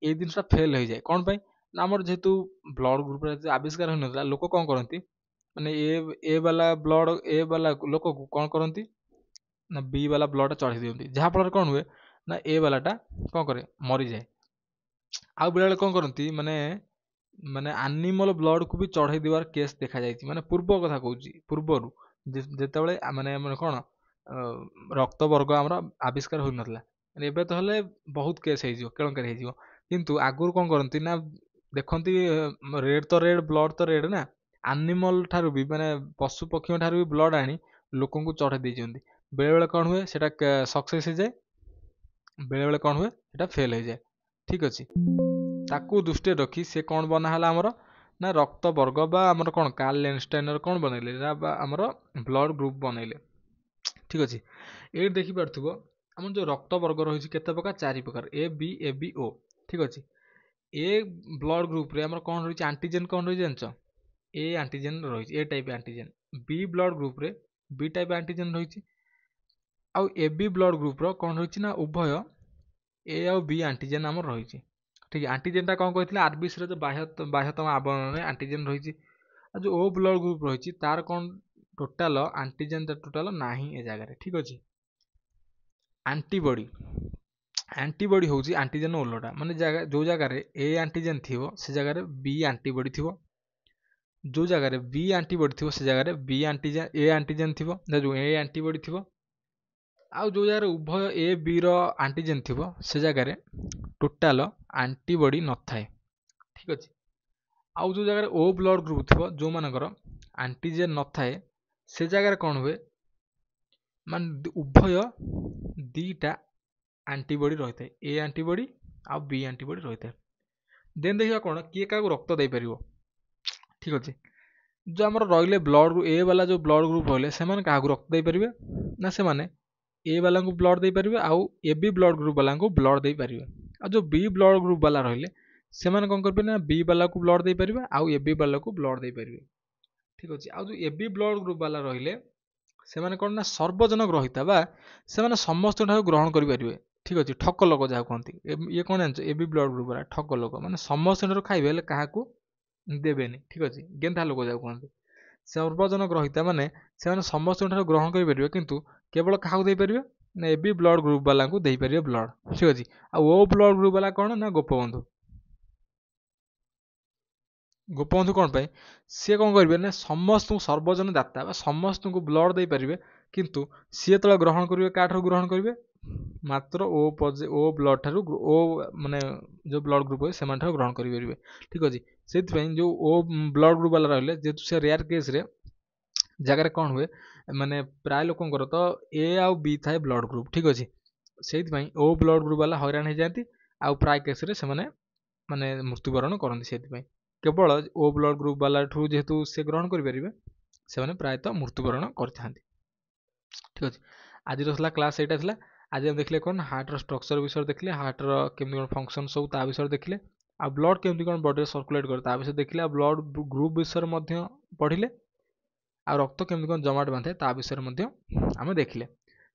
[SPEAKER 1] ଏଇ ଜିନିଷଟା ଫେଲ୍ ହେଇଯାଏ। କ'ଣ ପାଇଁ ନା ଆମର ଯେହେତୁ ବ୍ଲଡ଼ ଗ୍ରୁପ୍ଟା ଆବିଷ୍କାର ହୋଇନଥିଲା, ଲୋକ କ'ଣ କରନ୍ତି ମାନେ ଏ ବାଲା ବ୍ଲଡ଼ ଏ ବାଲା ଲୋକକୁ କ'ଣ କରନ୍ତି ନା ବି ବାଲା ବ୍ଲଡ଼ଟା ଚଢ଼େଇ ଦିଅନ୍ତି। ଯାହାଫଳରେ କ'ଣ ହୁଏ ନା ଏ ବାଲାଟା କ'ଣ କରେ ମରିଯାଏ। ଆଉ ବେଳେବେଳେ କ'ଣ କରନ୍ତି ମାନେ ମାନେ ଆନିମଲ ବ୍ଲଡ଼କୁ ବି ଚଢ଼େଇ ଦେବାର କେସ୍ ଦେଖାଯାଇଛି। ମାନେ ପୂର୍ବ କଥା କହୁଛି, ପୂର୍ବରୁ ଯେତେବେଳେ ମାନେ ଆମର କ'ଣ ରକ୍ତ ବର୍ଗ ଆମର ଆବିଷ୍କାର ହୋଇନଥିଲା। ଏବେ ତ ହେଲେ ବହୁତ କେସ୍ ହେଇଯିବ, କେଳଙ୍କାରୀ ହେଇଯିବ। କିନ୍ତୁ ଆଗରୁ କ'ଣ କରନ୍ତି ନା ଦେଖନ୍ତି ରେଡ୍ ତ ରେଡ୍, ବ୍ଲଡ଼ ତ ରେଡ୍ ନା, ଆନିମଲ ଠାରୁ ବି ମାନେ ପଶୁ ପକ୍ଷୀଙ୍କ ଠାରୁ ବି ବ୍ଲଡ଼ ଆଣି ଲୋକଙ୍କୁ ଚଢ଼େଇ ଦେଇଛନ୍ତି। ବେଳେବେଳେ କ'ଣ ହୁଏ ସେଟା ସକ୍ସେସ୍ ହେଇଯାଏ, ବେଳେବେଳେ କ'ଣ ହୁଏ ସେଟା ଫେଲ୍ ହେଇଯାଏ। ଠିକ୍ ଅଛି, ତାକୁ ଦୃଷ୍ଟିରେ ରଖି ସେ କ'ଣ ବନା ହେଲା ଆମର ନା ରକ୍ତ ବର୍ଗ ବା ଆମର କ'ଣ କାର୍ଲ ଲ୍ୟାଣ୍ଡଷ୍ଟେନର କ'ଣ ବନେଇଲେ ନା ବା ଆମର ବ୍ଲଡ଼ ଗ୍ରୁପ୍ ବନେଇଲେ। ଠିକ୍ ଅଛି, ଏଇଠି ଦେଖିପାରୁଥିବ ଆମର ଯେଉଁ ରକ୍ତ ବର୍ଗ ରହିଛି କେତେ ପ୍ରକାର? 4 ପ୍ରକାର, ଏ ବି, ଏ ବି, ଓ। ଠିକ୍ ଅଛି, ଏ ବ୍ଲଡ଼ ଗ୍ରୁପ୍ରେ ଆମର କ'ଣ ରହିଛି ଆଣ୍ଟିଜେନ୍ କ'ଣ ରହିଛି ଜାଣିଛ? ଏ ଆଣ୍ଟିଜେନ୍ ରହିଛି, ଏ ଟାଇପ୍ ଆଣ୍ଟିଜେନ୍। ବି ବ୍ଲଡ଼ ଗ୍ରୁପ୍ରେ ବି ଟାଇପ୍ ଆଣ୍ଟିଜେନ୍ ରହିଛି। ଆଉ ଏ ବି ବ୍ଲଡ଼ ଗ୍ରୁପ୍ର କ'ଣ ରହିଛି ନା ଉଭୟ ଏ ଆଉ ବି ଆଣ୍ଟିଜେନ୍ ଆମର ରହିଛି। ଠିକ୍, ଆଣ୍ଟିଜେନ୍ଟା କ'ଣ କହିଥିଲେ ଆରବିସିର ଯେଉଁ ବାହ୍ୟତମ ଆବରଣରେ ଆଣ୍ଟିଜେନ୍ ରହିଛି। ଆଉ ଯେଉଁ ଓ ବ୍ଲଡ଼ ଗ୍ରୁପ୍ ରହିଛି ତାର କ'ଣ ଟୋଟାଲ ଆଣ୍ଟିଜେନ୍ ଟୋଟାଲ ନାହିଁ ଏ ଜାଗାରେ। ଠିକ୍ ଅଛି, ଆଣ୍ଟିବଡି, ଆଣ୍ଟିବଡି ହେଉଛି ଆଣ୍ଟିଜେନ୍ ଓଲଟା, ମାନେ ଯେଉଁ ଜାଗାରେ ଏ ଆଣ୍ଟିଜେନ୍ ଥିବ ସେ ଜାଗାରେ ବି ଆଣ୍ଟିବଡି ଥିବ, ଯେଉଁ ଜାଗାରେ ବି ଆଣ୍ଟିବଡି ଥିବ ସେ ଜାଗାରେ ବି ଆଣ୍ଟିଜେନ୍ ଏ ଆଣ୍ଟିଜେନ୍ ଥିବ, ଯେଉଁ ଏ ଆଣ୍ଟିବଡି ଥିବ। ଆଉ ଯେଉଁ ଜାଗାରେ ଉଭୟ ଏ ବିର ଆଣ୍ଟିଜେନ୍ ଥିବ ସେ ଜାଗାରେ ଟୋଟାଲ ଆଣ୍ଟିବଡି ନଥାଏ। ଠିକ୍ ଅଛି, ଆଉ ଯେଉଁ ଜାଗାରେ ଓ ବ୍ଲଡ଼ ଗ୍ରୁପ୍ ଥିବ ଯେଉଁମାନଙ୍କର ଆଣ୍ଟିଜେନ୍ ନଥାଏ ସେ ଜାଗାରେ କ'ଣ ହୁଏ ମାନେ ଉଭୟ ଦିଟା ଆଣ୍ଟିବଡି ରହିଥାଏ, ଏ ଆଣ୍ଟିବଡି ଆଉ ବି ଆଣ୍ଟିବଡି ରହିଥାଏ। ଦେନ୍ ଦେଖିବା କ'ଣ କିଏ କାହାକୁ ରକ୍ତ ଦେଇପାରିବ। ଠିକ୍ ଅଛି, ଯେଉଁ ଆମର ରହିଲେ ବ୍ଲଡ଼ ଏ ବାଲା ଯେଉଁ ବ୍ଲଡ଼ ଗ୍ରୁପ୍ ରହିଲେ ସେମାନେ କାହାକୁ ରକ୍ତ ଦେଇପାରିବେ ନା ସେମାନେ ଏ ବାଲାଙ୍କୁ ବ୍ଲଡ଼ ଦେଇପାରିବେ ଆଉ ଏ ବି ବ୍ଲଡ଼ ଗ୍ରୁପ୍ ବାଲାଙ୍କୁ ବ୍ଲଡ଼ ଦେଇପାରିବେ। ଆଉ ଯେଉଁ ବି ବ୍ଲଡ଼ ଗ୍ରୁପ୍ ବାଲା ରହିଲେ ସେମାନେ କ'ଣ କରିବେ ନା ବି ବାଲାକୁ ବ୍ଲଡ଼ ଦେଇପାରିବେ ଆଉ ଏ ବି ବାଲାକୁ ବ୍ଲଡ଼ ଦେଇପାରିବେ। ଠିକ୍ ଅଛି, ଆଉ ଯେଉଁ ଏ ବି ବ୍ଲଡ଼ ଗ୍ରୁପ୍ ବାଲା ରହିଲେ ସେମାନେ କ'ଣ ନା ସର୍ବଜନ ଗ୍ରହିତା ବା ସେମାନେ ସମସ୍ତଙ୍କ ଠାରୁ ଗ୍ରହଣ କରିପାରିବେ। ଠିକ୍ ଅଛି, ଠକ ଲୋକ ଯାହାକୁ କହନ୍ତି, ଇଏ କ'ଣ ଜାଣିଛ ଏ ବି ବ୍ଲଡ଼ ଗ୍ରୁପ୍ ବାଲା ଠକ ଲୋକ, ମାନେ ସମସ୍ତଙ୍କ ଠାରୁ ଖାଇବେ ହେଲେ କାହାକୁ ଦେବେନି। ଠିକ୍ ଅଛି, ଗେନ୍ଧା ଲୋକ ଯାହାକୁ କହନ୍ତି। ସର୍ବଜନ ଗ୍ରହିତା ମାନେ ସେମାନେ ସମସ୍ତଙ୍କ ଠାରୁ ଗ୍ରହଣ କରିପାରିବେ କିନ୍ତୁ କେବଳ କାହାକୁ ଦେଇପାରିବେ ना ए बी ब्लड ग्रुप वाला को देई परिबे ब्लड ठीक अछि आ ओ ब्लड ग्रुप वाला कोन ना गोपबंधु गोपबंधु कौन पाए सी कौन करेंगे ना समस्त सर्वजन दाता समस्त को ब्लड दे पारे किंतु सी तो ग्रहण करेंगे क्या ग्रहण करेंगे मात्र ओ ब्लड ठारू ओ माने जो ब्लड ग्रुप है से ग्रहण करेंगे ठीक अच्छे से जो ओ ब्लड ग्रुप वाला रही जेहेतु से रेयर केस रे जगह कौन हुए माने प्राय लोकंर तो ए आउ बी थाए ब्लड ग्रुप ठीक अच्छे से ओ ब्लड ग्रुप वाला हैरान हो जाती आ प्राय केस रे से माने मृत्युवरण करती से केवल ओ ब्लड ग्रुप वाला ठू जेहेतु से ग्रहण करेंगे से प्रायतः मृत्युवरण करते ठीक अच्छे आज क्लास यहाँ आज हम देखले कौन हार्टर स्ट्रक्चर विषय देखले हार्टर केमती कौन फंक्शन सब ता विषय देखले आ ब्लड केमती कौन बॉडी सर्कुलेट करे ता विषय देखले ब्लड ग्रुप विषय पढ़िले आ रक्त केमती कौन जमाट बांधे ता विषय आम देखले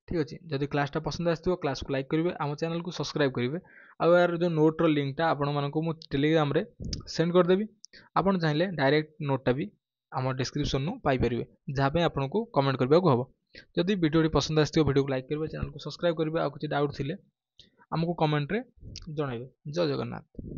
[SPEAKER 1] ठीक अच्छे जदि क्लासटा पसंद आसो क्लास को लाइक करेंगे आम चैनल को सब्सक्राइब करेंगे आउ यार जो नोट्र लिंकटा आपको टेलीग्राम रे सेंड करदेवी आपन चाहिए डायरेक्ट नोटा भी आम डिस्क्रिप्शन पाइपर जहाँ आपको कमेंट करने को हम जदि वीडियो पसंद आसो वीडियो को लाइक करेंगे चैनल को सब्सक्राइब करेंगे आ कुछ डाउट थिले आमको कमेंट रे जणाइबे जय जगन्नाथ।